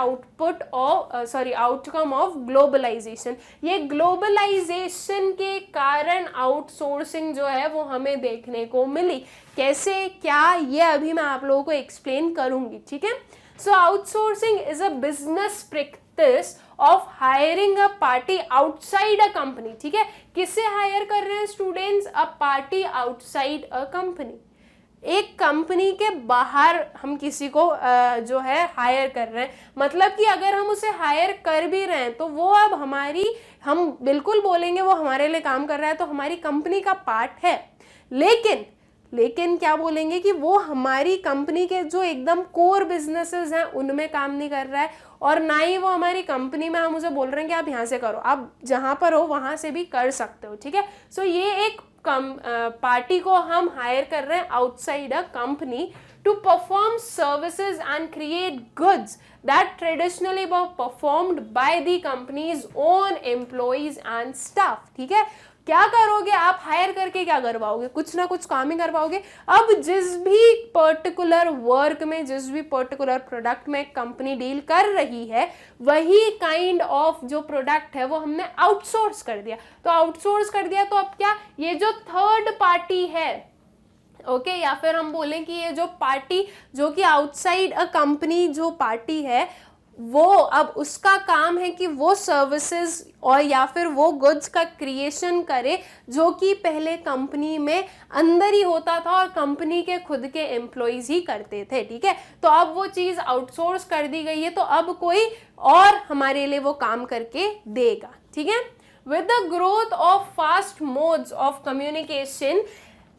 Speaker 1: outcome of globalization, ये ग्लोबलाइजेशन के कारण आउटसोर्सिंग जो है वो हमें देखने को मिली। कैसे, क्या, ये अभी मैं आप लोगों को एक्सप्लेन करूंगी, ठीक है। So outsourcing is a business practice of hiring a party outside a company, ठीक है। किसे हायर कर रहे हैं students? A party outside a company, एक कंपनी के बाहर हम किसी को जो है हायर कर रहे हैं। मतलब कि अगर हम उसे हायर कर भी रहे हैं तो वो अब हम बिल्कुल बोलेंगे वो हमारे लिए काम कर रहा है तो हमारी कंपनी का पार्ट है, लेकिन क्या बोलेंगे कि वो हमारी कंपनी के जो एकदम कोर बिजनेसेस हैं उनमें काम नहीं कर रहा है, और ना ही वो हमारी कंपनी में हम उसे बोल रहे हैं कि आप यहाँ से करो, आप जहाँ पर हो वहाँ से भी कर सकते हो, ठीक है। सो ये एक पार्टी को हम हायर कर रहे हैं outside a company to perform services and create goods that traditionally were performed by the company's own employees and staff, ठीक है। क्या करोगे आप? हायर करके क्या करवाओगे? कुछ ना कुछ काम ही करवाओगे। अब जिस भी पर्टिकुलर वर्क में, जिस भी पर्टिकुलर प्रोडक्ट में कंपनी डील कर रही है, वही काइंड ऑफ जो प्रोडक्ट है वो हमने आउटसोर्स कर दिया। तो आउटसोर्स कर दिया तो अब क्या, ये जो थर्ड पार्टी है, ओके, या फिर हम बोलें कि ये जो पार्टी जो कि आउटसाइड अ कंपनी जो पार्टी है, वो अब उसका काम है कि वो सर्विसेज और या फिर वो गुड्स का क्रिएशन करे जो कि पहले कंपनी में अंदर ही होता था और कंपनी के खुद के एम्प्लॉइज ही करते थे, ठीक है। तो अब वो चीज़ आउटसोर्स कर दी गई है, तो अब कोई और हमारे लिए वो काम करके देगा, ठीक है। With the growth of fast modes of communication,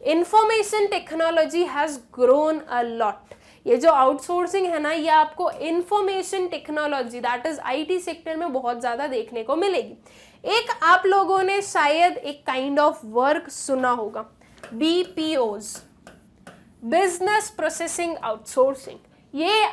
Speaker 1: information technology has grown a lot. ये जो आउटसोर्सिंग है ना, ये आपको information technology that is IT sector में बहुत ज्यादा देखने को मिलेगी। एक आप लोगों ने शायद एक काइंड ऑफ वर्क सुना होगा, बीपीओज, बिजनेस प्रोसेसिंग आउटसोर्सिंग। ये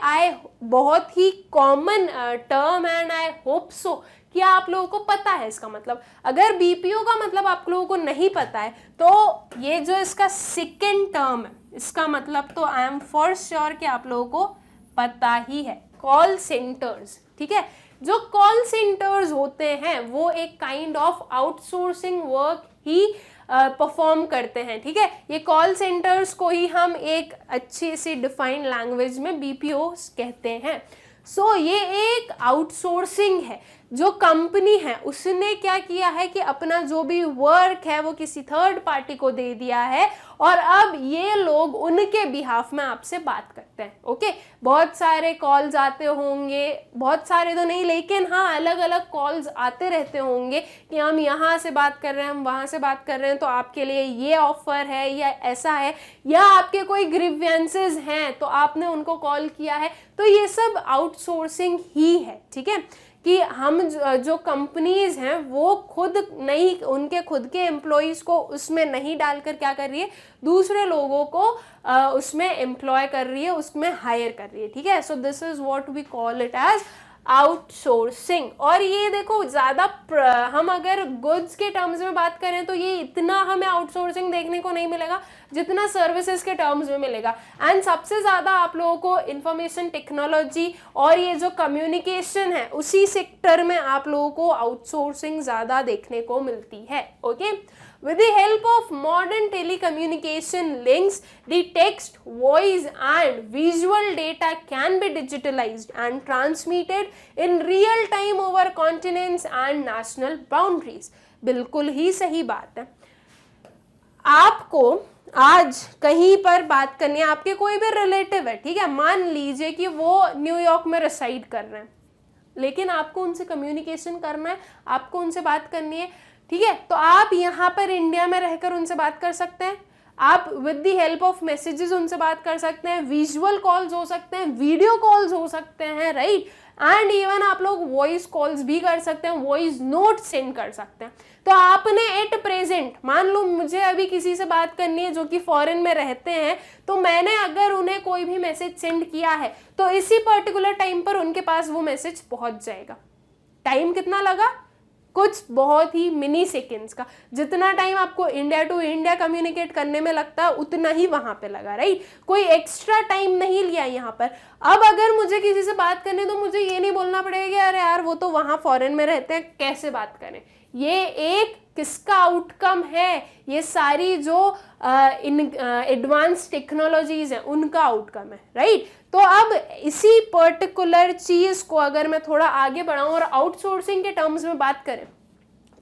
Speaker 1: बहुत ही common term and I hope so कि आप लोगों को पता है इसका मतलब। अगर बीपीओ का मतलब आप लोगों को नहीं पता है तो ये जो इसका सेकेंड टर्म है, इसका मतलब तो आई एम फॉर श्योर कि आप लोगों को पता ही है, कॉल सेंटर्स, ठीक है। जो कॉल सेंटर्स होते हैं वो एक kind of outsourcing work he perform करते हैं, ठीक है। ये कॉल सेंटर्स को ही हम एक अच्छी सी डिफाइंड लैंग्वेज में बीपीओ कहते हैं। सो ये एक आउटसोर्सिंग है। जो कंपनी है उसने क्या किया है कि अपना जो भी वर्क है वो किसी थर्ड पार्टी को दे दिया है और अब ये लोग उनके बिहाफ में आपसे बात करते हैं, ओके। बहुत सारे कॉल्स आते होंगे, बहुत सारे तो नहीं लेकिन हाँ अलग अलग कॉल्स आते रहते होंगे कि हम यहाँ से बात कर रहे हैं, हम वहाँ से बात कर रहे हैं, तो आपके लिए ये ऑफर है या ऐसा है, या आपके कोई ग्रीवेंसेस हैं तो आपने उनको कॉल किया है। तो ये सब आउटसोर्सिंग ही है, ठीक है। कि हम जो कंपनीज हैं वो खुद नहीं, उनके खुद के एम्प्लॉयज़ को उसमें नहीं डालकर क्या कर रही है, दूसरे लोगों को उसमें एम्प्लॉय कर रही है, उसमें हायर कर रही है, ठीक है। So this is what we call it as outsourcing. और ये देखो ज़्यादा हम अगर गुड्स के टर्म्स में बात करें तो ये इतना हमें आउटसोर्सिंग देखने को नहीं मिलेगा जितना सर्विसेज के टर्म्स में मिलेगा। एंड सबसे ज़्यादा आप लोगों को इंफॉर्मेशन टेक्नोलॉजी और ये जो कम्युनिकेशन है उसी सेक्टर में आप लोगों को आउटसोर्सिंग ज़्यादा देखने को मिलती है, okay. With the help of modern telecommunication links, the text, voice and visual data can be digitalized and transmitted in real time over continents and national boundaries. बिल्कुल ही सही बात है। आपको आज कहीं पर बात करनी है, आपके कोई भी रिलेटिव है, ठीक है, मान लीजिए कि वो न्यूयॉर्क में रिसाइड कर रहे हैं, लेकिन आपको उनसे कम्युनिकेशन करना है, आपको उनसे बात करनी है, ठीक है। तो आप यहाँ पर इंडिया में रहकर उनसे बात कर सकते हैं, आप with the help of messages उनसे बात कर सकते हैं, विजुअल कॉल्स हो सकते हैं, वीडियो कॉल्स हो सकते हैं, राइट, एंड इवन आप लोग वॉइस कॉल्स भी कर सकते हैं, वॉइस नोट सेंड कर सकते हैं। तो आपने एट प्रेजेंट, मान लो मुझे अभी किसी से बात करनी है जो कि फॉरेन में रहते हैं, तो मैंने अगर उन्हें कोई भी मैसेज सेंड किया है तो इसी पर्टिकुलर टाइम पर उनके पास वो मैसेज पहुंच जाएगा। टाइम कितना लगा? कुछ बहुत ही मिनी सेकेंड्स का। जितना टाइम आपको इंडिया टू इंडिया कम्युनिकेट करने में लगता है उतना ही वहां पे लगा, राइट, कोई एक्स्ट्रा टाइम नहीं लिया यहाँ पर। अब अगर मुझे किसी से बात करनी तो मुझे ये नहीं बोलना पड़ेगा कि अरे यार वो तो वहां फॉरेन में रहते हैं, कैसे बात करें। ये एक किसका आउटकम है? ये सारी जो एडवांस टेक्नोलॉजीज हैं उनका आउटकम है, राइट। तो अब इसी पर्टिकुलर चीज को अगर मैं थोड़ा आगे बढ़ाऊं और आउटसोर्सिंग के टर्म्स में बात करें,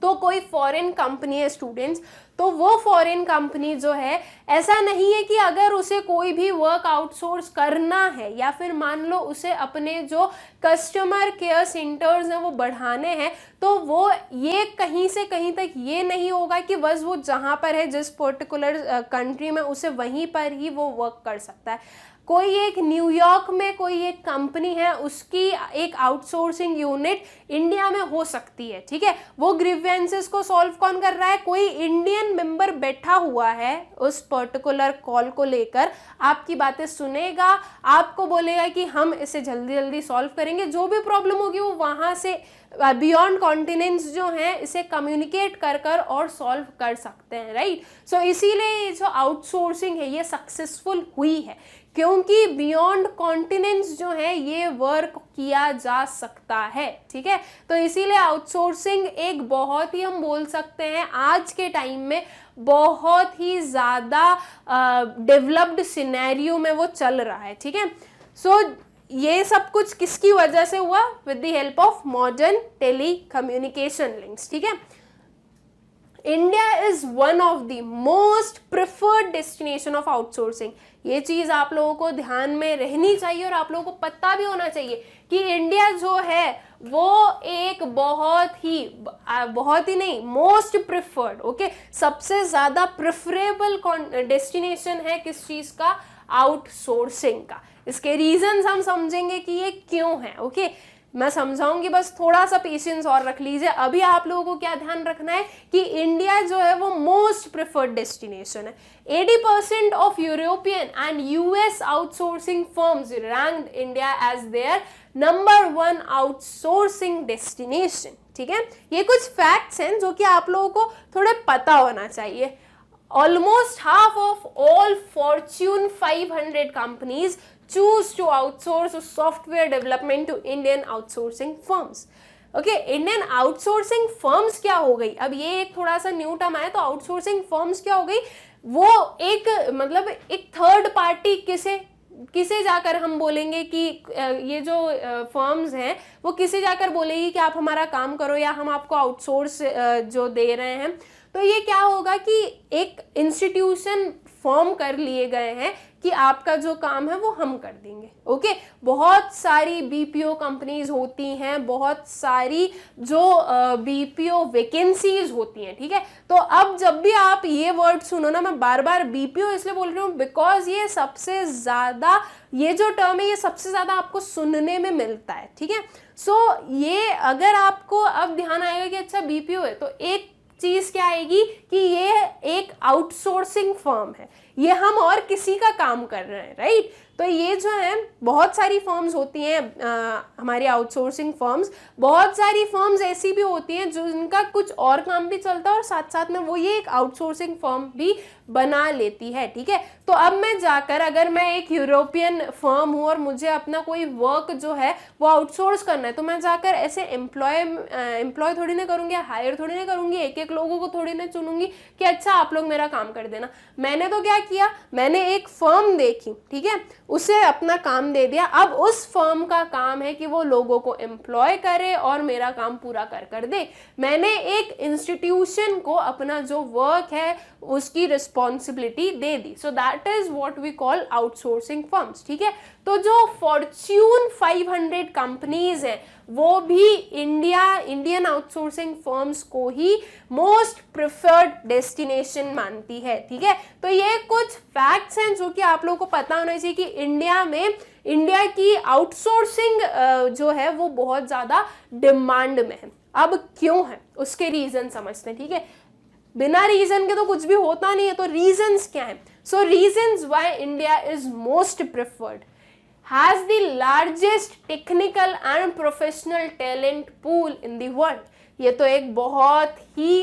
Speaker 1: तो कोई फॉरेन कंपनी है स्टूडेंट्स, तो वो फॉरेन कंपनी जो है, ऐसा नहीं है कि अगर उसे कोई भी वर्क आउटसोर्स करना है या फिर मान लो उसे अपने जो कस्टमर केयर सेंटर्स हैं वो बढ़ाने हैं, तो वो ये कहीं से कहीं तक ये नहीं होगा कि बस वो जहाँ पर है जिस पर्टिकुलर कंट्री में उसे वहीं पर ही वो वर्क कर सकता है। कोई एक न्यूयॉर्क में कोई एक कंपनी है, उसकी एक आउटसोर्सिंग यूनिट इंडिया में हो सकती है, ठीक है। वो ग्रीवेंसेस को सॉल्व कौन कर रहा है? कोई इंडियन मेंबर बैठा हुआ है उस पर्टिकुलर कॉल को लेकर, आपकी बातें सुनेगा, आपको बोलेगा कि हम इसे जल्दी जल्दी सॉल्व करेंगे। जो भी प्रॉब्लम होगी वो वहाँ से बियॉन्ड कॉन्टिनेंट्स जो हैं इसे कम्युनिकेट कर कर और सॉल्व कर सकते हैं, राइट। सो इसीलिए ये जो आउटसोर्सिंग है ये सक्सेसफुल हुई है, क्योंकि बियॉन्ड कॉन्टिनेंट्स जो है ये वर्क किया जा सकता है, ठीक है। तो इसीलिए आउटसोर्सिंग एक बहुत ही, हम बोल सकते हैं आज के टाइम में बहुत ही ज़्यादा डेवलप्ड सिनेरियो में वो चल रहा है, ठीक है। सो ये सब कुछ किसकी वजह से हुआ? With the help of modern telecommunication links, ठीक है। India is one of the most preferred destination of outsourcing. ये चीज आप लोगों को ध्यान में रहनी चाहिए और आप लोगों को पता भी होना चाहिए कि इंडिया जो है वो एक बहुत ही नहीं, मोस्ट प्रिफर्ड, ओके, सबसे ज्यादा प्रिफरेबल डेस्टिनेशन है किस चीज का? आउटसोर्सिंग का। इसके रीजंस हम समझेंगे कि ये क्यों है, ओके, मैं समझाऊंगी, बस थोड़ा सा पेशेंस और रख लीजिए। अभी आप लोगों को क्या ध्यान रखना है कि इंडिया जो है वो मोस्ट प्रिफर्ड डेस्टिनेशन है। 80% of European and US outsourcing firms ranked India as their number 1 outsourcing destination, ठीक है। ये कुछ फैक्ट्स हैं जो कि आप लोगों को थोड़े पता होना चाहिए। Almost half of all Fortune 500 companies choose to outsource software development to Indian outsourcing firms. Okay, Indian outsourcing firms क्या हो गई? अब ये एक थोड़ा सा न्यू टर्म आया, तो आउटसोर्सिंग फर्म्स क्या हो गई? वो एक मतलब एक थर्ड पार्टी, किसे जाकर हम बोलेंगे कि ये जो फर्म्स हैं वो किसे जाकर बोलेगी कि आप हमारा काम करो या हम आपको आउटसोर्स जो दे रहे हैं। तो ये क्या होगा कि एक इंस्टीट्यूशन फॉर्म कर लिए गए हैं कि आपका जो काम है वो हम कर देंगे, ओके। बहुत सारी बीपीओ कंपनीज होती हैं, बहुत सारी जो बीपीओ वैकेंसीज होती हैं, ठीक है। तो अब जब भी आप ये वर्ड सुनो ना, मैं बार बार बीपीओ इसलिए बोल रही हूँ बिकॉज ये सबसे ज़्यादा, ये जो टर्म है ये सबसे ज़्यादा आपको सुनने में मिलता है, ठीक है। सो ये अगर आपको अब ध्यान आएगा कि अच्छा बीपीओ है, तो एक चीज क्या आएगी कि ये एक आउटसोर्सिंग फर्म है, ये हम और किसी का काम कर रहे हैं, राइट। तो ये जो है बहुत सारी फर्म्स होती हैं हमारी आउटसोर्सिंग फर्म्स। बहुत सारी फर्म्स ऐसी भी होती हैं जो इनका कुछ और काम भी चलता है और साथ साथ में वो ये एक आउटसोर्सिंग फर्म भी बना लेती है, ठीक है। तो अब मैं जाकर, अगर मैं एक यूरोपियन फर्म हूँ और मुझे अपना कोई वर्क जो है वो आउटसोर्स करना है, तो मैं जाकर ऐसे एम्प्लॉय थोड़ी ना करूँगी, हायर थोड़ी ना करूँगी, एक एक लोगों को थोड़ी ना चुनूंगी कि अच्छा आप लोग मेरा काम कर देना। मैंने तो क्या किया, मैंने एक फर्म देखी, ठीक है, उसे अपना काम दे दिया। अब उस फर्म का काम है कि वो लोगों को एम्प्लॉय करे और मेरा काम पूरा कर दे। मैंने एक इंस्टीट्यूशन को अपना जो वर्क है उसकी रिस्पॉन्सिबिलिटी दे दी। So that is what we call outsourcing firms, ठीक है। तो जो फॉर्च्यून 500 कंपनीज हैं वो भी इंडियन आउटसोर्सिंग फर्म्स को ही मोस्ट प्रिफर्ड डेस्टिनेशन मानती है, ठीक है। तो ये कुछ फैक्ट्स हैं जो कि आप लोगों को पता होना चाहिए कि इंडिया की आउटसोर्सिंग जो है वो बहुत ज़्यादा डिमांड में है। अब क्यों है उसके रीजन समझते हैं, ठीक है। बिना रीजन के तो कुछ भी होता नहीं है, तो रीजंस क्या है। So reasons why India is most preferred, has the largest technical and professional talent pool in the world। ये तो एक बहुत ही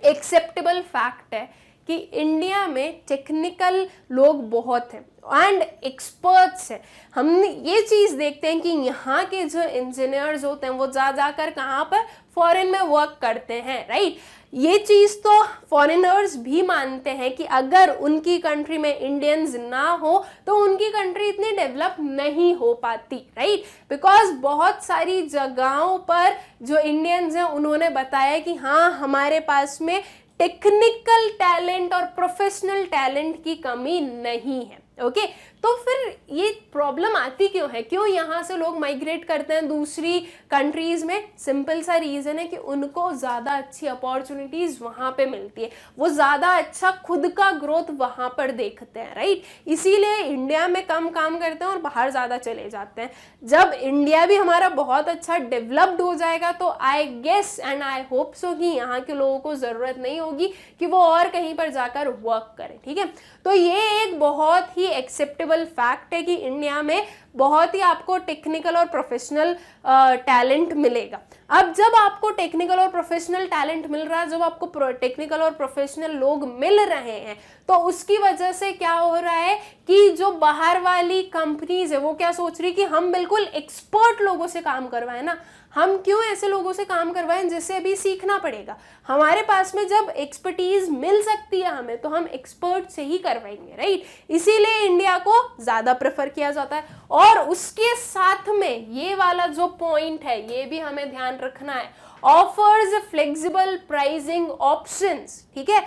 Speaker 1: एक्सेप्टेबल फैक्ट है कि इंडिया में टेक्निकल लोग बहुत हैं एंड एक्सपर्ट्स हैं। हम ये चीज़ देखते हैं कि यहाँ के जो इंजीनियर्स होते हैं वो जाकर कहाँ पर, फॉरेन में वर्क करते हैं, राइट। ये चीज़ तो फॉरेनर्स भी मानते हैं कि अगर उनकी कंट्री में इंडियंस ना हो तो उनकी कंट्री इतनी डेवलप नहीं हो पाती, राइट। बिकॉज बहुत सारी जगहों पर जो इंडियंस हैं उन्होंने बताया कि हाँ हमारे पास में टेक्निकल टैलेंट और प्रोफेशनल टैलेंट की कमी नहीं है, ओके। तो फिर ये प्रॉब्लम आती क्यों है, क्यों यहाँ से लोग माइग्रेट करते हैं दूसरी कंट्रीज में। सिंपल सा रीजन है कि उनको ज़्यादा अच्छी अपॉर्चुनिटीज़ वहाँ पे मिलती है, वो ज़्यादा अच्छा खुद का ग्रोथ वहाँ पर देखते हैं, राइट। इसीलिए इंडिया में कम काम करते हैं और बाहर ज़्यादा चले जाते हैं। जब इंडिया भी हमारा बहुत अच्छा डेवलप्ड हो जाएगा तो I guess and I hope so कि यहाँ के लोगों को ज़रूरत नहीं होगी कि वो और कहीं पर जाकर वर्क करें, ठीक है। तो ये एक बहुत ही एक्सेप्टेबल फैक्ट है कि इंडिया में बहुत ही आपको टेक्निकल और प्रोफेशनल टैलेंट मिलेगा। अब जब आपको टेक्निकल और प्रोफेशनल टैलेंट मिल रहा है, जब आपको टेक्निकल और प्रोफेशनल लोग मिल रहे हैं, तो उसकी वजह से क्या हो रहा है कि जो बाहर वाली कंपनीज है वो क्या सोच रही कि हम बिल्कुल एक्सपर्ट लोगों से काम करवाएं ना, हम क्यों ऐसे लोगों से काम करवाएं जिससे अभी सीखना पड़ेगा। हमारे पास में जब एक्सपर्टीज मिल सकती है हमें तो हम एक्सपर्ट से ही करवाएंगे, राइट। इसीलिए इंडिया को ज़्यादा प्रेफर किया जाता है। और उसके साथ में ये वाला जो पॉइंट है ये भी हमें ध्यान रखना है, ऑफर्स फ्लेक्सिबल प्राइसिंग ऑप्शंस, ठीक है।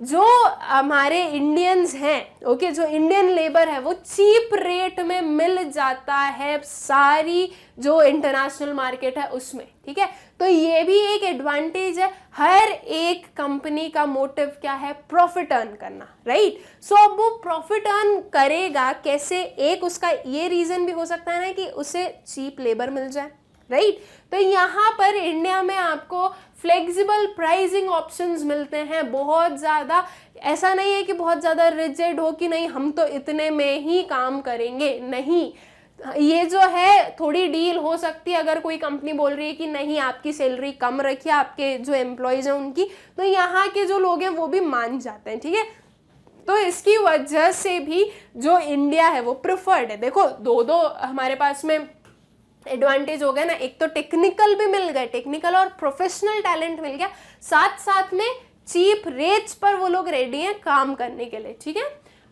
Speaker 1: जो हमारे इंडियंस हैं, ओके, जो इंडियन लेबर है वो चीप रेट में मिल जाता है सारी जो इंटरनेशनल मार्केट है उसमें, ठीक है। तो ये भी एक एडवांटेज है। हर एक कंपनी का मोटिव क्या है, प्रॉफिट अर्न करना, राइट। सो अब वो प्रॉफिट अर्न करेगा कैसे, एक उसका ये रीजन भी हो सकता है ना कि उसे चीप लेबर मिल जाए, राइट। तो यहाँ पर इंडिया में आपको फ्लेक्सिबल प्राइसिंग ऑप्शंस मिलते हैं बहुत ज़्यादा। ऐसा नहीं है कि बहुत ज़्यादा रिजिड हो कि नहीं हम तो इतने में ही काम करेंगे, नहीं। ये जो है थोड़ी डील हो सकती है अगर कोई कंपनी बोल रही है कि नहीं आपकी सैलरी कम रखिए, आपके जो एम्प्लॉयज़ हैं उनकी, तो यहाँ के जो लोग हैं वो भी मान जाते हैं, ठीक है। तो इसकी वजह से भी जो इंडिया है वो प्रिफर्ड है। देखो दो हमारे पास में एडवांटेज हो गया ना, एक तो टेक्निकल भी मिल गए, टेक्निकल और प्रोफेशनल टैलेंट मिल गया, साथ साथ में चीप रेट्स पर वो लोग रेडी हैं काम करने के लिए, ठीक है।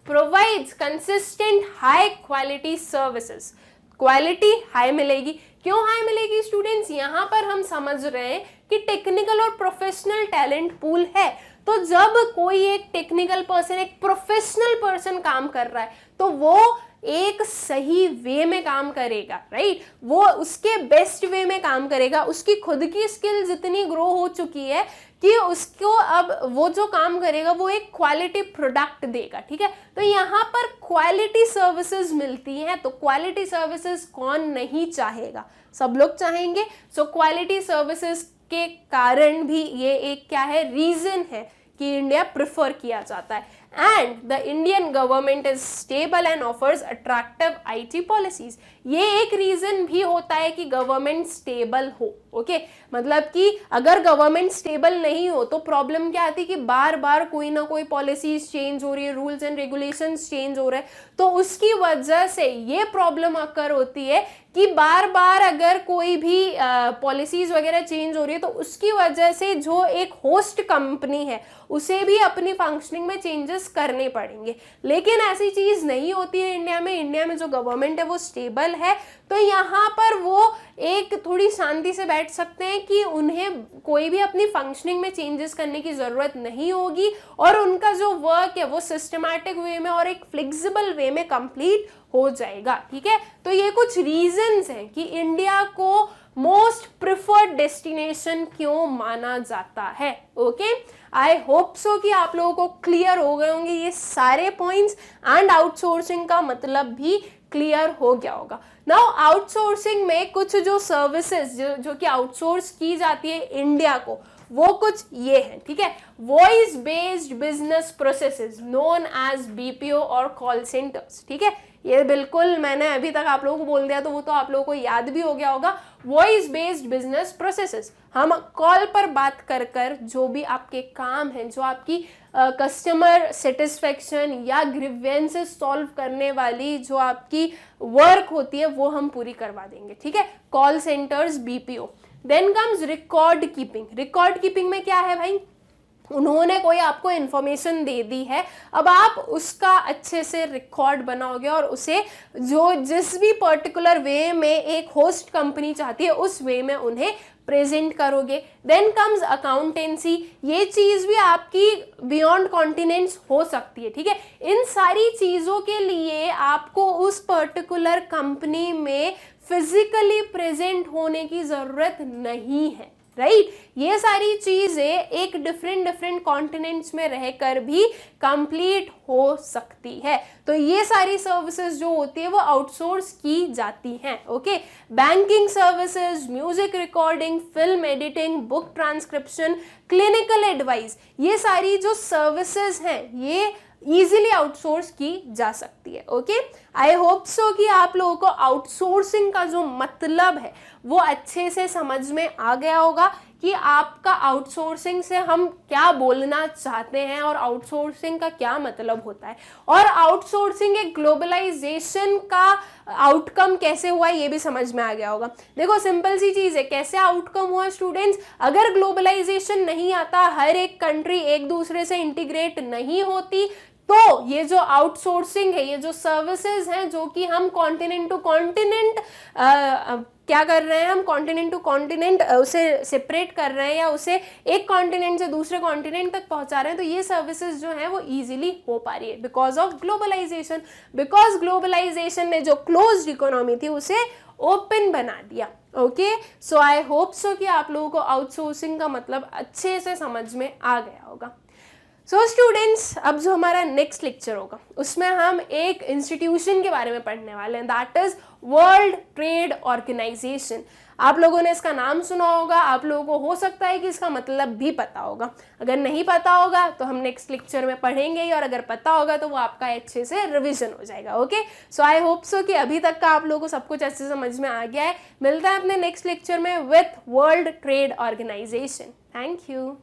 Speaker 1: Provides consistent high quality services, quality high मिलेगी। क्यों हाई मिलेगी स्टूडेंट्स, यहाँ पर हम समझ रहे हैं कि टेक्निकल और प्रोफेशनल टैलेंट पूल है, तो जब कोई एक टेक्निकल पर्सन एक प्रोफेशनल पर्सन काम कर रहा है तो वो एक सही वे में काम करेगा, राइट। वो उसके बेस्ट वे में काम करेगा, उसकी खुद की स्किल्स इतनी ग्रो हो चुकी है कि उसको अब वो जो काम करेगा वो एक क्वालिटी प्रोडक्ट देगा, ठीक है। तो यहाँ पर क्वालिटी सर्विसेज मिलती हैं, तो क्वालिटी सर्विसेज कौन नहीं चाहेगा, सब लोग चाहेंगे। सो क्वालिटी सर्विसेज के कारण भी ये एक क्या है, रीजन है कि इंडिया प्रिफर किया जाता है। And the Indian government is stable and offers attractive IT policies, ये एक रीजन भी होता है कि गवर्नमेंट स्टेबल हो, ओके। मतलब कि अगर गवर्नमेंट स्टेबल नहीं हो तो प्रॉब्लम क्या आती है कि बार बार कोई ना कोई पॉलिसीज चेंज हो रही है, रूल्स एंड रेगुलेशंस चेंज हो रहे हैं, तो उसकी वजह से ये प्रॉब्लम अकर होती है कि बार बार अगर कोई भी पॉलिसीज वगैरह चेंज हो रही है तो उसकी वजह से जो एक होस्ट कंपनी है उसे भी अपनी फंक्शनिंग में चेंजेस करने पड़ेंगे। लेकिन ऐसी चीज़ नहीं होती है इंडिया में। इंडिया में जो गवर्नमेंट है वो स्टेबल है, तो यहाँ पर वो एक थोड़ी शांति से बैठ बैठ सकते हैं कि उन्हें कोई भी अपनी फंक्शनिंग में चेंजेस करने की ज़रूरत नहीं होगी और उनका जो वर्क है वो सिस्टमैटिक वे में और एक फ्लेक्सिबल वे में कंप्लीट हो जाएगा। ठीक है, तो ये कुछ रीजंस हैं कि इंडिया को मोस्ट प्रिफर्ड डेस्टिनेशन क्यों माना जाता है। ओके, आई होप सो कि आप लोगों को क्लियर हो गए होंगे ये सारे पॉइंट्स एंड आउटसोर्सिंग का मतलब भी क्लियर हो गया होगा। नाउ आउटसोर्सिंग में कुछ जो सर्विसेज जो कि आउटसोर्स की जाती है इंडिया को, वो कुछ ये हैं। ठीक है, voice based business processes known as BPO और कॉल सेंटर्स। ठीक है, ये बिल्कुल मैंने अभी तक आप लोगों को बोल दिया तो वो तो आप लोगों को याद भी हो गया होगा। वॉइस बेस्ड बिजनेस प्रोसेसेस, हम कॉल पर बात कर कर जो भी आपके काम हैं, जो आपकी कस्टमर सेटिस्फेक्शन या ग्रीवेंसेस सॉल्व करने वाली जो आपकी वर्क होती है वो हम पूरी करवा देंगे। ठीक है, call centres, BPO. Then comes record keeping. Record keeping में क्या है भाई, उन्होंने कोई आपको इन्फॉर्मेशन दे दी है, अब आप उसका अच्छे से रिकॉर्ड बनाओगे और उसे जो जिस भी पर्टिकुलर वे में एक होस्ट कंपनी चाहती है उस वे में उन्हें प्रेजेंट करोगे। देन कम्स अकाउंटेंसी, ये चीज़ भी आपकी बियॉन्ड कॉन्टिनेंट्स हो सकती है। ठीक है, इन सारी चीज़ों के लिए आपको उस पर्टिकुलर कंपनी में फिजिकली प्रेजेंट होने की ज़रूरत नहीं है। राइट, ये सारी चीजें एक डिफरेंट कॉन्टिनेंट्स में रहकर भी कंप्लीट हो सकती है। तो ये सारी सर्विसेज जो होती है वो आउटसोर्स की जाती हैं। Okay, banking services, music recording, film editing, book transcription, clinical advice, ये सारी जो सर्विसेज हैं ये इजीली आउटसोर्स की जा सकती है। ओके, आई होप सो कि आप लोगों को आउटसोर्सिंग का जो मतलब है वो अच्छे से समझ में आ गया होगा कि आपका आउटसोर्सिंग से हम क्या बोलना चाहते हैं और आउटसोर्सिंग का क्या मतलब होता है, और आउटसोर्सिंग एक ग्लोबलाइजेशन का आउटकम कैसे हुआ ये भी समझ में आ गया होगा। देखो सिंपल सी चीज़ है, कैसे आउटकम हुआ स्टूडेंट्स, अगर ग्लोबलाइजेशन नहीं आता, हर एक कंट्री एक दूसरे से इंटीग्रेट नहीं होती, तो ये जो आउटसोर्सिंग है, ये जो सर्विसेज हैं जो कि हम कॉन्टिनेंट टू कॉन्टिनेंट क्या कर रहे हैं, हम कॉन्टिनेंट टू कॉन्टिनेंट उसे सेपरेट कर रहे हैं या उसे एक कॉन्टिनेंट से दूसरे कॉन्टिनेंट तक पहुंचा रहे हैं, तो ये सर्विसेज जो हैं वो इजीली हो पा रही है because of globalisation. Because globalisation ने जो क्लोज्ड इकोनॉमी थी उसे ओपन बना दिया। Okay, so I hope so कि आप लोगों को आउटसोर्सिंग का मतलब अच्छे से समझ में आ गया होगा। सो स्टूडेंट्स, अब जो हमारा नेक्स्ट लेक्चर होगा उसमें हम एक इंस्टीट्यूशन के बारे में पढ़ने वाले हैं, that is world trade organisation. आप लोगों ने इसका नाम सुना होगा, आप लोगों को हो सकता है कि इसका मतलब भी पता होगा। अगर नहीं पता होगा तो हम नेक्स्ट लेक्चर में पढ़ेंगे ही, और अगर पता होगा तो वो आपका अच्छे से रिविजन हो जाएगा। Okay, so I hope so कि अभी तक का आप लोगों को सब कुछ अच्छे से समझ में आ गया है। मिलता है अपने नेक्स्ट लेक्चर में with world trade organisation. Thank you.